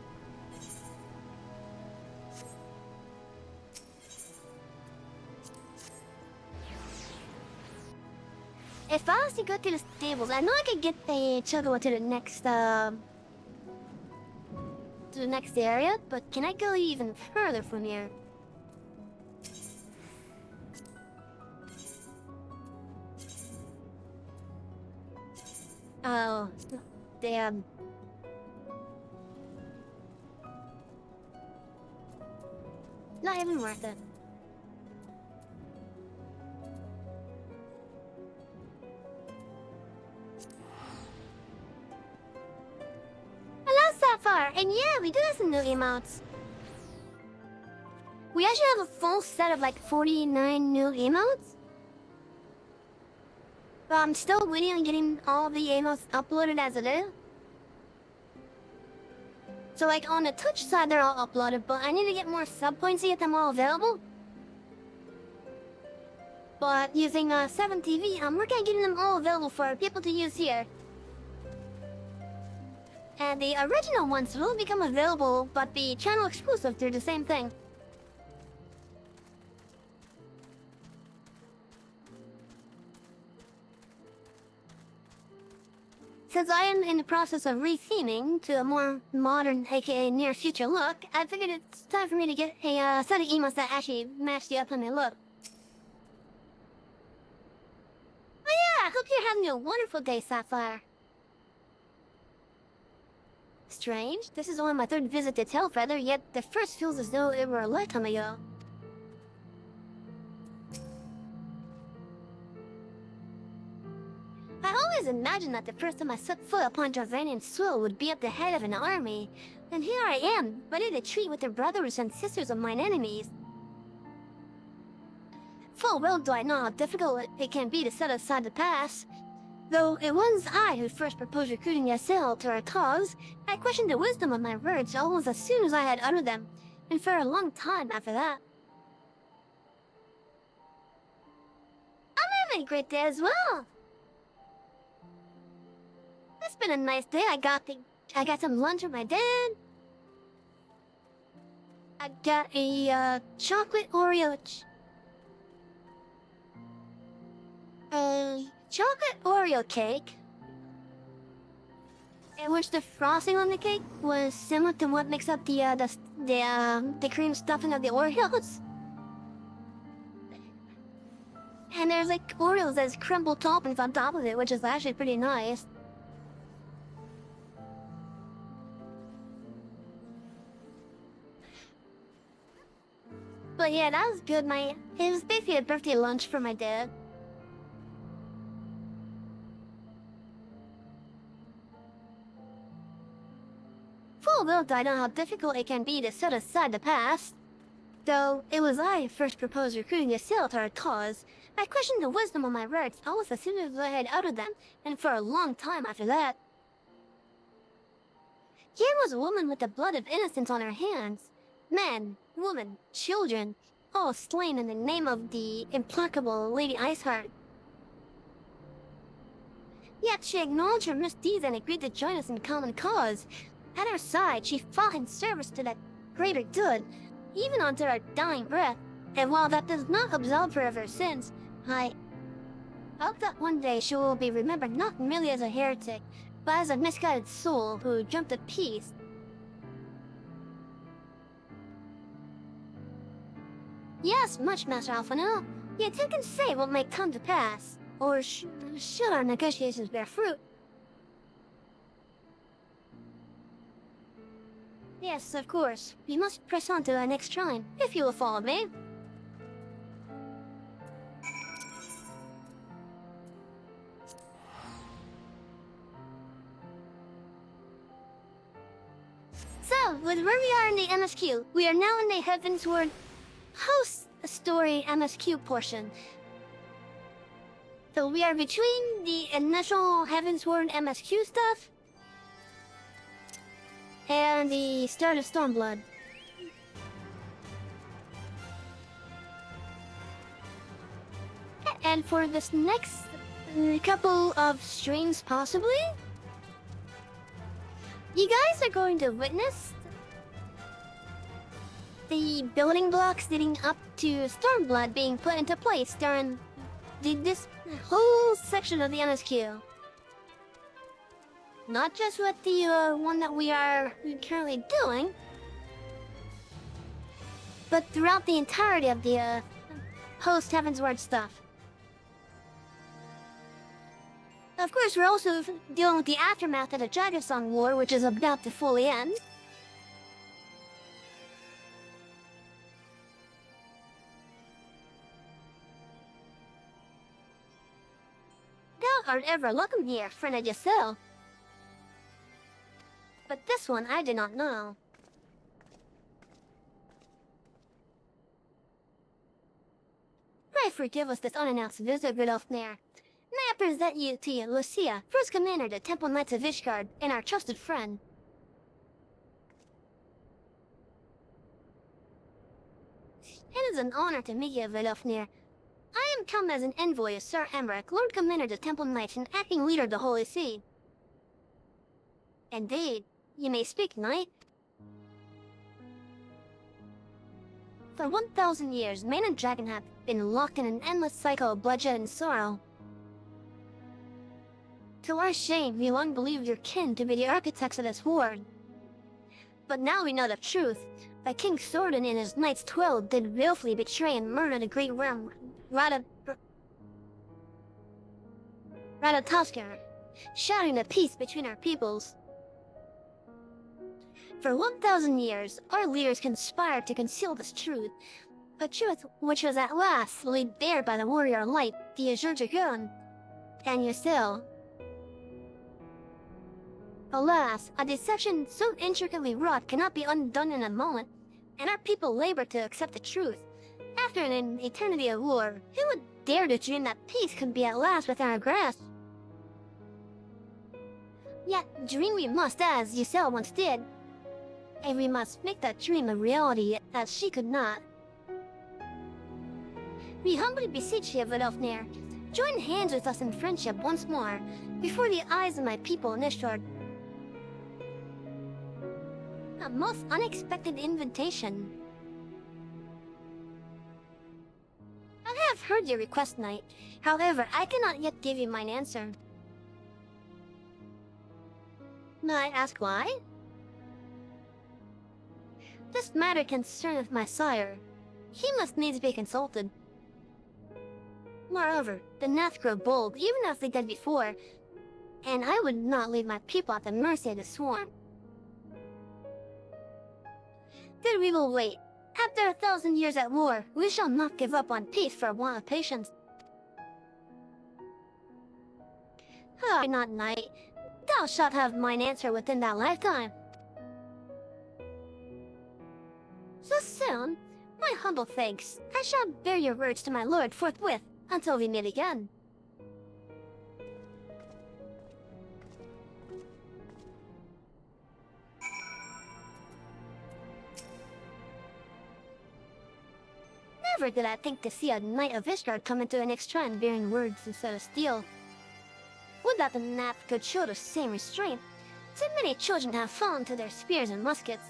If I was to go to the stables, I know I could get the Chocobo to the next area, but can I go even further from here? Oh, damn. Not even worth it. Hello, Sapphire! And yeah, we do have some new emotes. We actually have a full set of like 49 new emotes. But I'm still waiting on getting all the emotes uploaded as it is. So like on the Twitch side they're all uploaded, but I need to get more sub points to get them all available. But using 7 TV, I'm working on getting them all available for people to use here. And the original ones will become available, but be channel exclusive through the same thing. Since I am in the process of retheming to a more modern, aka near future look, I figured it's time for me to get a set of emotes that actually match the upcoming look. Oh yeah, I hope you're having a wonderful day, Sapphire. Strange, this is only my 3rd visit to Tailfeather, yet the first feels as though it were a lifetime ago. I always imagined that the first time I set foot upon Jordanian soil would be at the head of an army. And here I am, ready to treat with the brothers and sisters of mine enemies. Full well do I know how difficult it can be to set aside the past. Though it was I who first proposed recruiting Yassel to our cause, I questioned the wisdom of my words almost as soon as I had uttered them, and for a long time after that. I'm having a great day as well. It's been a nice day. I got some lunch with my dad. I got a chocolate Oreo chocolate Oreo cake, in which the frosting on the cake was similar to what makes up the cream stuffing of the Oreos. And there's like Oreos as crumbled toppings on top of it, which is actually pretty nice. But yeah, that was good. It was basically a birthday lunch for my dad. Full well I know how difficult it can be to set aside the past. Though it was I who first proposed recruiting Yassel to our cause, I questioned the wisdom of my words almost as soon as I had uttered them, and for a long time after that. Here was a woman with the blood of innocence on her hands. Men, women, children, all slain in the name of the implacable Lady Iceheart. Yet she acknowledged her misdeeds and agreed to join us in common cause. At our side, she fought in service to that greater good, even unto her dying breath. And while that does not absolve her of her sins, I hope that one day she will be remembered not merely as a heretic, but as a misguided soul who jumped at peace. Yes, much, Master Alphino. Yet who can say what may come to pass? Or should our negotiations bear fruit? Yes, of course. We must press on to our next shrine, if you will follow me. So, with where we are in the MSQ, we are now in the Heavensward Host Story MSQ portion. So we are between the initial Heavensward MSQ stuff and the start of Stormblood. And for this next couple of streams, possibly, you guys are going to witness the building blocks leading up to Stormblood being put into place during this whole section of the MSQ. Not just with the one that we are currently doing, but throughout the entirety of the post Heavensward stuff. Of course, we're also dealing with the aftermath of the Dragasong War, which is about to fully end. Thou art ever welcome here, friend of Yassel. But this one I did not know. Pray forgive us this unannounced visit, good Ulfnir. May I present you to Lucia, first commander of the Temple Knights of Ishgard, and our trusted friend. It is an honor to meet you, Vidofnir. I am come as an envoy of Sir Emmerich, Lord Commander of the Temple Knights and acting leader of the Holy See. Indeed, you may speak, Knight. For 1,000 years, man and dragon have been locked in an endless cycle of bloodshed and sorrow. To our shame, we long believed your kin to be the architects of this war. But now we know the truth. That King Sorden and his Knights 12 did willfully betray and murder the great realm, Ratatoskar, shattering the peace between our peoples. For 1,000 years, our leaders conspired to conceal this truth, a truth which was at last laid bare by the warrior light, the Azure Dragon, and yourself. Alas, a deception so intricately wrought cannot be undone in a moment, and our people labor to accept the truth. After an eternity of war, who would dare to dream that peace could be at last within our grasp? Yet, dream we must, as Giselle once did, and we must make that dream a reality as she could not. We humbly beseech you, Vidofnir, join hands with us in friendship once more, before the eyes of my people in Ishtard. A most unexpected invitation. I have heard your request, Knight. However, I cannot yet give you mine answer. May I ask why? This matter concerneth my sire. He must needs be consulted. Moreover, the Nath grow bold, even as they did before, and I would not leave my people at the mercy of the swarm. Then we will wait. After 1,000 years at war, we shall not give up on peace for want of patience. Ah, not Knight. Thou shalt have mine answer within that lifetime. So soon? My humble thanks. I shall bear your words to my lord forthwith, until we meet again. Never did I think to see a Knight of Ishgard come into an Ixtran bearing words instead of steel. Would that the Nath could show the same restraint. Too many children have fallen to their spears and muskets.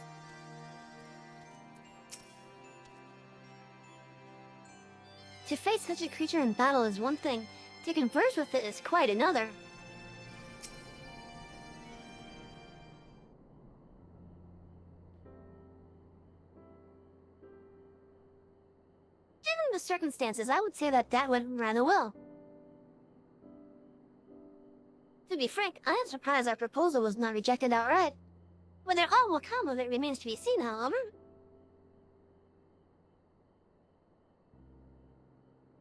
To face such a creature in battle is one thing, to converse with it is quite another. Given the circumstances, I would say that went rather well. To be frank, I am surprised our proposal was not rejected outright. Whether all will come of it remains to be seen, however.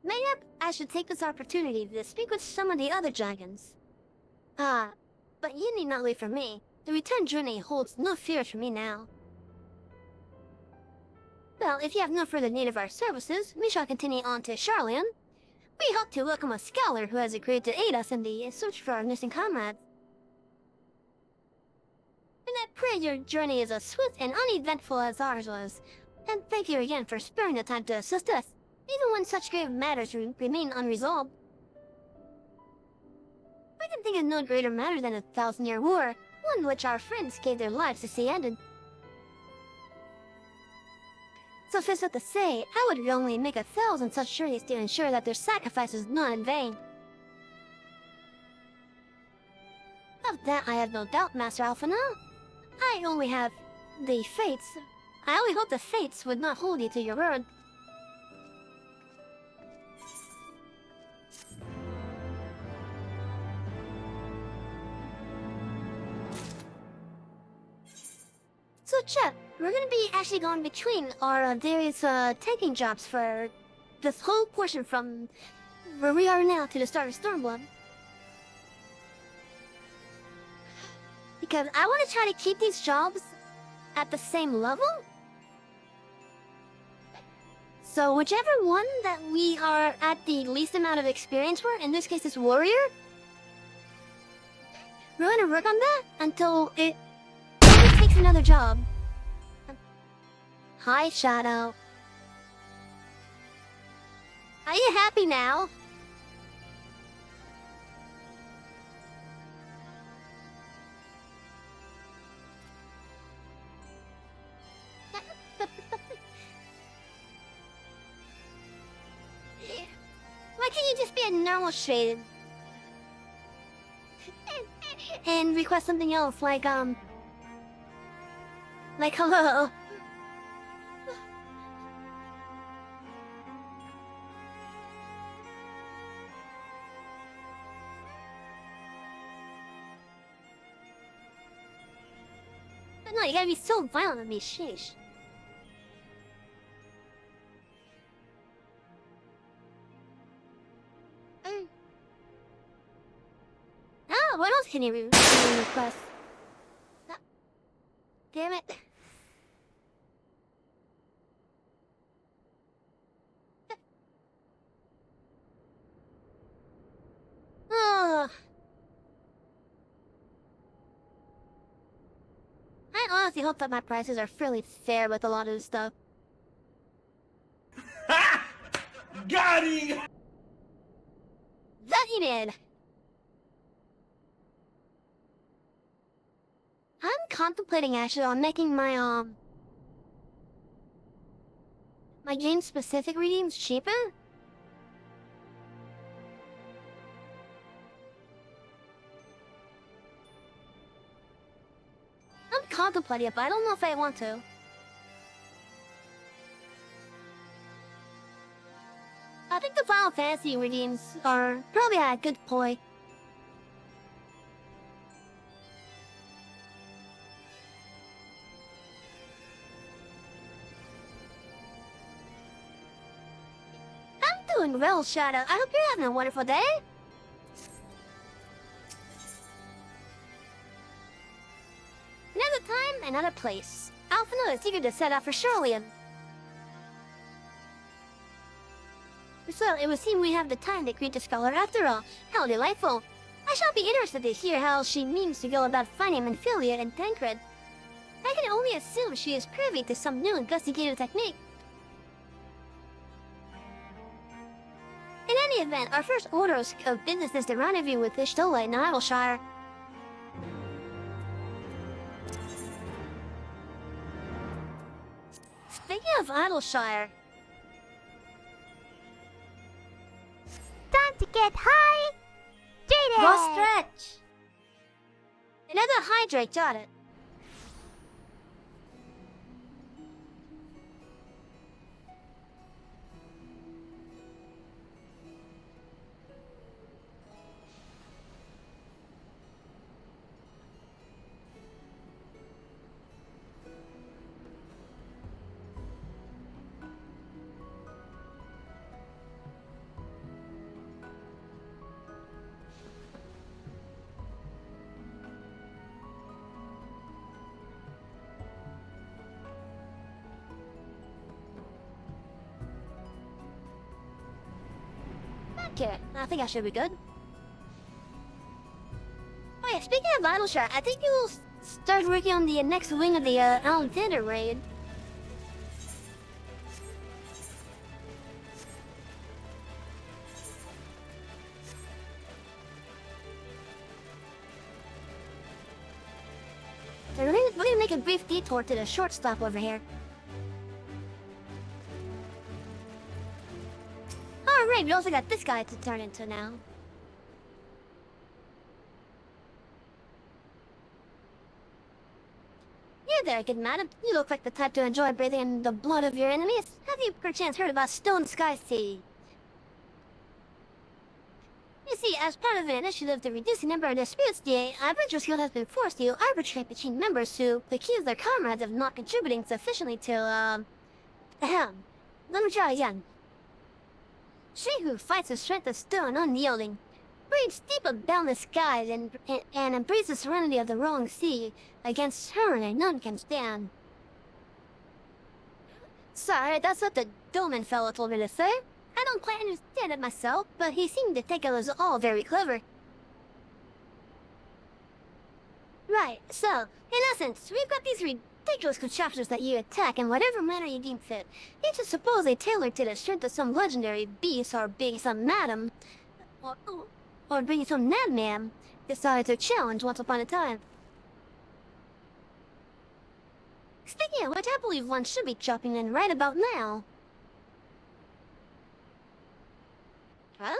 Mayhap I should take this opportunity to speak with some of the other dragons. But you need not wait for me. The return journey holds no fears for me now. Well, if you have no further need of our services, we shall continue on to Charlian. We hope to welcome a scholar who has agreed to aid us in the search for our missing comrades. And I pray your journey is as swift and uneventful as ours was. And thank you again for sparing the time to assist us, even when such grave matters remain unresolved. I can think of no greater matter than a 1,000-year war, one which our friends gave their lives to see ended. Suffice it to say, I would willingly make 1,000 such journeys to ensure that their sacrifice is not in vain. Of that I have no doubt, Master Alphana. I only hope the fates would not hold you to your word. So, Chet, we're gonna be actually going between our various taking jobs for this whole portion from where we are now to the start of Stormblood. Because I want to try to keep these jobs at the same level. So whichever one that we are at the least amount of experience for, in this case it's Warrior, we're gonna work on that until it takes another job. Hi, Shadow. Are you happy now? Why can't you just be a normal shade? And request something else, like hello. But no, you gotta be so violent with me, sheesh. Oh, what else can you request? No. Damn it. Oh. I honestly hope that my prices are fairly fair with a lot of this stuff. Got him! That he did! I'm contemplating actually on making my game-specific redeems cheaper. I'm contemplating it, but I don't know if I want to. I think the Final Fantasy redeems are probably at a good point. I'm doing well, Shadow. I hope you're having a wonderful day. Another time, another place. Alphino is eager to set out for Charlian. So, it would seem we have the time to greet the scholar after all. How delightful. I shall be interested to hear how she means to go about finding Amphilia and Tancred. I can only assume she is privy to some new investigative technique. In any event, our first order of business is the rendezvous with Ishtola in Idleshire. Speaking of Idleshire... Time to get high! Jaded! Go stretch! Another hydrate, got it. Okay, I think I should be good. Oh yeah, speaking of Idleshire, I think you'll start working on the next wing of the Alexander raid. So we're gonna make a brief detour to the short stop over here. Alright, we also got this guy to turn into now. Yeah there, good madam. You look like the type to enjoy bathing in the blood of your enemies. Have you perchance heard about Stone Sky Sea? You see, as part of an initiative to reduce the number of disputes, the Arbiters Guild has been forced to arbitrate between members who accuse their comrades of not contributing sufficiently to, let me try again. She who fights the strength of stone unyielding, breathes deep of boundless skies and embraces the serenity of the rolling sea. Against her and none can stand. Sorry, that's what the Doman fellow told me to say. I don't quite understand it myself, but he seemed to think it was all very clever. Right, so, in essence, we've got these Take those contraptions that you attack in whatever manner you deem fit. Each is supposedly tailored to the strength of some legendary beast or being some madam, or being some madman decided to challenge once upon a time. Speaking of which, I believe one should be chopping in right about now. Huh?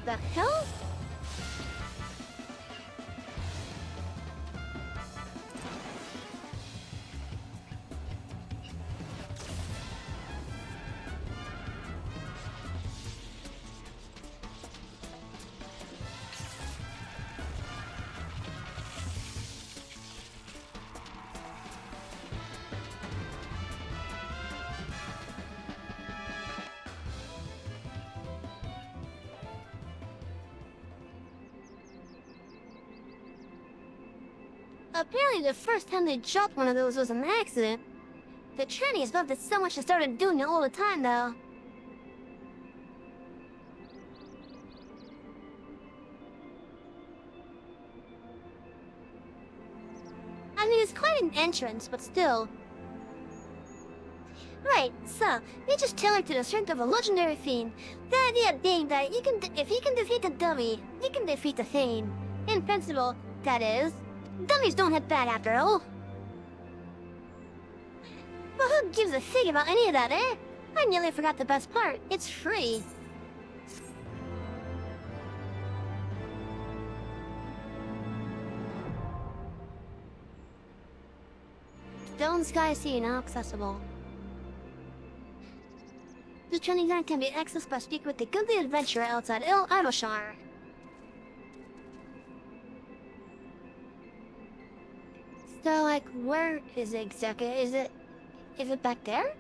The hell? Apparently the first time they dropped one of those was an accident. The trannies loved it so much they started doing it all the time, though. I mean, it's quite an entrance, but still. Right, so, they just tailored to the strength of a legendary fiend. The idea being that if you can defeat the dummy, you can defeat the fiend. In principle, that is. Dummies don't hit bad after all. But who gives a fig about any of that, eh? I nearly forgot the best part. It's free. Stone Sky Sea now accessible. The training ground can be accessed by speaking with the goodly adventurer outside Il Idoshar. So, like, where is it exactly? Is it back there?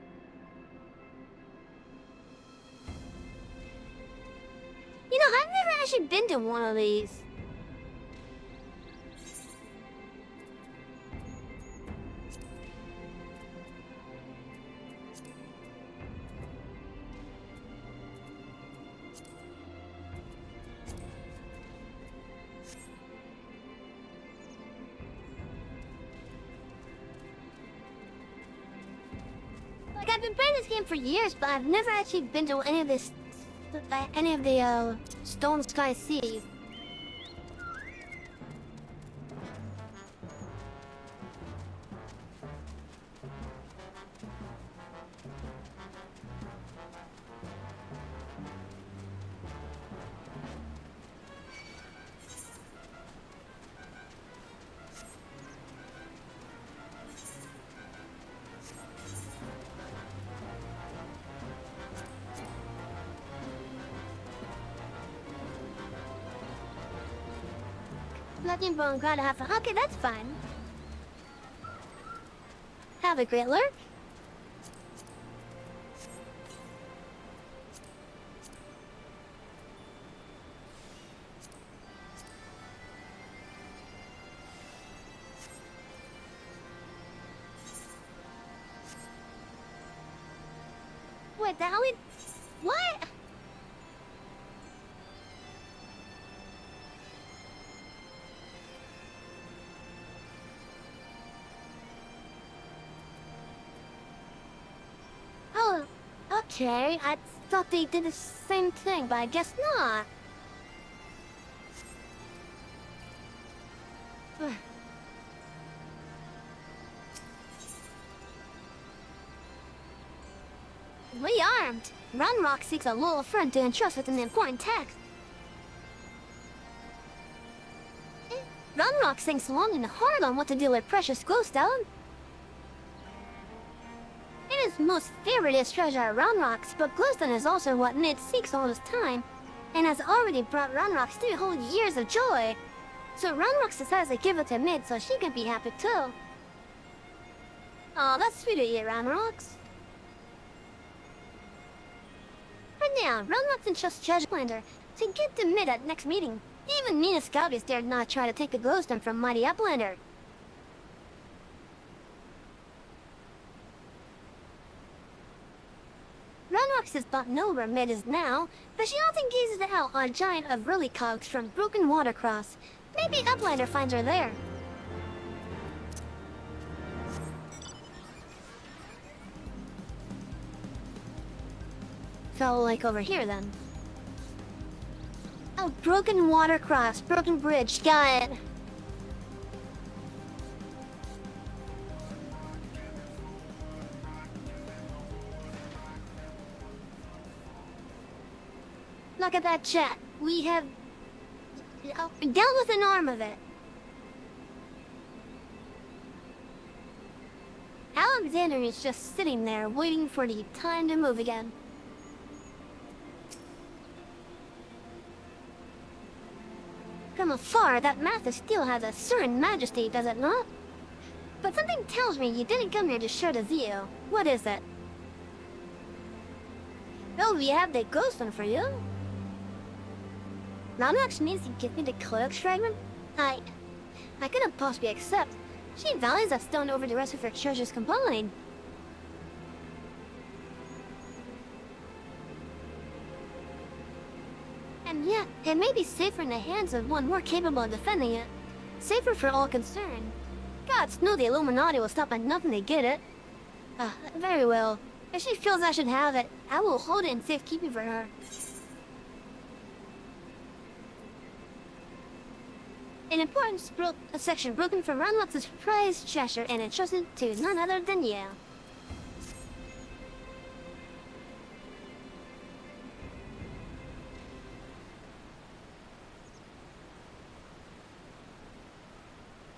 You know, I've never actually been to one of these. Like, I've been playing this game for years, but I've never actually been to any of the Stone Sky Seas. Nothing but I'm glad to have fun. Okay, that's fine. Have a great lurk. Wait, the hell we... What? Oh, okay. I thought they did the same thing, but I guess not. Rearmed! Runrock seeks a loyal friend to entrust with an important task. Runrock thinks long and hard on what to do with precious glowstone. It is most favorite treasure at Runrock's, but glowstone is also what Mid seeks all this time, and has already brought Runrock's 3 whole years of joy. So Runrock decides to give it to Mid so she can be happy too. Oh, that's sweet of you, Runrocks. For now, Runrock's entrusts Treasure Planter to get to Mid at next meeting. Even Mina Scalbius dared not try to take the glowstone from Mighty Uplander. Runrox does not know where Mid is now, but she often gazes out on a giant of Rully cogs from Broken Watercross. Maybe Uplander finds her there. So, like over here then. Oh, Broken Watercross, Broken Bridge, got it. Look at that chat. We have dealt with an arm of it. Alexander is just sitting there waiting for the time to move again. From afar, that Mathis still has a certain majesty, does it not? But something tells me you didn't come here to share the view. What is it? Oh, we have the ghost one for you. Lamax means to give me the Codex fragment? I couldn't possibly accept. She values that stone over the rest of her treasures combined. And yet, it may be safer in the hands of one more capable of defending it. Safer for all concerned. Gods know the Illuminati will stop at nothing to get it. Very well. If she feels I should have it, I will hold it in safekeeping for her. An important section broken from Runlock's prized treasure and entrusted to none other than you.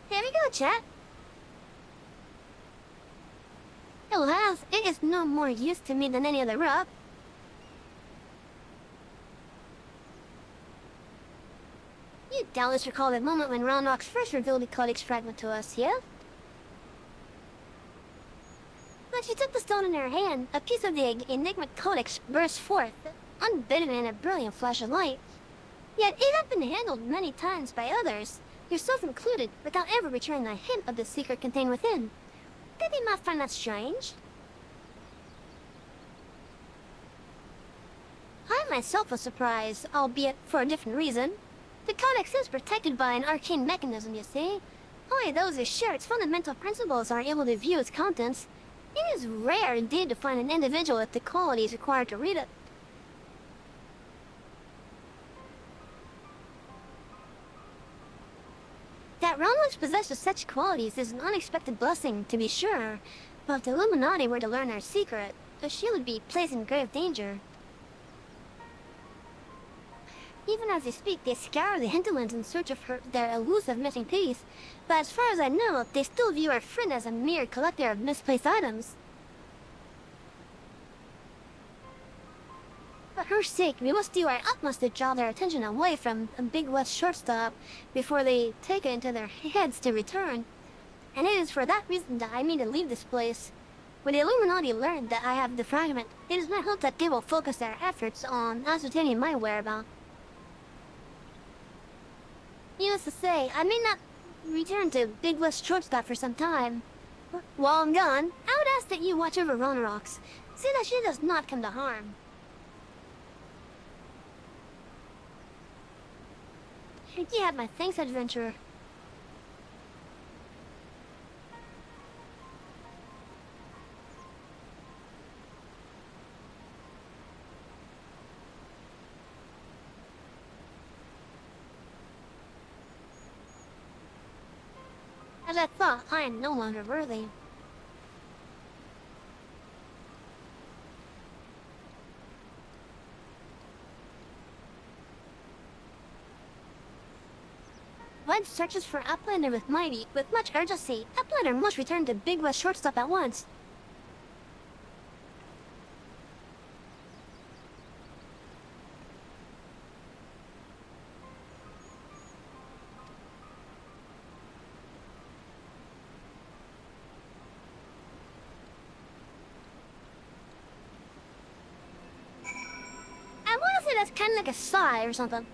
Here we go, chat. Alas, it is no more use to me than any other rock. You doubtless recall the moment when Ronrox first revealed the Codex fragment to us, yeah? When she took the stone in her hand, a piece of the enigmatic Codex burst forth, unbidden in a brilliant flash of light. Yet it had been handled many times by others, yourself included, without ever returning a hint of the secret contained within. Did you not find that strange? I myself was surprised, albeit for a different reason. The Codex is protected by an arcane mechanism, you see. Only those who share its fundamental principles are able to view its contents. It is rare indeed to find an individual with the qualities required to read it. That Ronlux possesses such qualities is an unexpected blessing, to be sure. But if the Illuminati were to learn our secret, she would be placed in grave danger. Even as they speak, they scour the hinterlands in search of their elusive missing piece. But as far as I know, they still view our friend as a mere collector of misplaced items. For her sake, we must do our utmost to draw their attention away from a Big West shortstop before they take it into their heads to return. And it is for that reason that I mean to leave this place. When the Illuminati learn that I have the fragment, it is my hope that they will focus their efforts on ascertaining my whereabouts. Needless to say, I may not return to Big West shortstop for some time. While I'm gone, I would ask that you watch over Ronrox, see that she does not come to harm. You have my thanks, adventurer. As I thought, I am no longer worthy. Wed searches for Uplander with much urgency. Uplander must return to Big West shortstop at once. I want to say that's kind of like a sigh or something.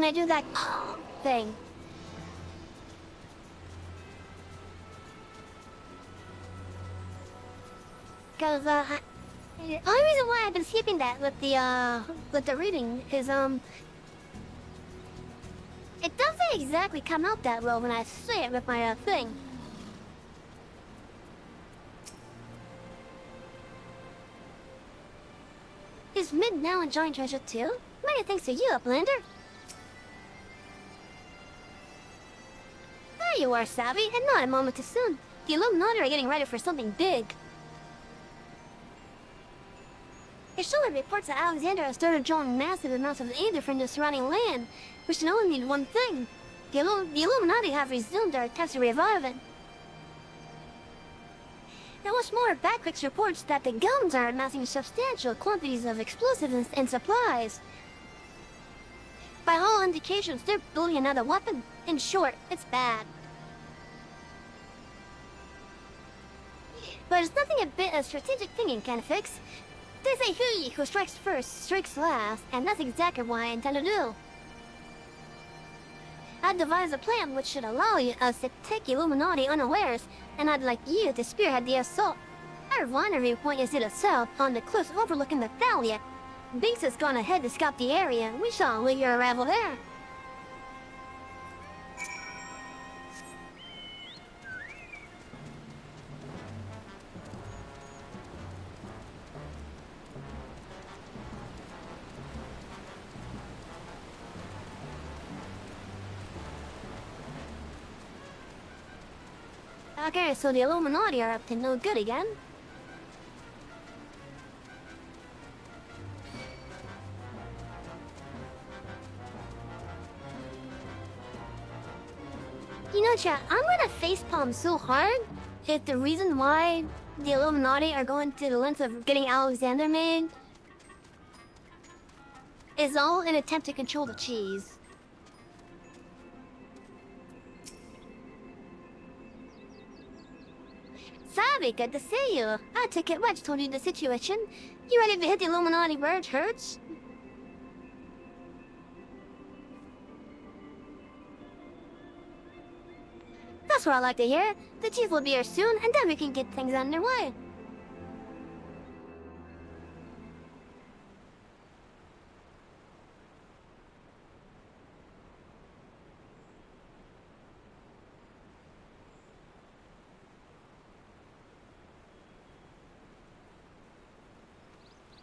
when I do that thing. Cause the only reason why I've been skipping that with the reading is it doesn't exactly come out that well when I say it with my thing. Is Mid now enjoying treasure too? Many thanks to you, Uplander. There you are, Savvy, and not a moment too soon. The Illuminati are getting ready for something big. It showed reports that Alexander has started drawing massive amounts of aid from the surrounding land, which can only mean one thing. The Illuminati have resumed their attempts to revive it. Now what's more, Backwick's reports that the Gums are amassing substantial quantities of explosives and supplies. By all indications, they're building another weapon. In short, it's bad. But it's nothing a bit of strategic thinking can fix. They say he who strikes first strikes last, and that's exactly what I intend to do. I devised a plan which should allow us to take Illuminati unawares, and I'd like you to spearhead the assault. Our rendezvous point is to the south, on the cliffs overlooking the Thalia. Binks has gone ahead to scout the area. We shall await your arrival there. Okay, so the Illuminati are up to no good again. You know, chat, I'm gonna facepalm so hard if the reason why the Illuminati are going to the length of getting Alexander made is all an attempt to control the cheese. Savvy, good to see you. I took it Wedge told you the situation. You ready to hit the Illuminati bird herds? That's what I like to hear. The chief will be here soon, and then we can get things underway.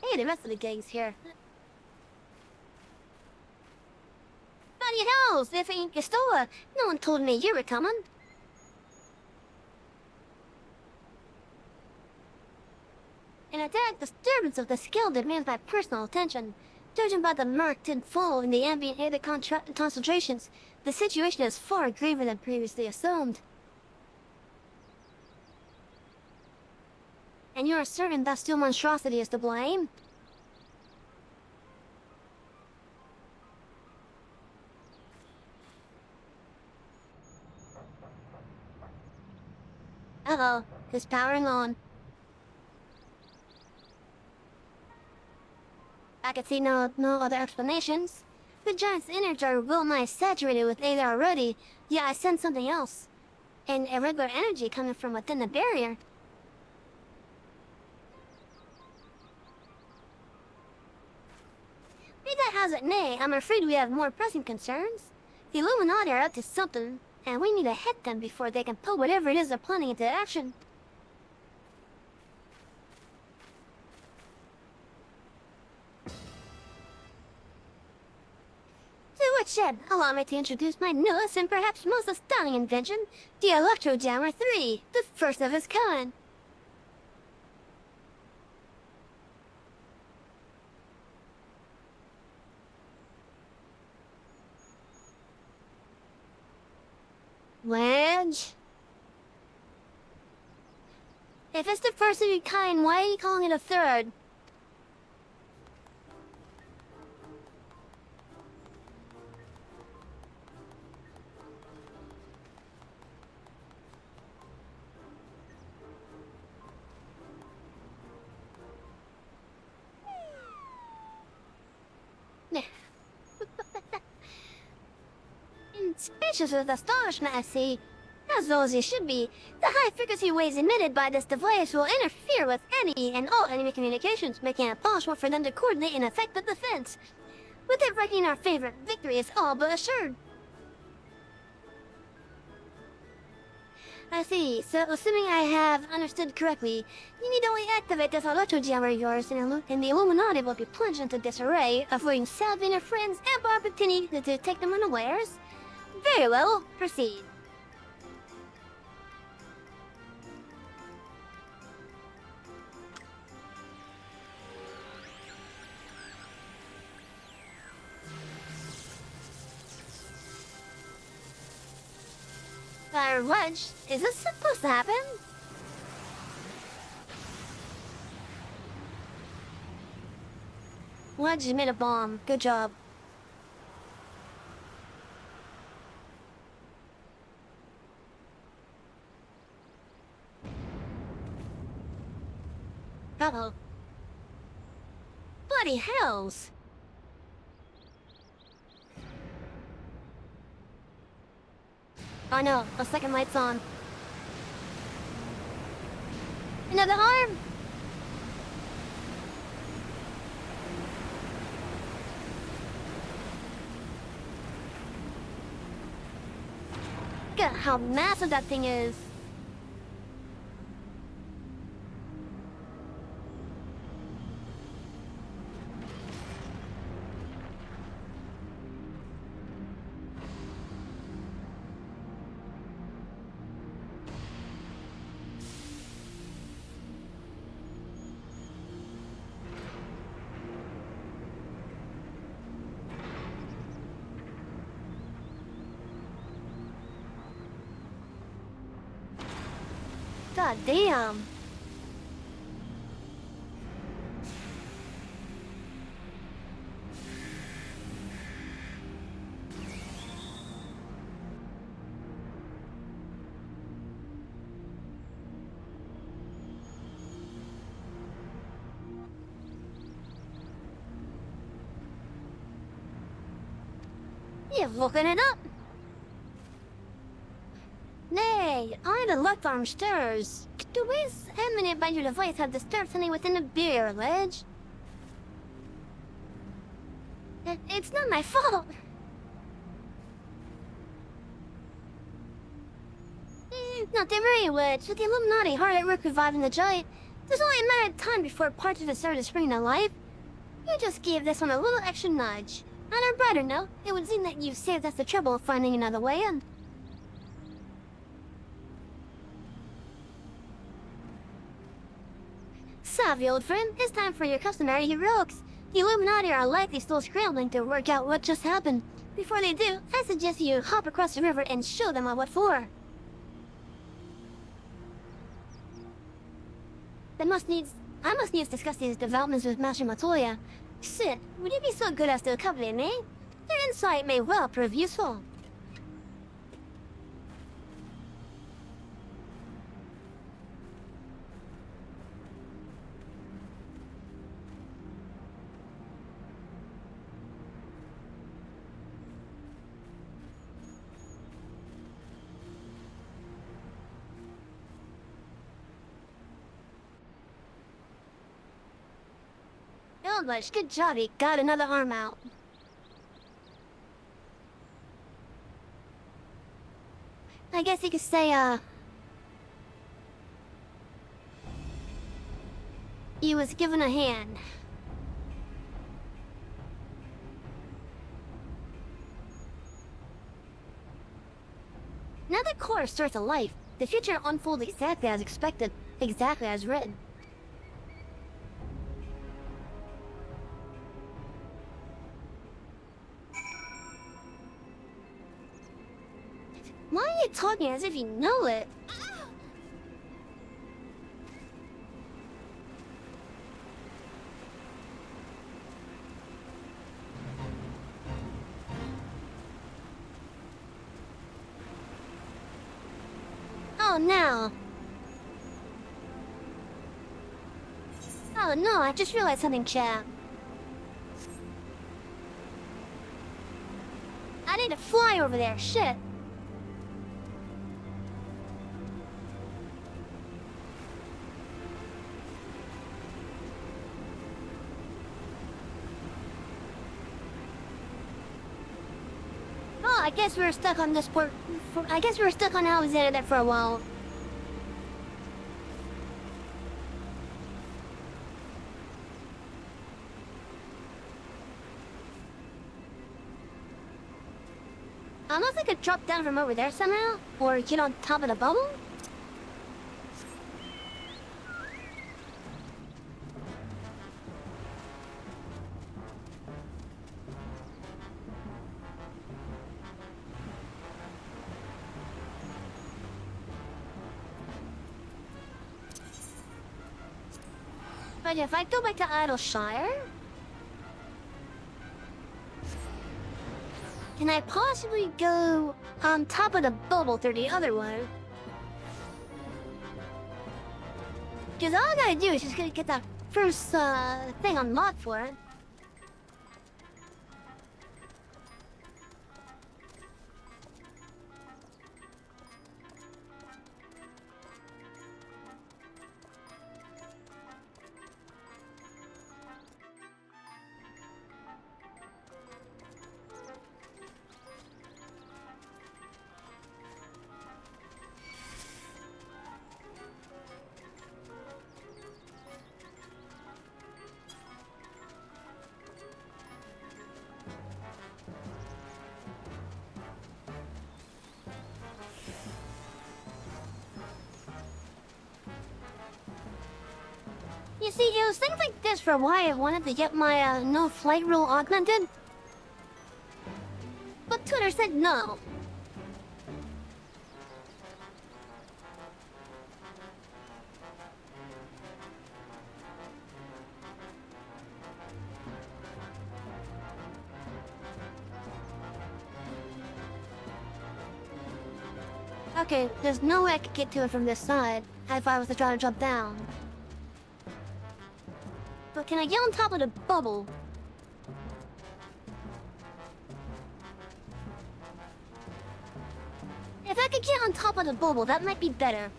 Hey, the rest of the gang's here. Bloody hells, if it ain't Pistola. No one told me you were coming. An attack disturbance of the skill demands my personal attention. Judging by the marked fall in the ambient air concentrations, the situation is far graver than previously assumed. And you're certain that still monstrosity is to blame? Uh-oh, it's powering on. I can see no other explanations. The giant's innards are well-nigh saturated with air already, yet I sense something else. An irregular energy coming from within the barrier. Be that as it may, I'm afraid we have more pressing concerns. The Illuminati are up to something, and we need to hit them before they can put whatever it is they're planning into action. To which end, allow me to introduce my newest and perhaps most astounding invention, the Electro Jammer 3, the first of its kind. Wedge? If it's the first of your kind, why are you calling it a third? speechless with astonishment, I see. As though as he should be, the high frequency waves emitted by this device will interfere with any and all enemy communications, making it impossible for them to coordinate an effective defense. With it wrecking our favorite, victory is all but assured. I see. So, assuming I have understood correctly, you need only activate this electro jammer of yours, and the Illuminati will be plunged into disarray, avoiding salving their friends and opportunity to take them unawares. Very well. Proceed. What? Is this supposed to happen? Wedge made a bomb. Good job. Uh-oh. Bloody hells! Oh no, the second light's on. Another arm! Look at how massive that thing is. God damn. You're looking it up. Nay, I the left arm stirs. The waves emanated by your device have disturbed something within the barrier ledge. It's not my fault. Not the very ledge. With the Illuminati hard at work reviving the giant, there's only a matter of time before parts of it started springing to life. You just gave this one a little extra nudge. On a brighter note, it would seem that you've saved us the trouble of finding another way in. Savvy, old friend. It's time for your customary heroics. The Illuminati are likely still scrambling to work out what just happened. Before they do, I suggest you hop across the river and show them what for. I must needs discuss these developments with Master Matoya. Sid, would you be so good as to accompany me? Their insight may well prove useful. Elvish, good job, he got another arm out. I guess you could say, he was given a hand. Now the core starts to life. The future unfolds exactly as expected, exactly as written. Why are you talking as if you know it? Oh, no. Oh, no, I just realized something, chap. I need to fly over there, shit. I guess we were stuck on this port. I guess we were stuck on Alexander there for a while. Unless I could drop down from over there somehow, or get on top of the bubble? But if I go back to Idleshire... Can I possibly go on top of the bubble through the other one? Because all I gotta do is just gonna get that first thing unlocked for it. You see, it was things like this for why I wanted to get my no flight rule augmented. But Twitter said no. Okay, there's no way I could get to it from this side if I was to try to jump down. But can I get on top of the bubble? If I could get on top of the bubble, that might be better.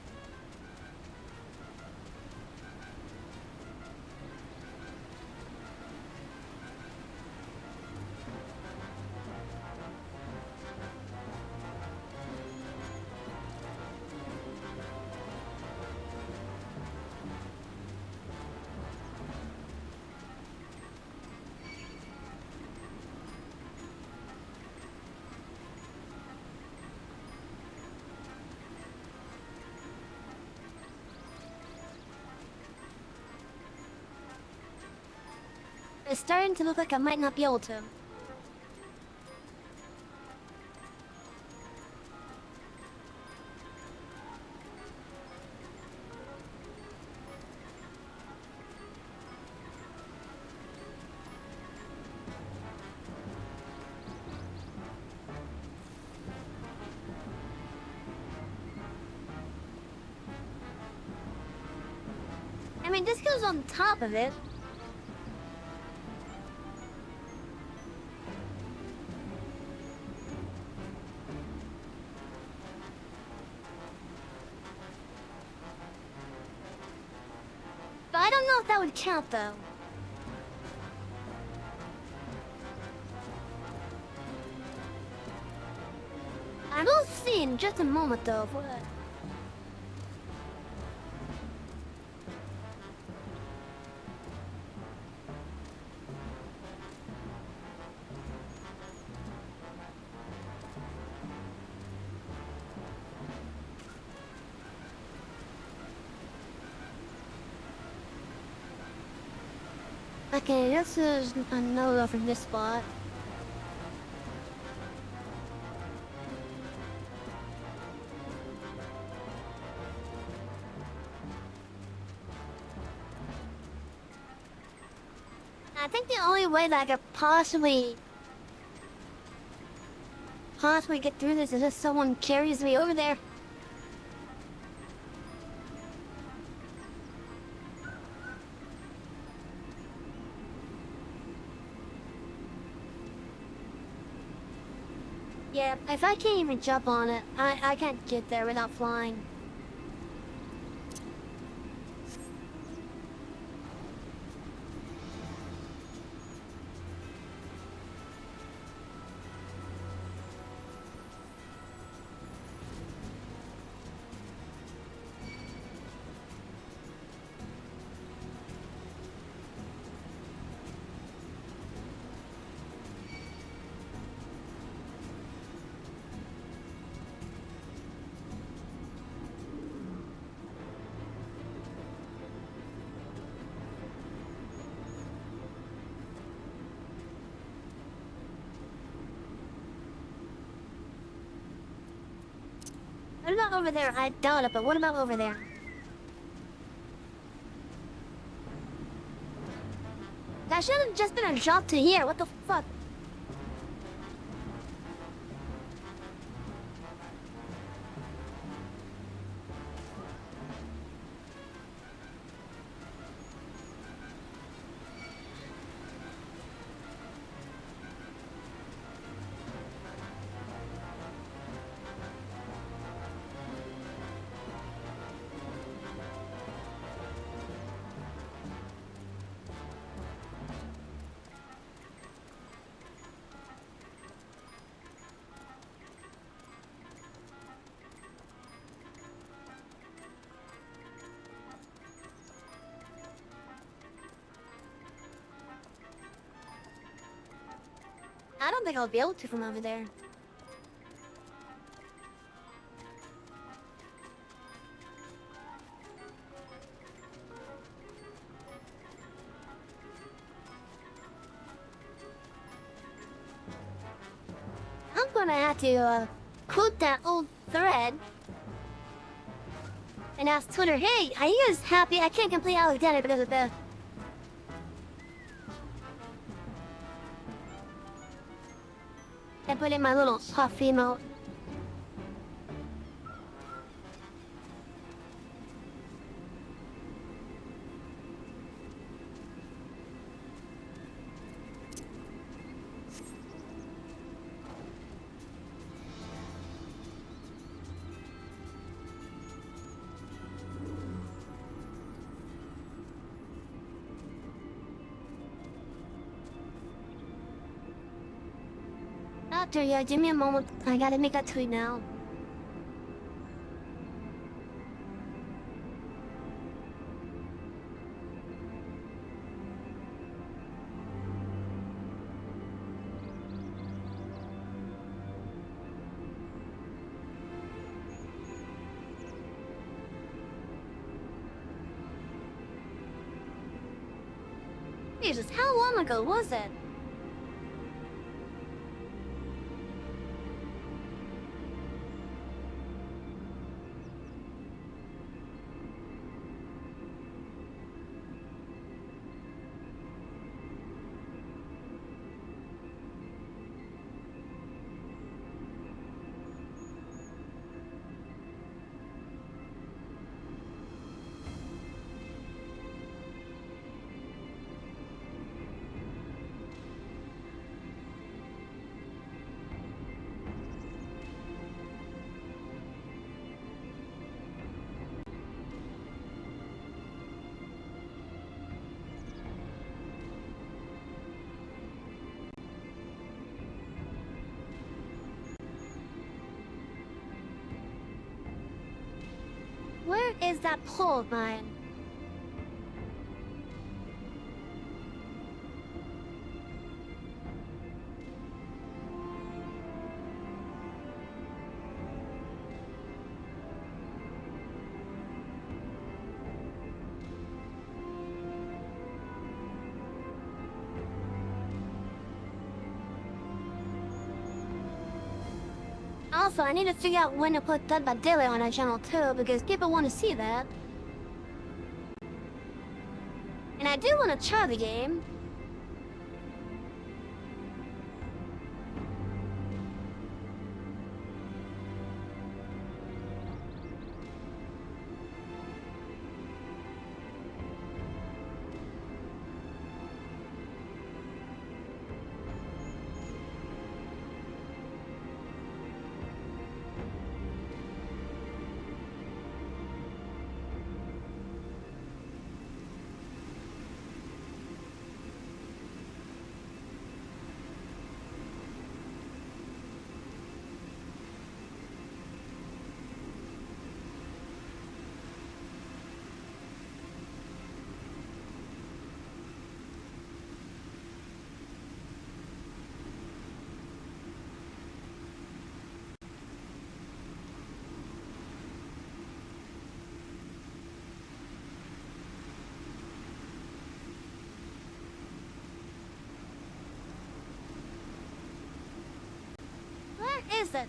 It's starting to look like I might not be able to. I mean, this goes on top of it. But I don't know if that would count, though. I will see in just a moment, though. Okay, this is a no-go from this spot. I think the only way that I could possibly get through this is if someone carries me over there. Yeah, if I can't even jump on it, I can't get there without flying. about over there? I doubt it, but what about over there? That should have just been a drop to here. What the fuck? I don't think I'll be able to from over there. I'm gonna have to quote that old thread and ask Twitter, hey, are you guys happy I can't complete Alexander because of this? I put in my little soft emote. After, yeah, give me a moment. I gotta make that tweet now. Jesus, how long ago was it? Where is that pole of mine? Also, I need to figure out when to put Dead by Daylight on our channel too, because people want to see that. And I do want to try the game. Where is it?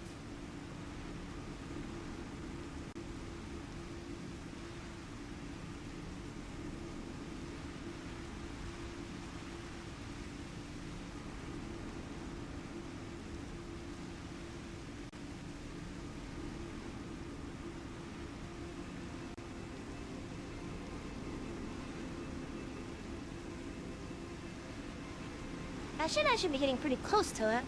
I should be getting pretty close to it.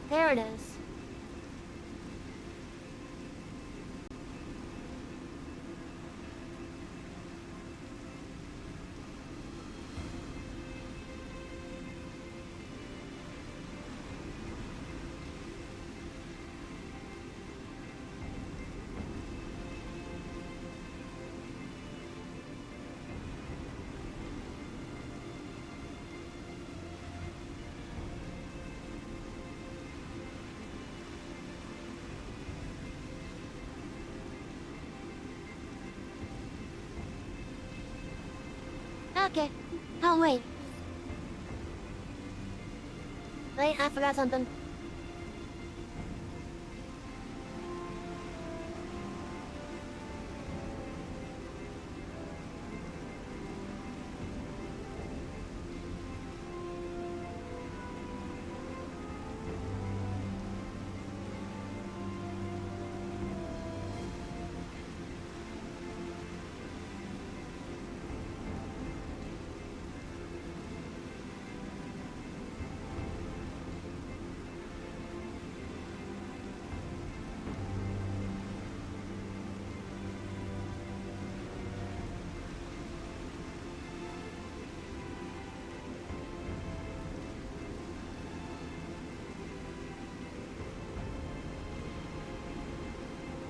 There it is. Okay. Oh, wait. Wait, I forgot something.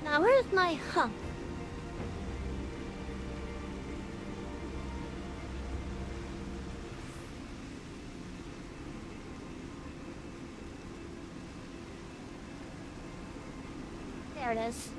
Now, where's my hump? There it is.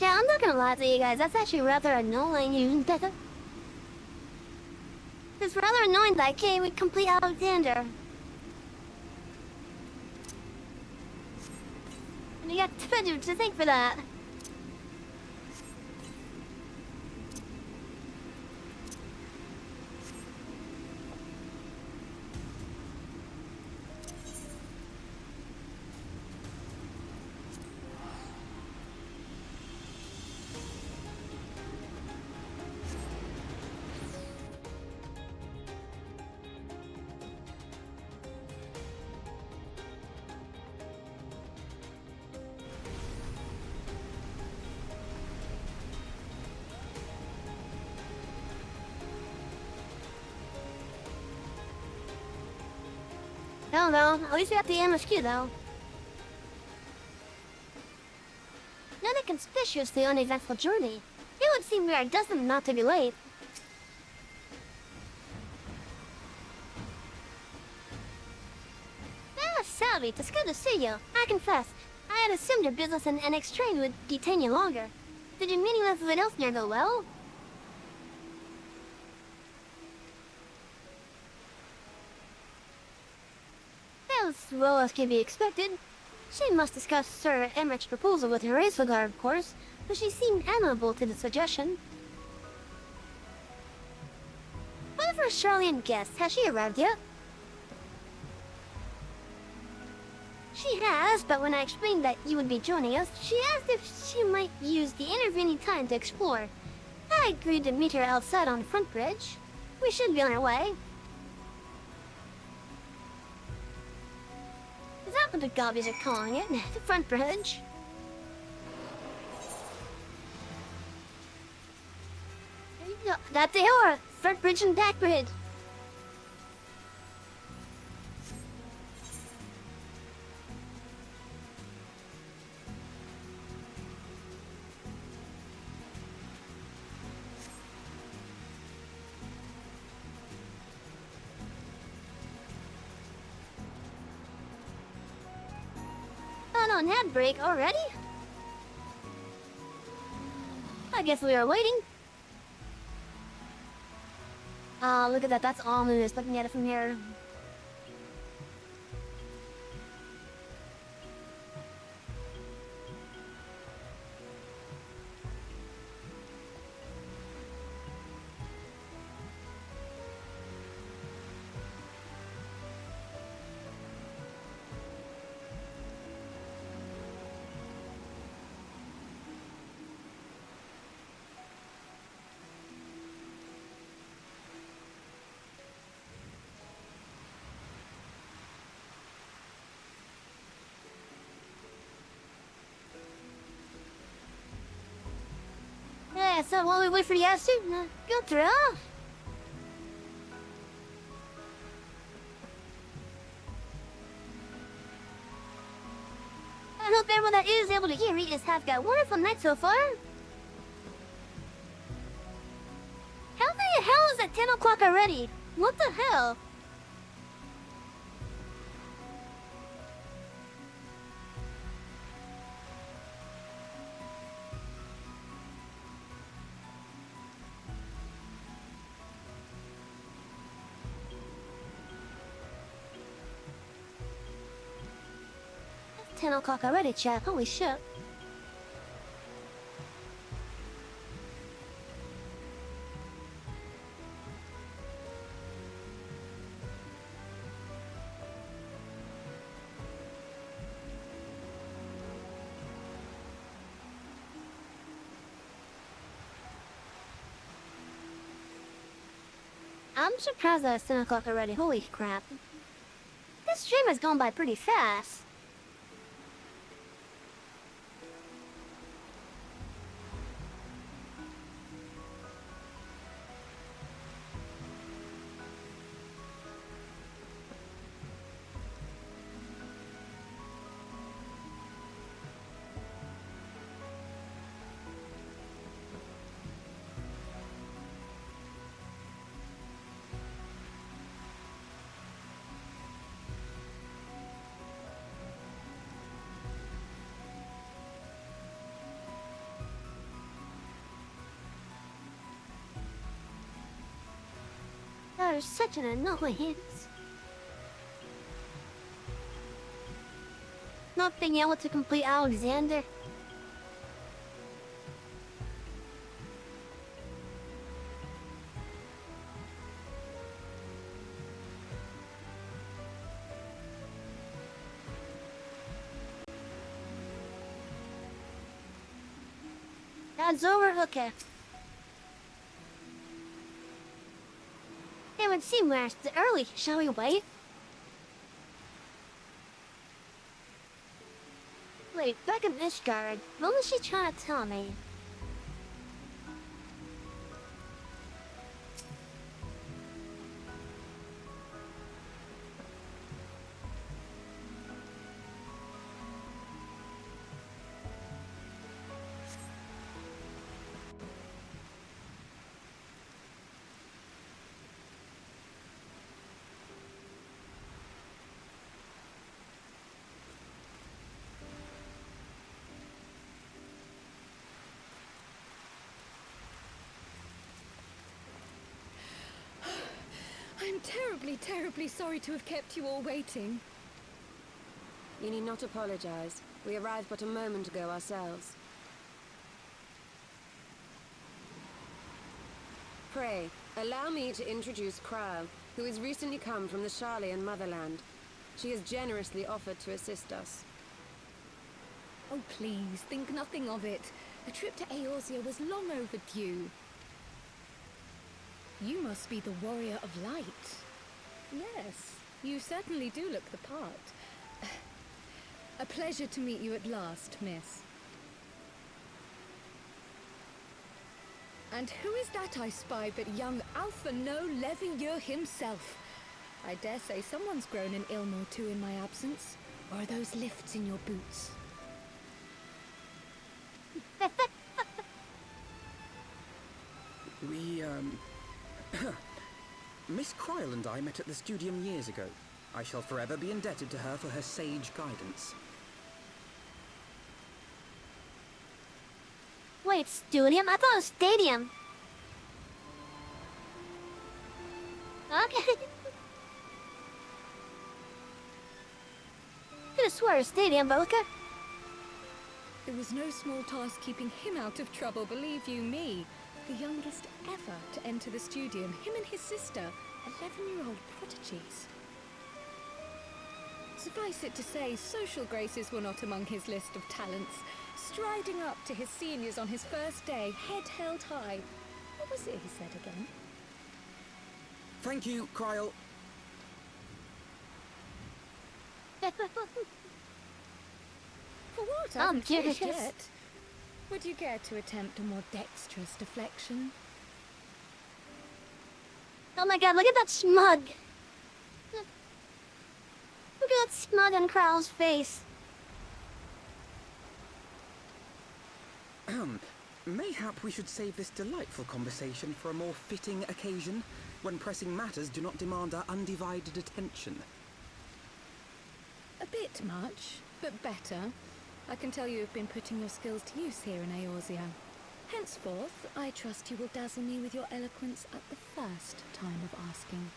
Yeah, I'm not gonna lie to you guys, that's actually rather annoying. It's rather annoying that I can't even complete Alexander. And you got Twitter to thank for that. No, at least we got the MSQ though. Nothing conspicuously uneventful journey. It would seem we are destined not to be late. Ah, Salvi, it's good to see you. I confess, I had assumed your business in NX train would detain you longer. Did your meeting with everyone else near go well? As well as can be expected. She must discuss Sir Emmerich's proposal with her Racegar, of course, but she seemed amenable to the suggestion. But if for Charlene guest. Has she arrived yet? She has, but when I explained that you would be joining us, she asked if she might use the intervening time to explore. I agreed to meet her outside on the front bridge. We should be on our way. Is that what the gobbies are calling it? The front bridge? That they are! Front bridge and back bridge! On that break already? I guess we are waiting. Ah, look at that. That's ominous looking at it from here. Yeah, so while we wait for the ass to go through. I hope everyone that is able to hear me has have got a wonderful night so far. How the hell is it 10 o'clock already? What the hell? It's 10 o'clock already, chat. Holy shit. I'm surprised that it's 10 o'clock already. Holy crap. This stream has gone by pretty fast. That is such an annoyance. Not being able to complete Alexander. That's over, okay. It would seem we're still early. Shall we wait? Wait, back in Ishgard. What was she trying to tell me? I'm terribly, terribly sorry to have kept you all waiting. You need not apologize. We arrived but a moment ago ourselves. Pray, allow me to introduce Kryle, who has recently come from the Sharlayan motherland. She has generously offered to assist us. Oh, please, think nothing of it. A trip to Eorzea was long overdue. You must be the warrior of light. Yes, you certainly do look the part. A pleasure to meet you at last, miss. And who is that I spy but young Alpha No Levieur himself? I dare say someone's grown an ilm or two in my absence. Or are those lifts in your boots? We, Miss Kryle and I met at the studium years ago. I shall forever be indebted to her for her sage guidance. Wait, studium? I thought it was stadium. Okay. Could have swore a stadium, but okay. It was no small task keeping him out of trouble, believe you me. The youngest ever to enter the studium, him and his sister, 11-year-old prodigies. Suffice it to say, social graces were not among his list of talents. Striding up to his seniors on his first day, head held high. What was it he said again? Thank you, Kryle. For what? I I'm haven't finished curious. yet. Would you care to attempt a more dexterous deflection? Oh my god, look at that smug. Look at that smug on Kryl's face. Mayhap we should save this delightful conversation for a more fitting occasion, when pressing matters do not demand our undivided attention. A bit much, but better. I can tell you have been putting your skills to use here in Eorzea. Henceforth, I trust you will dazzle me with your eloquence at the first time of asking.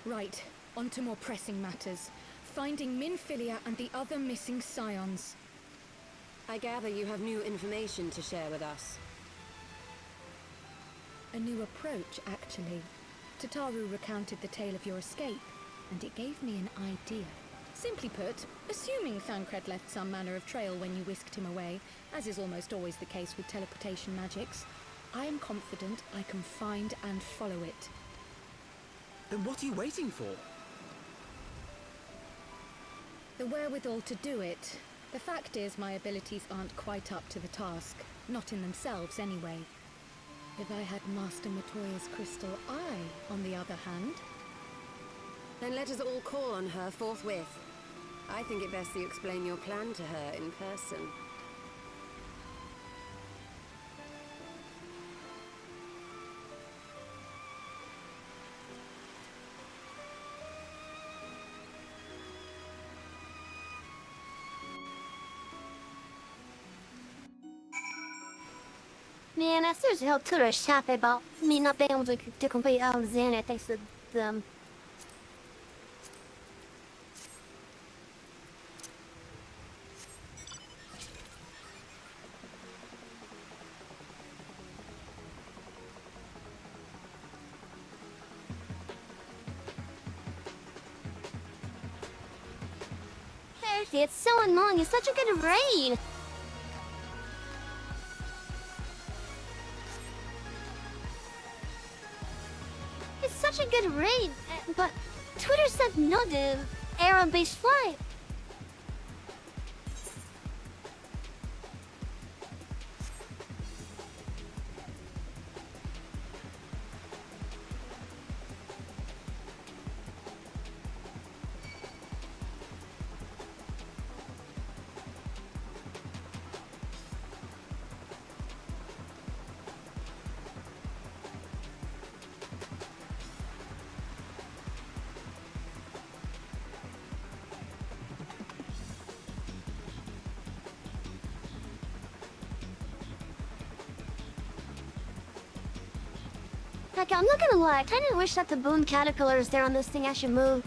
Right, on to more pressing matters. Finding Minfilia and the other missing scions. I gather you have new information to share with us. A new approach, actually. Tataru recounted the tale of your escape, and it gave me an idea. Simply put, assuming Thancred left some manner of trail when you whisked him away, as is almost always the case with teleportation magics, I am confident I can find and follow it. Then what are you waiting for? The wherewithal to do it. The fact is, my abilities aren't quite up to the task. Not in themselves, anyway. If I had Master Matoya's crystal eye, on the other hand... Then let us all call on her forthwith. I think it best you explain your plan to her in person. Man, I seriously hope Tudor is happy about me not being able to complete Alexander thanks to them. Seriously, it's so annoying. It's such a good raid. It's such a good raid, but Twitter said no to arrow-based flight. Heck, I'm not gonna lie, I kinda wish that the boom caterpillars there on this thing actually move.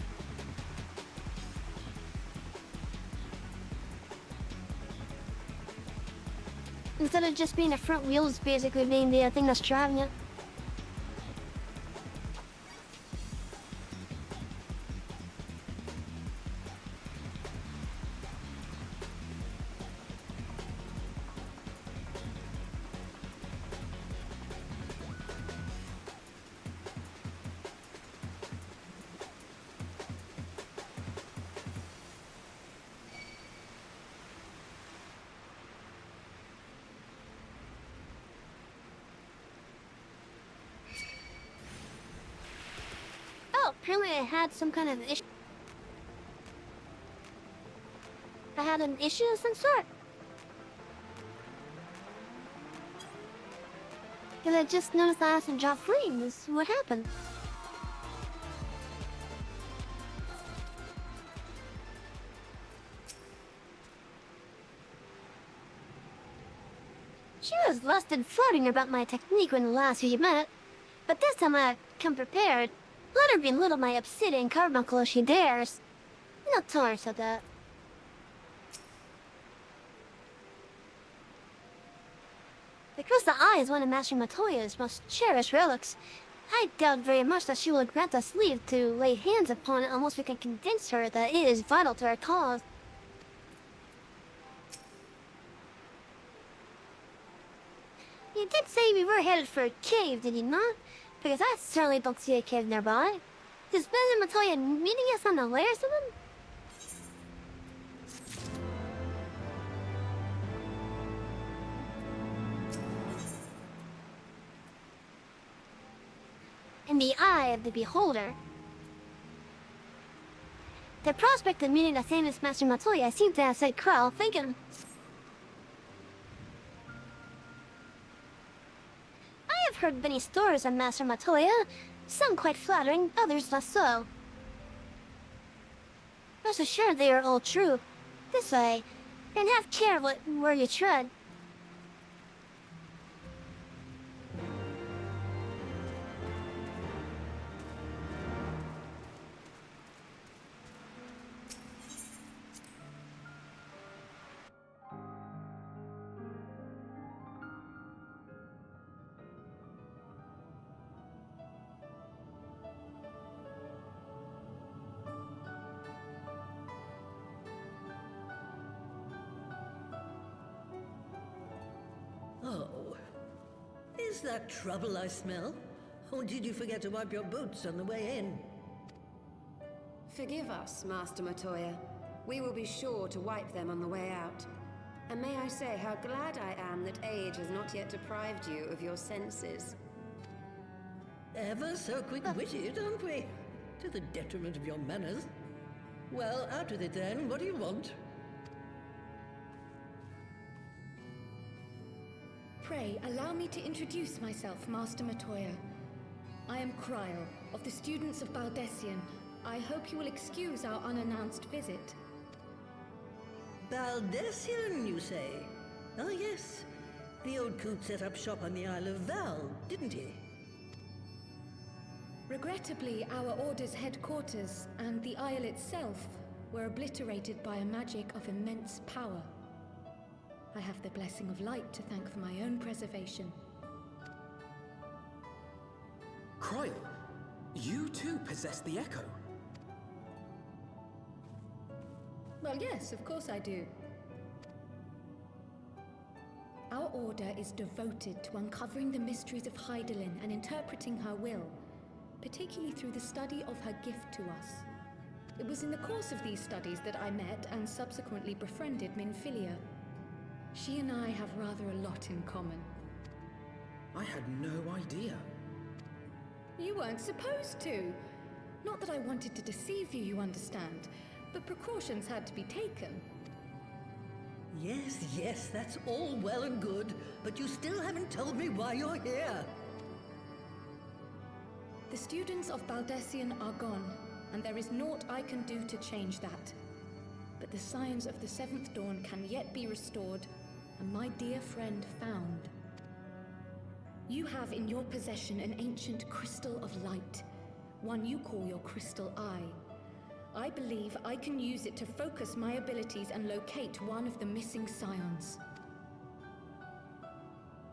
Instead of just being the front wheels basically being the thing that's driving it. Oh, apparently I had some kind of issue. I had an issue of some sort. Because I just noticed I had some drop frames. What happened? She was less than flirting about my technique when last we met, but this time I come prepared. Let her belittle my obsidian carbuncle if she dares. Not tell her so that. The crystal eye is one of Master Matoya's most cherished relics. I doubt very much that she will grant us leave to lay hands upon it unless we can convince her that it is vital to our cause. You did say we were headed for a cave, did you not? Because I certainly don't see a cave nearby. Is Master Matoya meeting us on the layers of them? In the eye of the beholder. The prospect of meeting the famous Master Matoya seemed to have set Krell thinking. I have heard many stories of Master Matoya, some quite flattering, others less so. Rest assured they are all true. This way, and have care where you tread. Oh, is that trouble I smell? Or did you forget to wipe your boots on the way in? Forgive us, Master Matoya. We will be sure to wipe them on the way out. And may I say how glad I am that age has not yet deprived you of your senses. Ever so quick-witted, aren't we? To the detriment of your manners. Well, out with it then. What do you want? Pray, allow me to introduce myself, Master Matoya. I am Kryle, of the students of Baldessian. I hope you will excuse our unannounced visit. Baldessian, you say? Ah, yes. The old coot set up shop on the Isle of Val, didn't he? Regrettably, our order's headquarters and the isle itself were obliterated by a magic of immense power. I have the blessing of light to thank for my own preservation. Kryle, you too possess the Echo. Well, yes, of course I do. Our order is devoted to uncovering the mysteries of Hydaelyn and interpreting her will, particularly through the study of her gift to us. It was in the course of these studies that I met and subsequently befriended Minfilia. She and I have rather a lot in common. I had no idea. You weren't supposed to. Not that I wanted to deceive you, you understand, but precautions had to be taken. Yes, yes, that's all well and good, but you still haven't told me why you're here. The students of Baldessian are gone, and there is naught I can do to change that. But the signs of the Seventh Dawn can yet be restored, and my dear friend found. You have in your possession an ancient crystal of light, one you call your crystal eye. I believe I can use it to focus my abilities and locate one of the missing scions.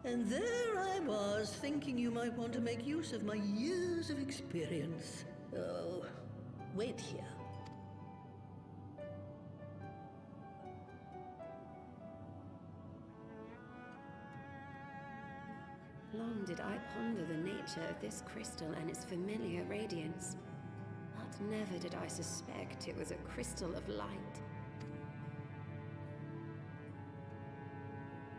And there I was, thinking you might want to make use of my years of experience. Oh, wait here. Long did I ponder the nature of this crystal and its familiar radiance, but never did I suspect it was a crystal of light.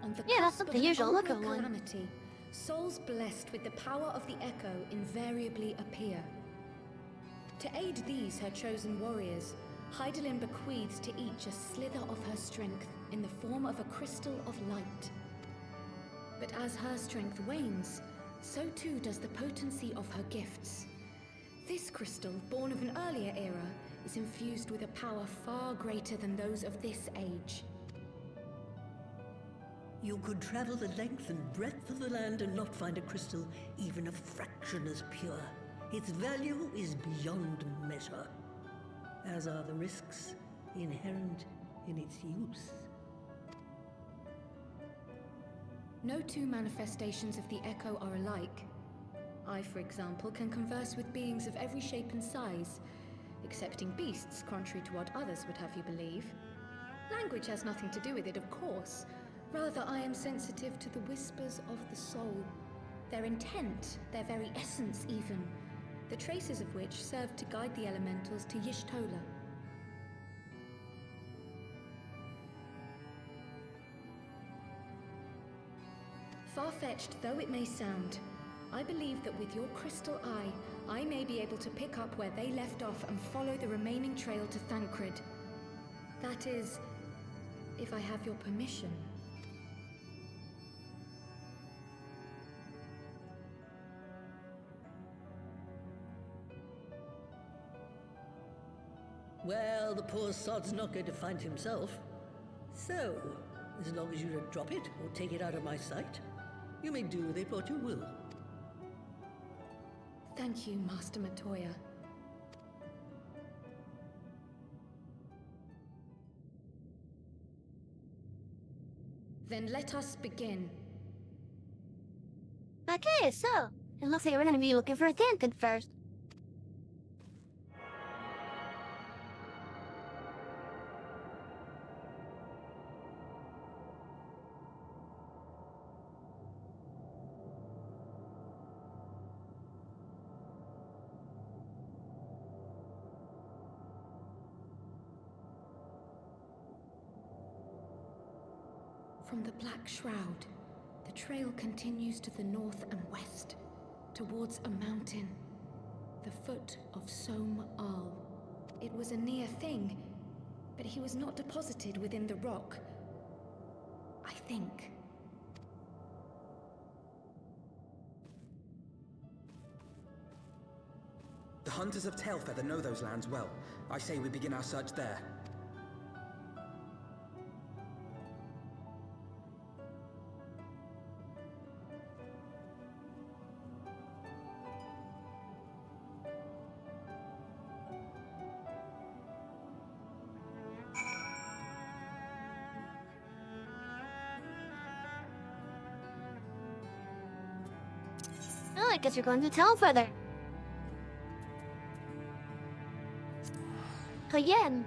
On the Yeah, that's cusp not of the usual an look of unknown one. calamity, souls blessed with the power of the echo invariably appear. To aid these, her chosen warriors, Heidelin bequeaths to each a slither of her strength in the form of a crystal of light. But as her strength wanes, so too does the potency of her gifts. This crystal, born of an earlier era, is infused with a power far greater than those of this age. You could travel the length and breadth of the land and not find a crystal even a fraction as pure. Its value is beyond measure, as are the risks inherent in its use. No two manifestations of the echo are alike. I, for example, can converse with beings of every shape and size, excepting beasts, contrary to what others would have you believe. Language has nothing to do with it, of course. Rather, I am sensitive to the whispers of the soul, their intent, their very essence even, the traces of which serve to guide the elementals to Y'shtola. Far-fetched though it may sound, I believe that with your crystal eye, I may be able to pick up where they left off and follow the remaining trail to Thancred. That is, if I have your permission. Well, the poor sod's not going to find himself. So, as long as you don't drop it or take it out of my sight, you may do with it what you will. Thank you, Master Matoya. Then let us begin. Okay, so it looks like we're gonna be looking for a Thancred first. From the Black Shroud, the trail continues to the north and west, towards a mountain, the foot of Som Al. It was a near thing, but he was not deposited within the rock. I think. The hunters of Tailfeather know those lands well. I say we begin our search there. Oh, I guess you're going to Tailfeather. Again.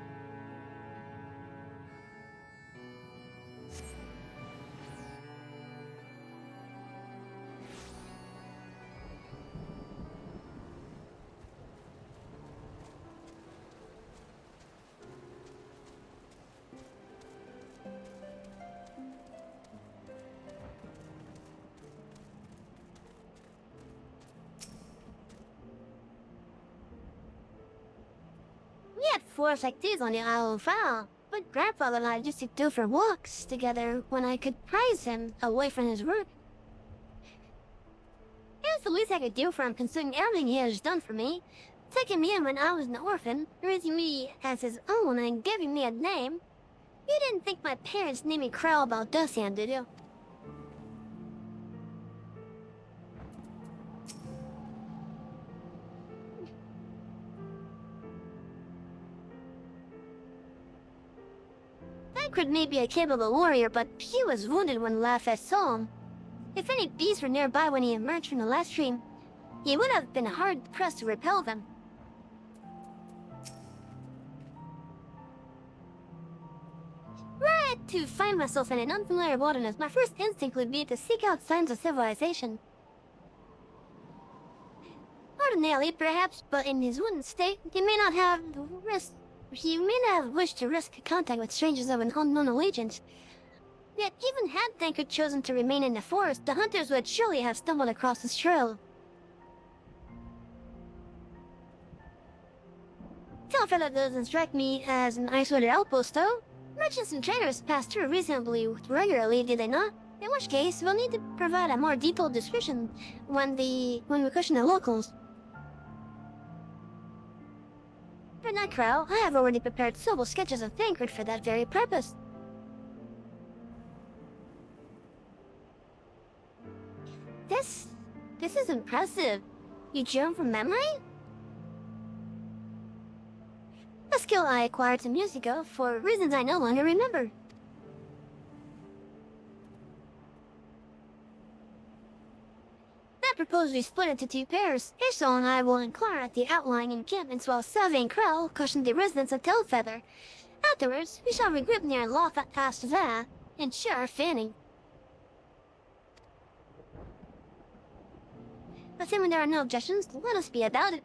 We had forest like these on the Isle of Fowl, but Grandfather and I used to do for walks together when I could prize him away from his work. It was the least I could do for him considering everything he has done for me. Taking me in when I was an orphan, raising me as his own and giving me a name. You didn't think my parents named me Crow about Dusthand, did you? Thancred may be a capable warrior, but he was wounded when Lafayette saw him. If any bees were nearby when he emerged from the last stream, he would have been hard-pressed to repel them. Were I to find myself in an unfamiliar wilderness, my first instinct would be to seek out signs of civilization. Ordinarily, perhaps, but in his wooden state, he may not have wished to risk contact with strangers of an unknown allegiance. Yet, even had Thancred chosen to remain in the forest, the hunters would surely have stumbled across his trail. Telfella doesn't strike me as an isolated outpost, though. Merchants and traders pass through reasonably regularly, do they not? In which case, we'll need to provide a more detailed description when we question the locals. For Nightcrow, I have already prepared several sketches of Thancred for that very purpose. This is impressive. You drew from memory? A skill I acquired some years ago for reasons I no longer remember. I propose we split into two pairs. Ishol and I will inquire at the outlying encampments while Savvy and Krell caution the residents of Tailfeather. Afterwards, we shall regroup near Lofat Astva and share our fanning. Assuming there are no objections, let us be about it.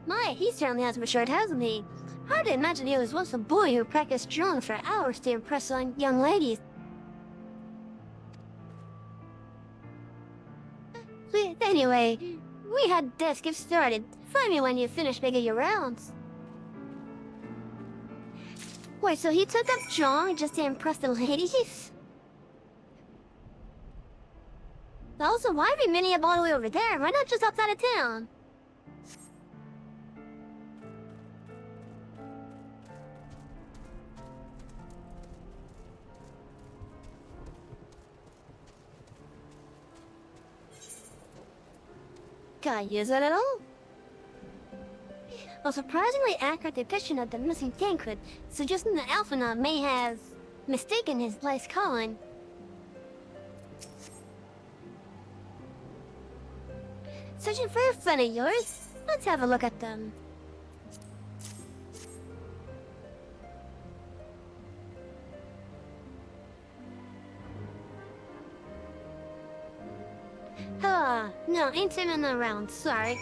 My, he certainly has matured, hasn't he? Hard to imagine he was once a boy who practiced drawing for hours to impress young ladies. Anyway, we had best get started. Find me when you finish making your rounds. Wait, so he took up drawing just to impress the ladies? Also, why are we meeting up all the way over there? Why not just outside of town? Can I use it at all? A surprisingly accurate depiction of the missing Thancred, suggesting that Alphinaud may have mistaken his place calling. Searching for a friend of yours? Let's have a look at them. No, ain't sitting around, sorry.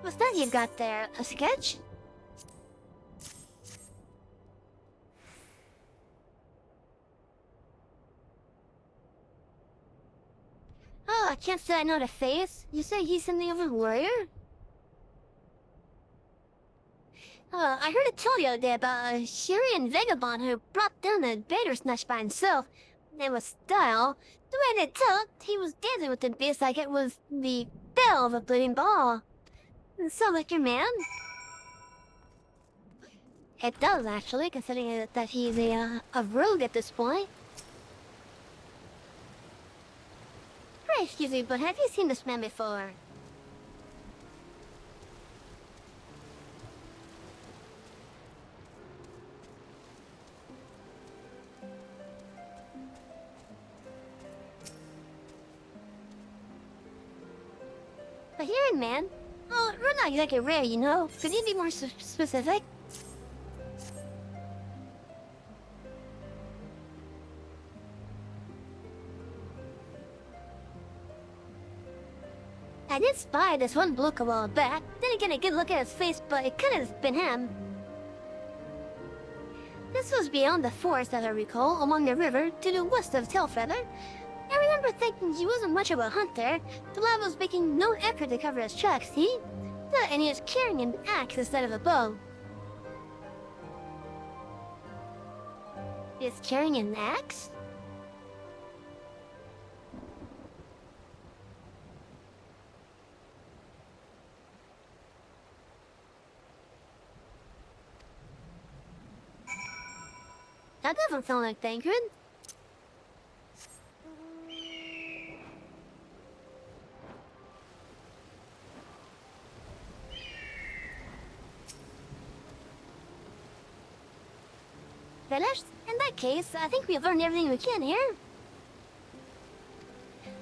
What's that you've got there? A sketch? Oh, I can't say I know the face. You say he's something of a warrior? I heard a tale the other day about a Syrian vagabond who brought down a bear's nest by himself. It was Style. The way they tell it, he was dancing with the beast like it was the bell of a bleeding ball. So, like your man? It does, actually, considering that he's a rogue at this point. Pray excuse me, but have you seen this man before? A hearing man? Oh, we're not exactly rare, you know. Could you be more specific? I did spy this one bloke a while back. Didn't get a good look at his face, but it could have been him. This was beyond the forest, as I recall, along the river to the west of Tailfeather. I remember thinking he wasn't much of a hunter. The lad was making no effort to cover his tracks, see? And he was carrying an axe instead of a bow. He's carrying an axe? That doesn't sound like Thancred. Finished? In that case, I think we've learned everything we can here.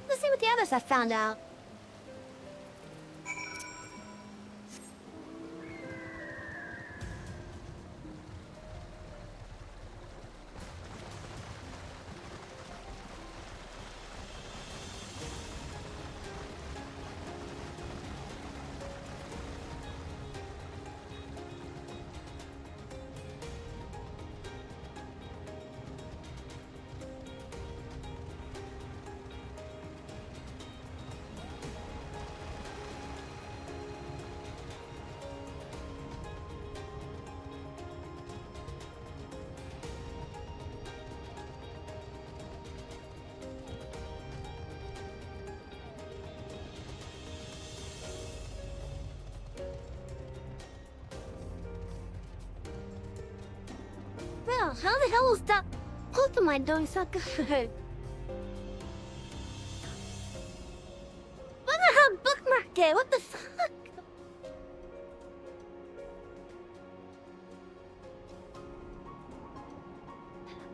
Let's see what the others have found out. Well, how the hell is that Pokemon doing so good? What the hell bookmarked it? What the fuck?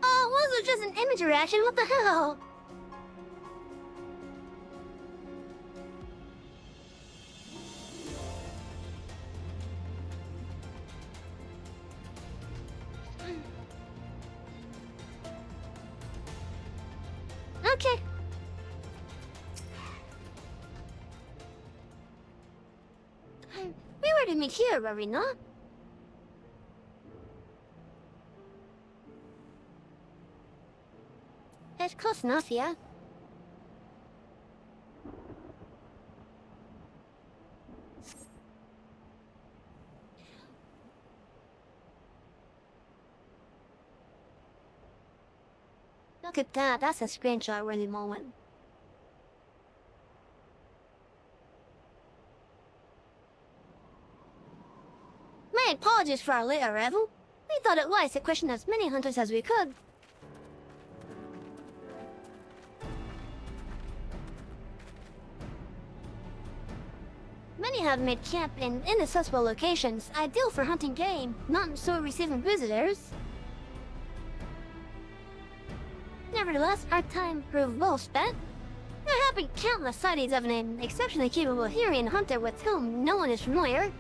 Oh, was it just an image reaction? What the hell? Okay. We were to meet here, were we not? It's close enough, yeah. Look at that, that's a screenshot-worthy moment. My apologies for our late arrival. We thought it wise to question as many hunters as we could. Many have made camp in inaccessible locations, ideal for hunting game, not so receiving visitors. Nevertheless, our time proved well spent. There have been countless sightings of an exceptionally capable Hyrian hunter with whom no one is familiar.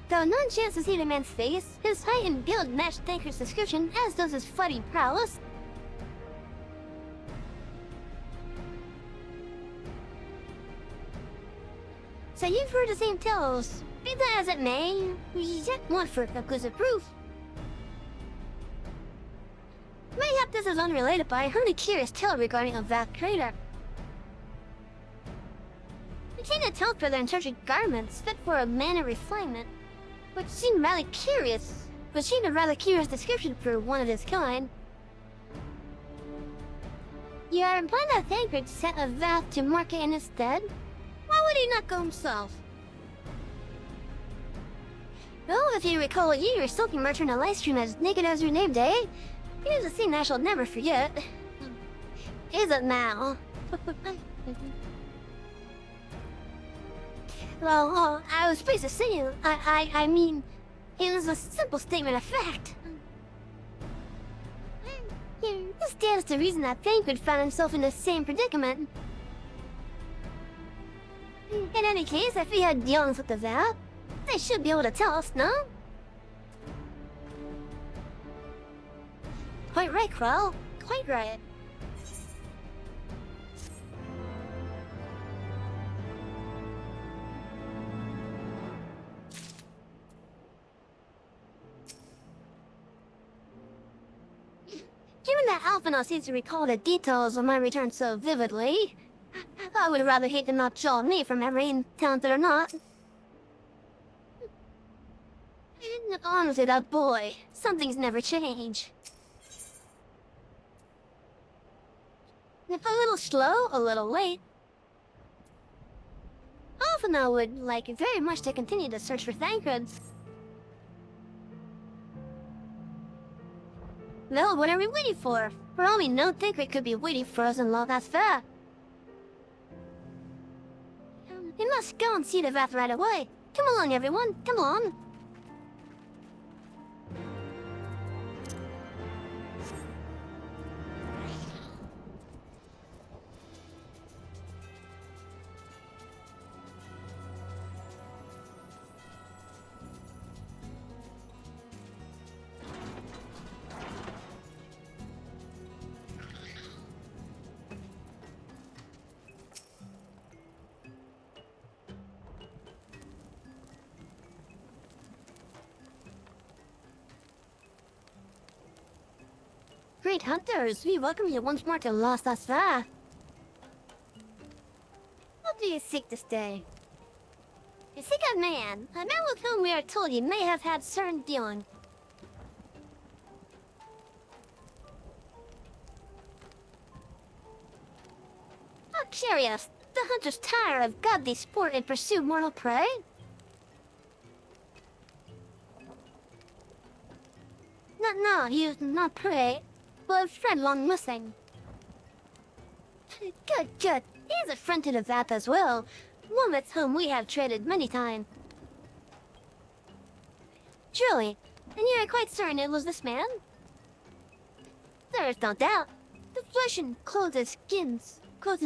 Though none chance to see the man's face, his height and build matched Thancred's description, as does his fighting prowess. So you've heard the same tales. Be that as it may, we yet want for conclusive proof. Mayhap this is unrelated, but I heard a curious tale regarding a vast crater. We came to tell further in search of garments fit for a man of refinement, which seemed rather curious, description for one of this kind. You are implying that Thancred sent a Vath to market in his stead? Why would he not go himself? Well, if you recall, you were stalking merchant a live stream as naked as your name day. Here's a scene I shall never forget. Is it now? Well, I was pleased to see you. I mean, it was a simple statement of fact. This stands to reason that Thancred found himself in the same predicament. In any case, if we had dealings with the Vath, they should be able to tell us, no? Quite right, Krell. Quite right. Given that Alphinaud seems to recall the details of my return so vividly, I would rather hate to not jaw me from memory, talented or not. Honestly, that boy, some things never change. If a little slow, a little late. Alphinaud would like very much to continue the search for Thancred. Well, what are we waiting for? For all we know, Thancred could be waiting for us in Lotha's. We must go and see the Vath right away. Come along, everyone. Come along. Great hunters, we welcome you once more to Lotha's. What do you seek this day? You seek a man with whom we are told you may have had certain dealing. How curious, the hunters tire of godly sport and pursue mortal prey? No, he is not prey. But a friend long missing. Good. He's a friend to the Vath as well. One with whom we have traded many times. Truly, and you are quite certain it was this man? There is no doubt. The flesh and clothes and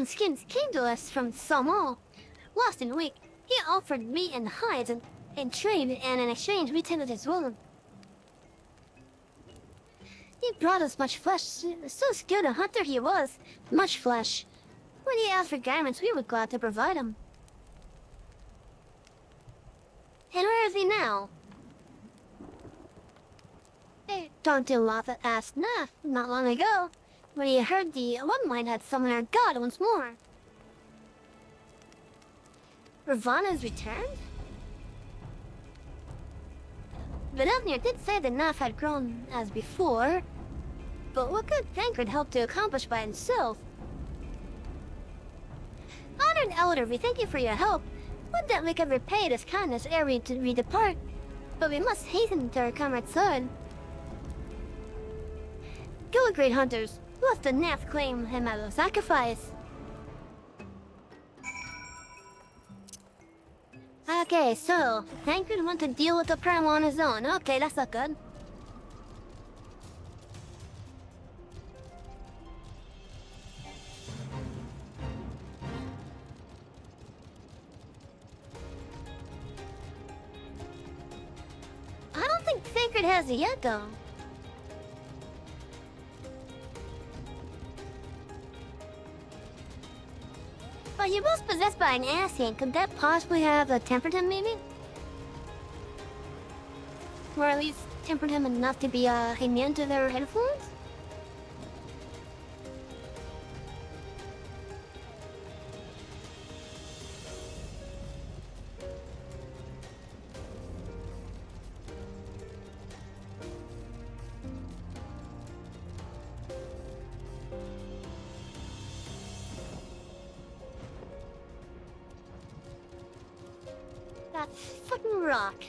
skins came to us from Salmon. Last in a week, he offered meat and hides and trade, and in exchange we tended his wound. He brought us much flesh, so skilled a hunter he was. Much flesh. When he asked for garments, we were glad to provide him. And where is he now? Don't Lotha asked not long ago, when he heard the one mine had summoned our god once more. Ravana's returned? But Elnir did say the Naf had grown as before. But what could Thancred help to accomplish by himself? Honored Elder, we thank you for your help. Would that we could repay this kindness ere we depart. But we must hasten to our comrade's son. Go, great hunters. Let the Naf claim him as a sacrifice. Okay, so Thancred wants to deal with the Prime on his own. Okay, that's not good. I don't think Thancred has it yet, though. But he was possessed by an Ascian. Could that possibly have tempered him, maybe? Or at least tempered him enough to be immune to their influence? That fucking rock.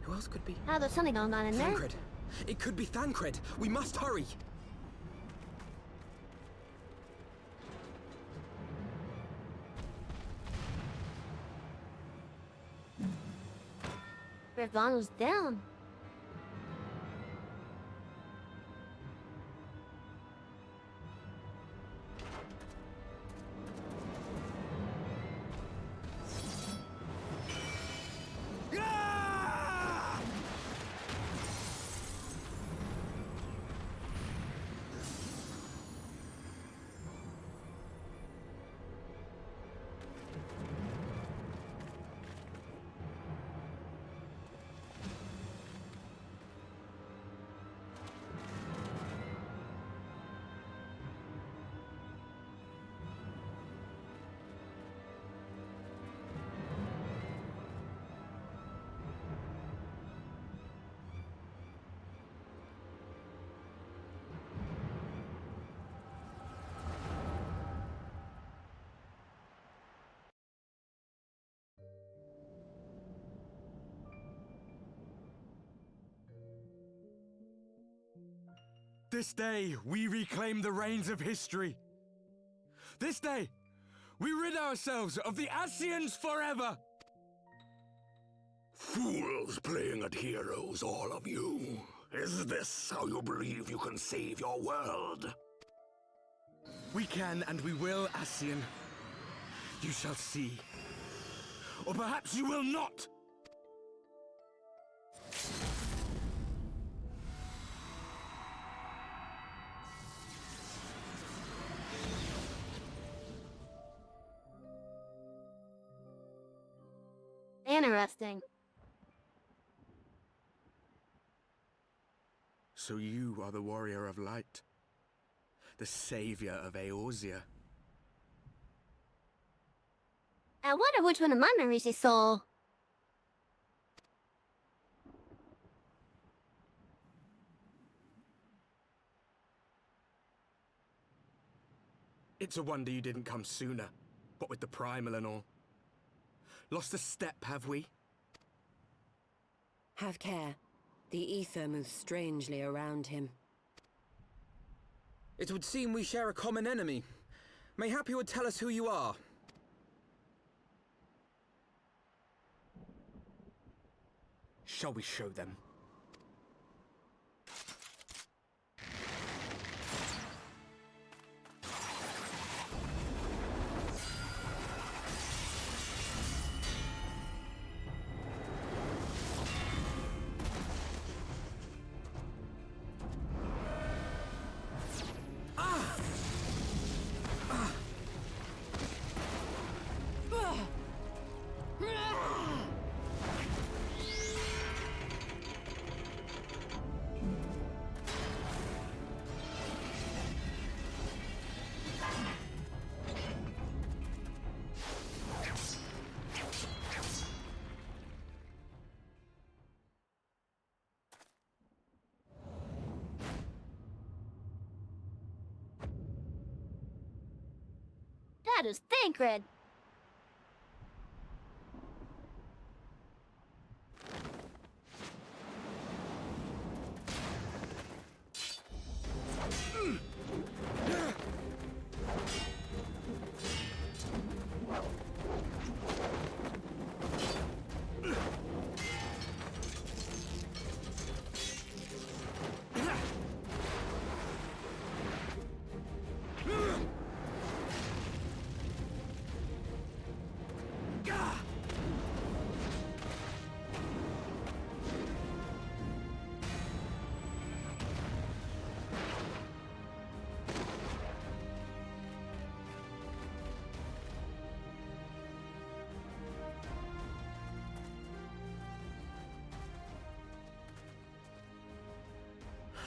Who else could be? Oh, there's something going on in there. Thancred. It could be Thancred. We must hurry. Ravano's down. This day, we reclaim the reins of history. This day, we rid ourselves of the Ascians forever! Fools playing at heroes, all of you. Is this how you believe you can save your world? We can and we will, Ascian. You shall see. Or perhaps you will not! Interesting. So you are the Warrior of Light, the savior of Eorzea. I wonder which one of my memories he stole. It's a wonder you didn't come sooner, what with the primal and all. Lost a step, have we? Have care. The ether moves strangely around him. It would seem we share a common enemy. Mayhap you would tell us who you are. Shall we show them? That is Thancred.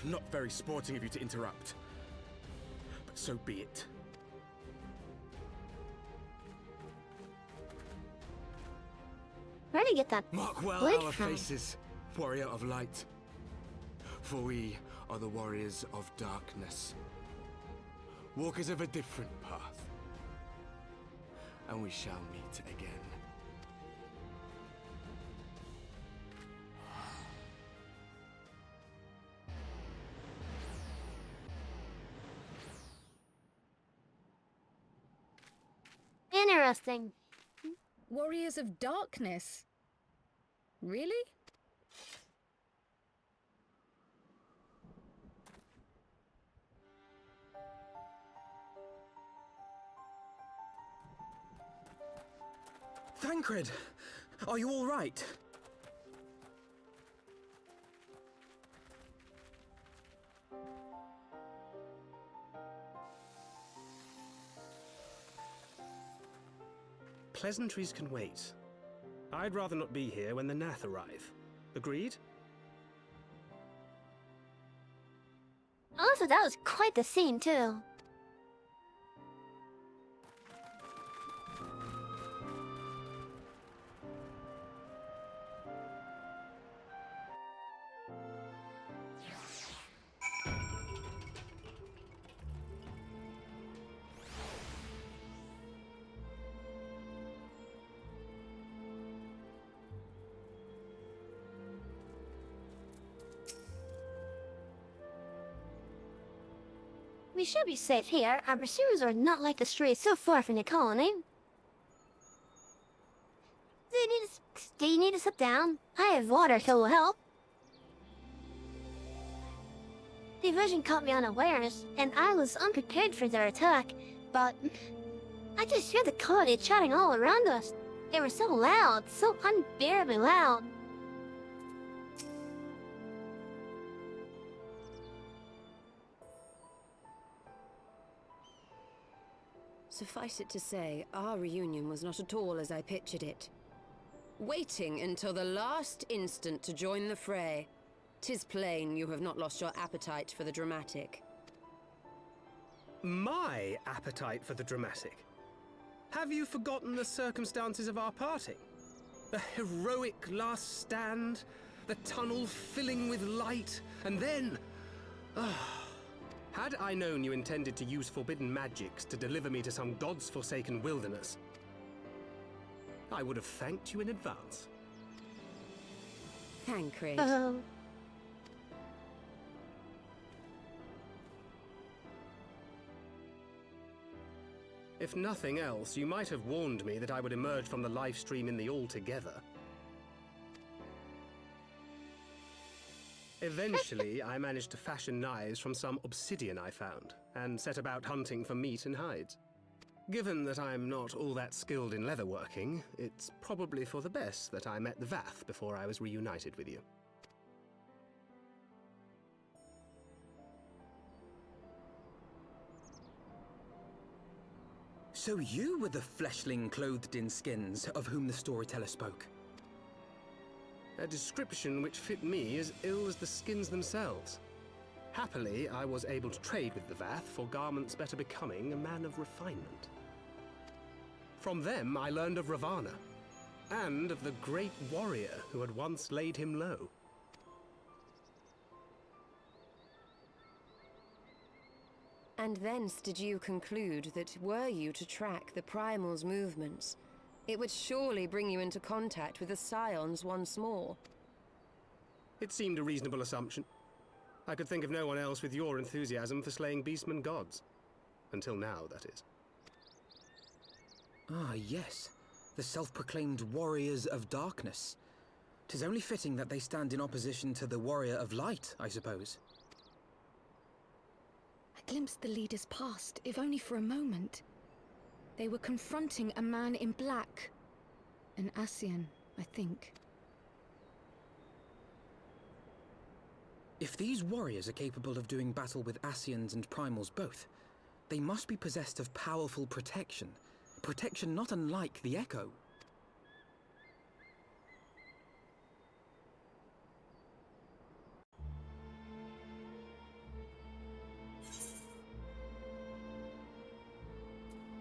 Not very sporting of you to interrupt. But so be it. Where'd he get that Mark well wood our from? faces, Warrior of Light. For we are the Warriors of Darkness. Walkers of a different path. And we shall meet again. Interesting. Warriors of Darkness? Really? Thancred! Are you all right? Pleasantries can wait. I'd rather not be here when the Nath arrive. Agreed? Also, that was quite the scene, too. We should be safe here. Our pursuers are not like to stray so far from the colony. Do you need to sit down? I have water that will help. The vision caught me unawares, and I was unprepared for their attack, but I just heard the colony chatting all around us. They were so loud, so unbearably loud. Suffice it to say, our reunion was not at all as I pictured it. Waiting until the last instant to join the fray. 'Tis plain you have not lost your appetite for the dramatic. My appetite for the dramatic? Have you forgotten the circumstances of our parting? The heroic last stand, the tunnel filling with light, and then... Had I known you intended to use forbidden magics to deliver me to some god's forsaken wilderness, I would have thanked you in advance. Thancred. If nothing else, you might have warned me that I would emerge from the live stream in the Altogether. Eventually, I managed to fashion knives from some obsidian I found, and set about hunting for meat and hides. Given that I'm not all that skilled in leatherworking, it's probably for the best that I met the Vath before I was reunited with you. So you were the fleshling clothed in skins of whom the storyteller spoke? A description which fit me as ill as the skins themselves. Happily, I was able to trade with the Vath for garments better becoming a man of refinement. From them, I learned of Ravana, and of the great warrior who had once laid him low. And thence did you conclude that were you to track the Primal's movements, it would surely bring you into contact with the Scions once more? It seemed a reasonable assumption. I could think of no one else with your enthusiasm for slaying beastmen gods. Until now, that is. Ah, yes. The self-proclaimed Warriors of Darkness. 'Tis only fitting that they stand in opposition to the Warrior of Light, I suppose. I glimpsed the leaders past, if only for a moment. They were confronting a man in black. An Ascian, I think. If these warriors are capable of doing battle with Ascians and Primals both, they must be possessed of powerful protection. Protection not unlike the Echo.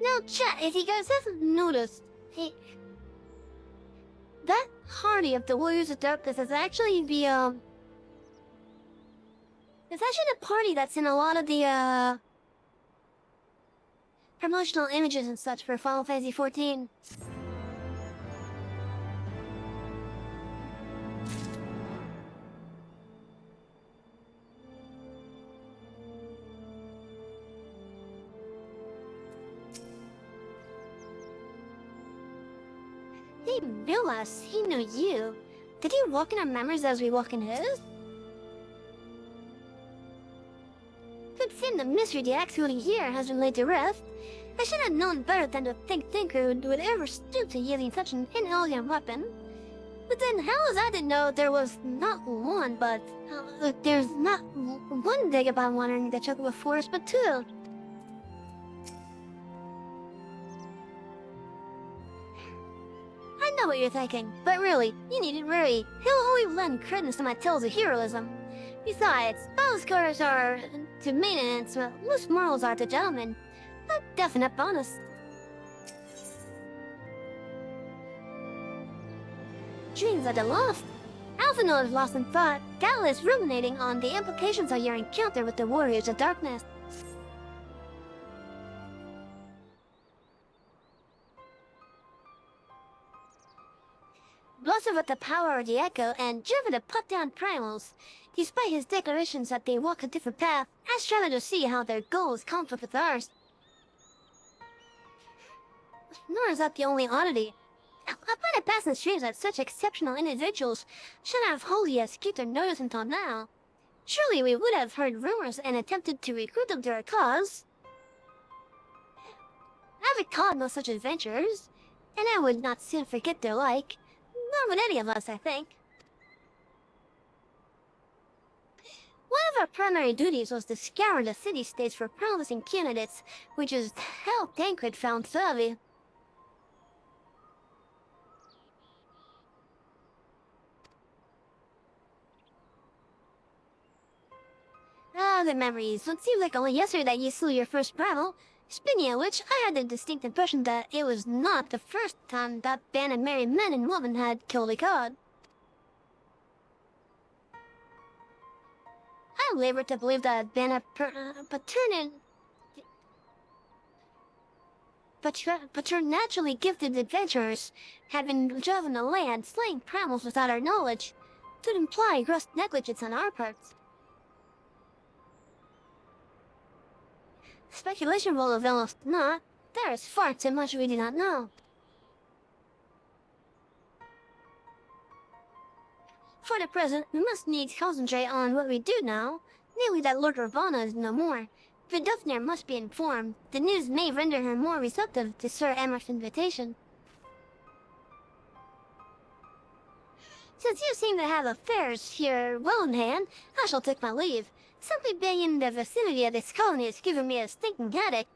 Now, chat, if you guys haven't noticed, that party of the Warriors of Darkness is actually the, it's actually the party that's in a lot of the, promotional images and such for Final Fantasy XIV. He realized he knew you. Did he walk in our memories as we walk in his? Could seem the mystery the actually here has been laid to rest. I should have known better than to think Thinker would ever stoop to yielding such an inelegant weapon. But then how was I to know there was not one, but there's not one thing about wandering the chocolate forest, but two? I know what you're thinking, but really, you needn't worry. He'll only lend credence to my tales of heroism. Besides, battle scars are to maintenance what loose morals are to gentlemen. A definite bonus. Dreams of the lost. Alphinaud is lost in thought. Gal is ruminating on the implications of your encounter with the warriors of darkness. Blessed with the power of the echo and driven to put down primals. Despite his declarations that they walk a different path, I struggle to see how their goals conflict with ours. Nor is that the only oddity. I find it past and strange that such exceptional individuals should have wholly escaped their notice until now. Surely we would have heard rumors and attempted to recruit them to our cause. I recall no such adventures, and I would not soon forget their like. Not with any of us, I think. One of our primary duties was to scour the city-states for promising candidates, which is how Tancred found Savi. Ah, the memories. It seems like only yesterday that you slew your first battle. Speaking of which, I had the distinct impression that it was not the first time that band of merry men and women had killed a god. I labored to believe that band of naturally gifted adventurers had been driven to land, slaying primals without our knowledge. It would imply gross negligence on our parts. Speculation will avail us not. There is far too much we do not know. For the present, we must needs concentrate on what we do know, namely that Lord Ravana is no more. Vidofnir must be informed. The news may render her more receptive to Sir Amarth's invitation. Since you seem to have affairs here well in hand, I shall take my leave. Simply being in the vicinity of this colony has given me a stinking headache.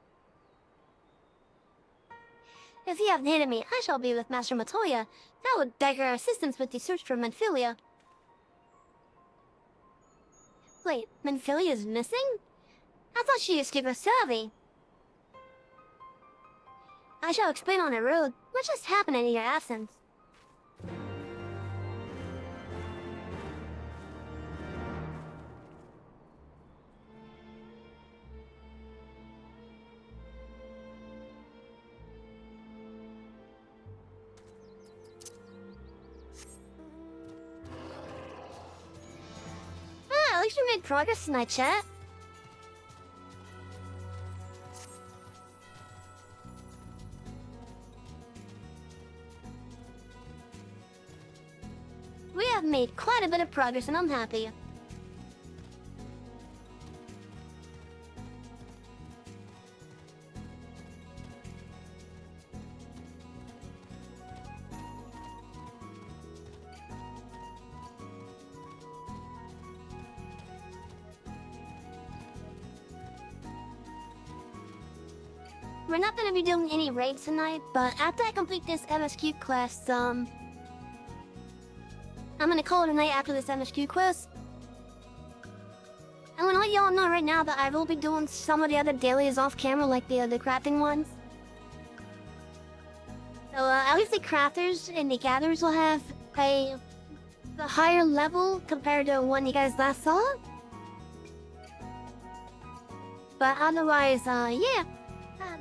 If you have needed me, I shall be with Master Matoya. That would beg our assistance with the search for Menphilia. Wait, Menphilia is missing? I thought she escaped with Savi. I shall explain on the road what just happened in your absence. At least we made progress tonight, chat. We have made quite a bit of progress and I'm happy. We're not gonna be doing any raids tonight, but after I complete this MSQ quest, I'm gonna call it a night after this MSQ quest. I'm gonna let y'all know right now that I will be doing some of the other dailies off camera, like the crafting ones. So at least the crafters and the gatherers will have a higher level compared to when you guys last saw. But otherwise, yeah.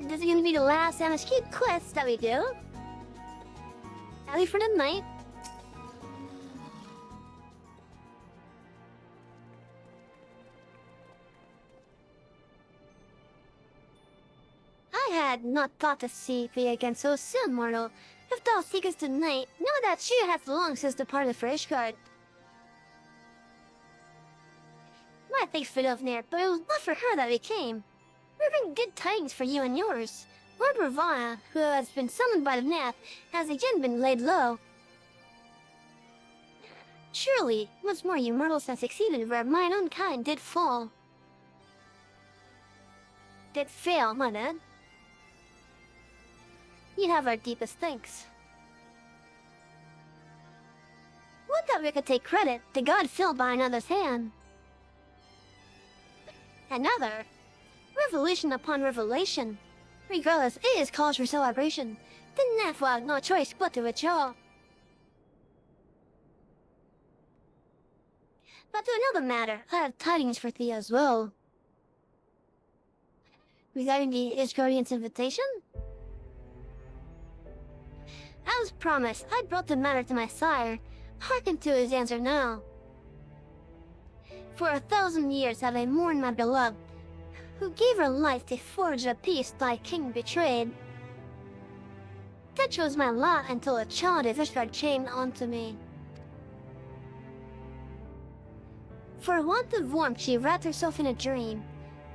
This is gonna be the last MSQ quest that we do. At least for the night. I had not thought to see thee again so soon, mortal. If thou seekest tonight, know that she hath long since departed for Ishgard. My thanks for Dovnir, but it was not for her that we came. We bring good tidings for you and yours. Lord Ravana, who has been summoned by the Nath, has again been laid low. Surely, once more you mortals have succeeded where mine own kind did fall. Did fail, my lad. You have our deepest thanks. Would that we could take credit, the god filled by another's hand. Another? Revelation upon revelation. Regardless, it is cause for celebration. The Nath will have no choice but to withdraw. But to another matter, I have tidings for thee as well. Regarding the Ishgardian's invitation? As promised, I brought the matter to my sire. Hearken to his answer now. For 1,000 years have I mourned my beloved, who gave her life to forge a peace thy king betrayed. That was my lot until a child of Ishgard came unto me. For want of warmth she wrapped herself in a dream,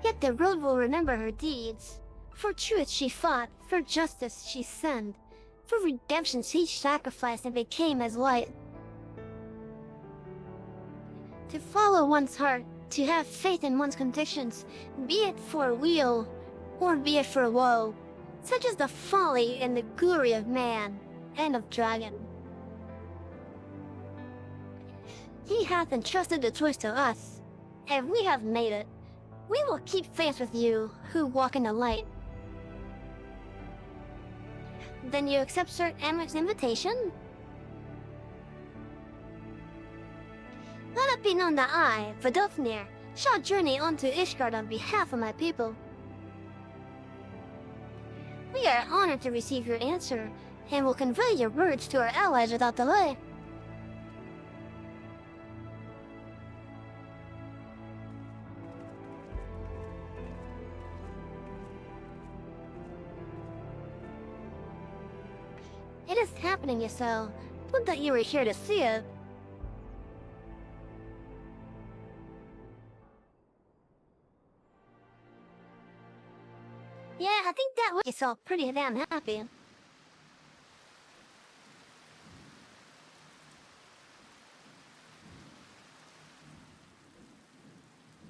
yet the road will remember her deeds. For truth she fought, for justice she sinned, for redemption she sacrificed and became as light. To follow one's heart, to have faith in one's convictions, be it for weal, or be it for woe, such is the folly and the glory of man, and of dragon. He hath entrusted the choice to us, and we have made it. We will keep faith with you, who walk in the light. Then you accept Sir Amaric's invitation? Let it be known that I, Vidofnir, shall journey on to Ishgard on behalf of my people. We are honored to receive your answer, and will convey your words to our allies without delay. It is happening, Yasel. Would that you were here to see it. Yeah, I think that would Yasel pretty damn happy.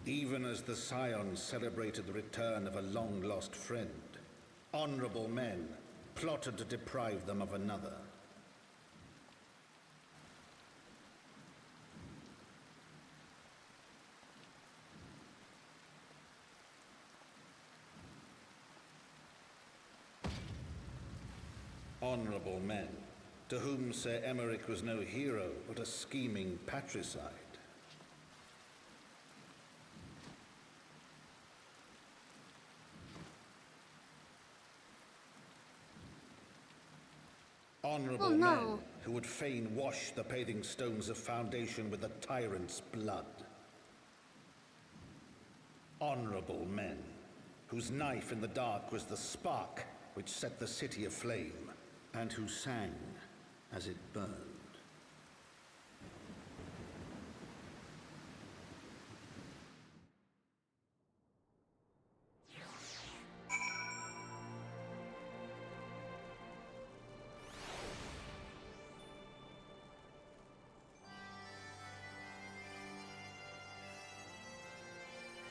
Even as the Scions celebrated the return of a long-lost friend, honorable men plotted to deprive them of another. Honorable men, to whom Sir Emeric was no hero, but a scheming patricide. Honorable men who would fain wash the paving stones of foundation with the tyrant's blood. Honorable men whose knife in the dark was the spark which set the city aflame, and who sang as it burned.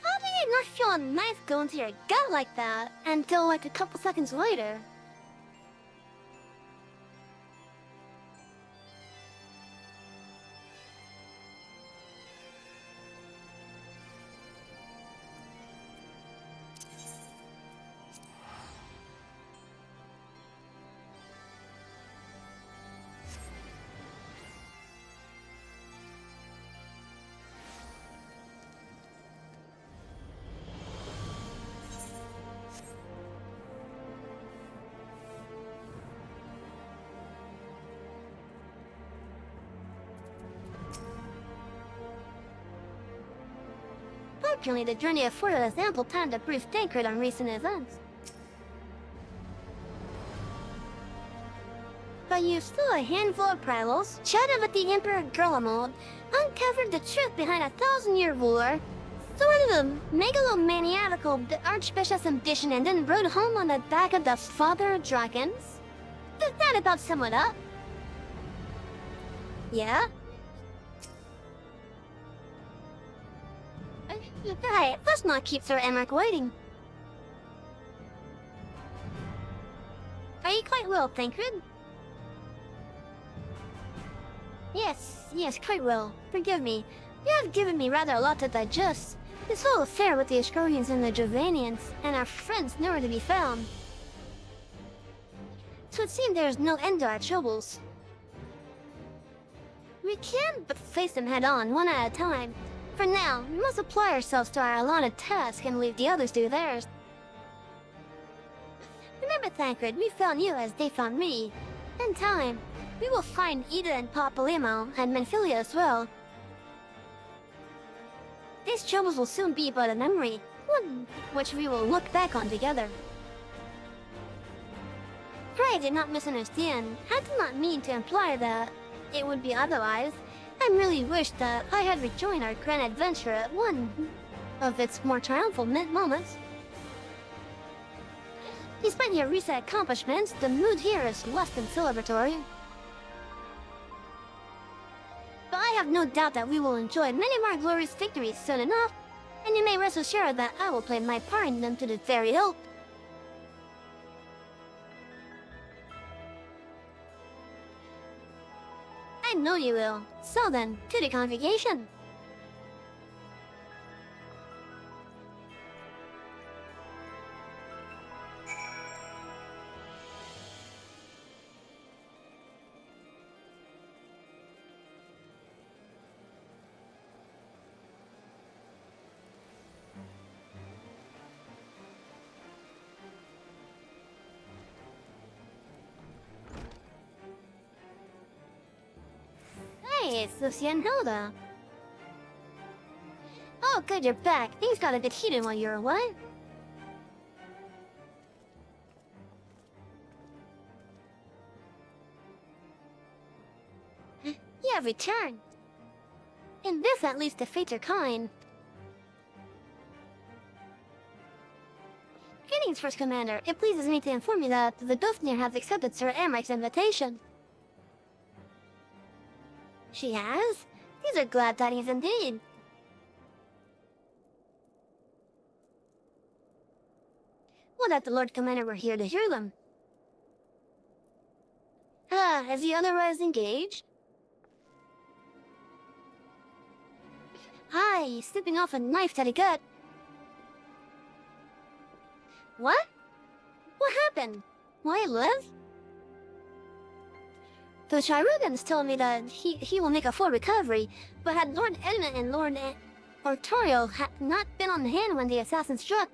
How do you not feel a knife go into your gut like that until like a couple seconds later? Fortunately, the journey afforded us ample time to brief Tancred on recent events. But you slew a handful of primals, chatted with the Emperor Gurlamod, uncovered the truth behind a 1,000-year war, thwarted a megalomaniacal Archbishop's ambition, and then rode home on the back of the Father of Dragons? Does that about sum it up? Yeah? Hey, let's not keep Sir Emmerich waiting. Are you quite well, Tancred? Yes, quite well. Forgive me. You have given me rather a lot to digest. This whole affair with the Ascorians and the Jovanians, and our friends nowhere to be found. So it seems there is no end to our troubles. We can but face them head on, one at a time. For now, we must apply ourselves to our allotted task and leave the others to theirs. Remember, Thancred, we found you as they found me. In time, we will find Ida and Papalymo and Menphilia as well. These troubles will soon be but a memory, one which we will look back on together. Pray do not misunderstand. I did not mean to imply that it would be otherwise. I merely wish that I had rejoined our grand adventure at one of its more triumphal moments. Despite your recent accomplishments, the mood here is less than celebratory. But I have no doubt that we will enjoy many more glorious victories soon enough, and you may rest assured that I will play my part in them to the very hilt. I know you will. So then, to the congregation. Hey, it's Lucia and Hilda. Oh, good, you're back. Things got a bit heated while you were away. You have returned. In this, at least, the fates are kind. Greetings, First Commander. It pleases me to inform you that the Dufnir has accepted Sir Emrich's invitation. She has? These are glad tidings indeed. Would that the Lord Commander were here to hear them. Ah, is he otherwise engaged? Aye, slipping off a knife to the gut. What? What happened? Why live? The Chirugans told me that he will make a full recovery, but had Lord Edmund and Lord Artorial had not been on hand when the assassin struck,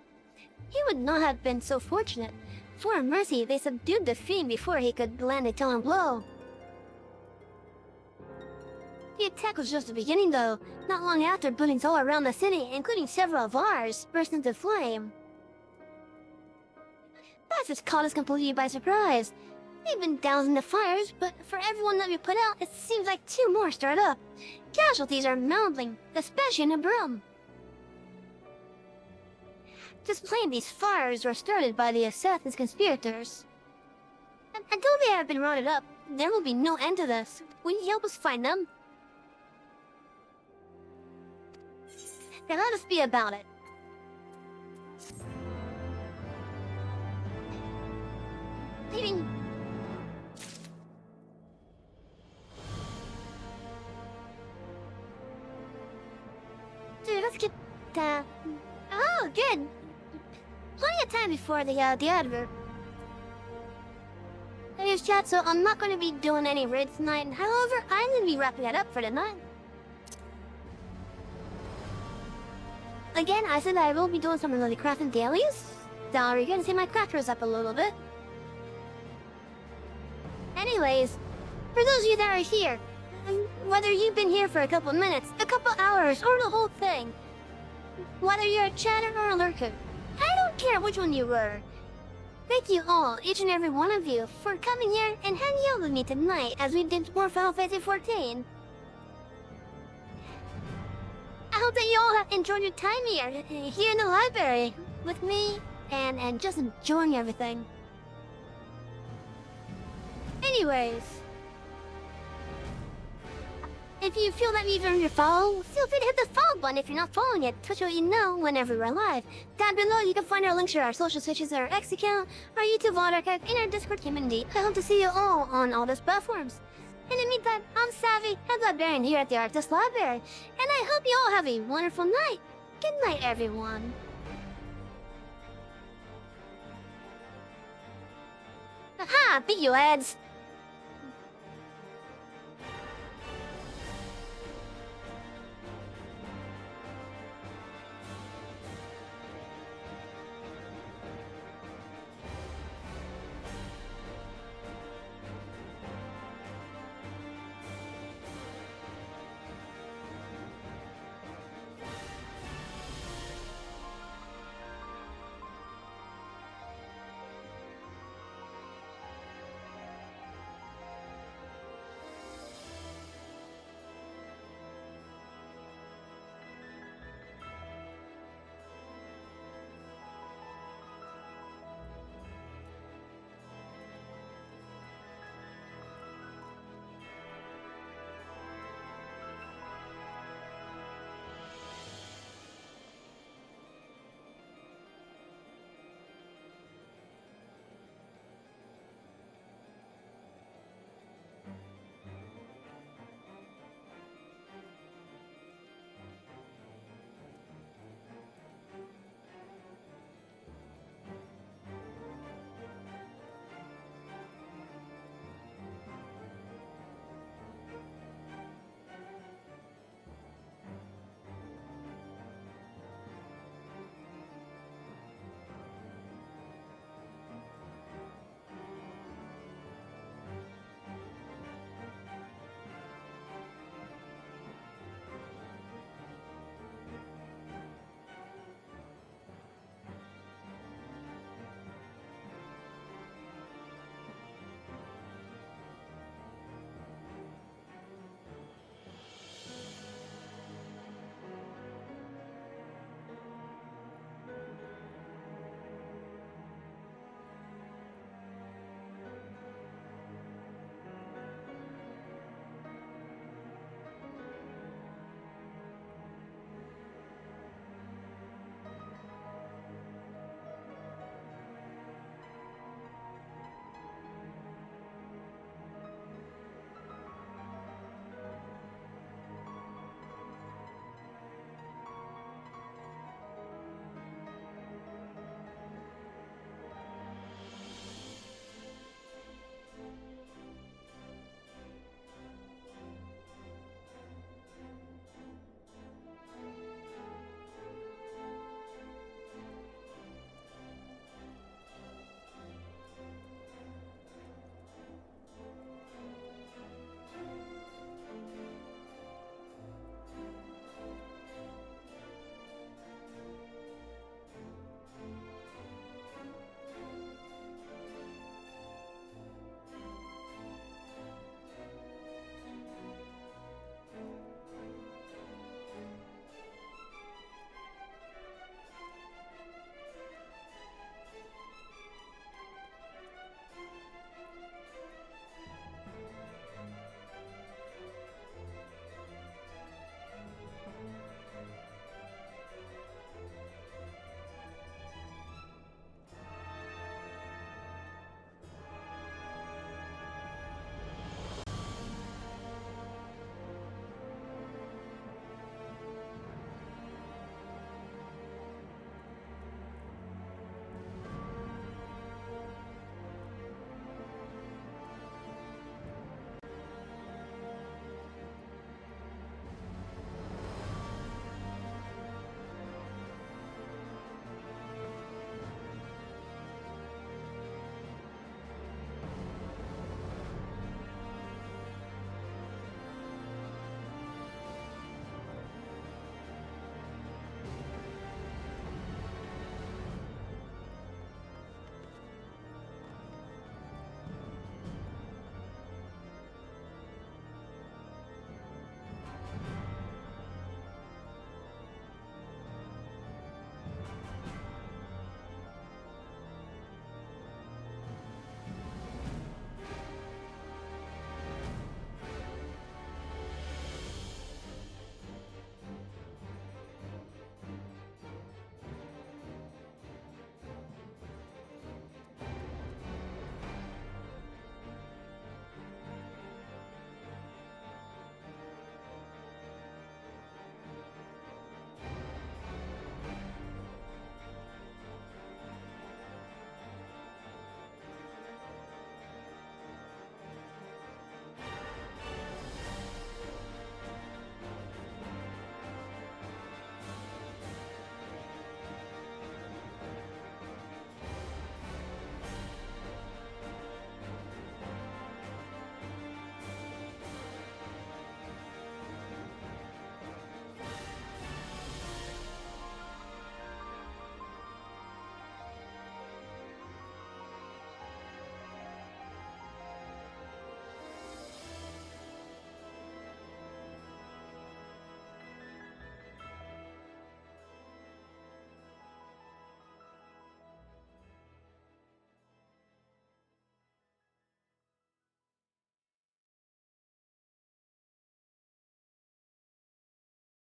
he would not have been so fortunate. For mercy, they subdued the fiend before he could land a telling blow. The attack was just the beginning, though. Not long after, buildings all around the city, including several of ours, burst into flame. That just caught us completely by surprise. They've been dousing the fires, but for everyone that we put out, it seems like 2 more start up. Casualties are mounting, especially in the Brum. Just plain, these fires were started by the assassin's conspirators. Until they have been rounded up, there will be no end to this. Will you help us find them? Then let us be about it. Leaving. Dude, let's get oh, good. Plenty of time before the advert. Anyways, chat, so I'm not going to be doing any raids tonight. However, I'm going to be wrapping that up for tonight. Again, I said I will be doing some of the crafting dailies. So you're going to see my crafters up a little bit. Anyways, for those of you that are here, whether you've been here for a couple minutes, a couple hours, or the whole thing, whether you're a chatter or a lurker, I don't care which one you were. Thank you all, each and every one of you, for coming here and hanging out with me tonight as we did more Final Fantasy XIV. I hope that you all have enjoyed your time here in the library, with me, and just enjoying everything. Anyways, if you feel that you've earned your follow, feel free to hit the follow button if you're not following yet, to let you know whenever we're live. Down below, you can find our links to our social switches, our X account, our YouTube archive, and our Discord community. I hope to see you all on all those platforms. In the meantime, I'm Savvy, head librarian here at the Arctis Library, and I hope you all have a wonderful night. Good night, everyone. Aha! Beat you, lads!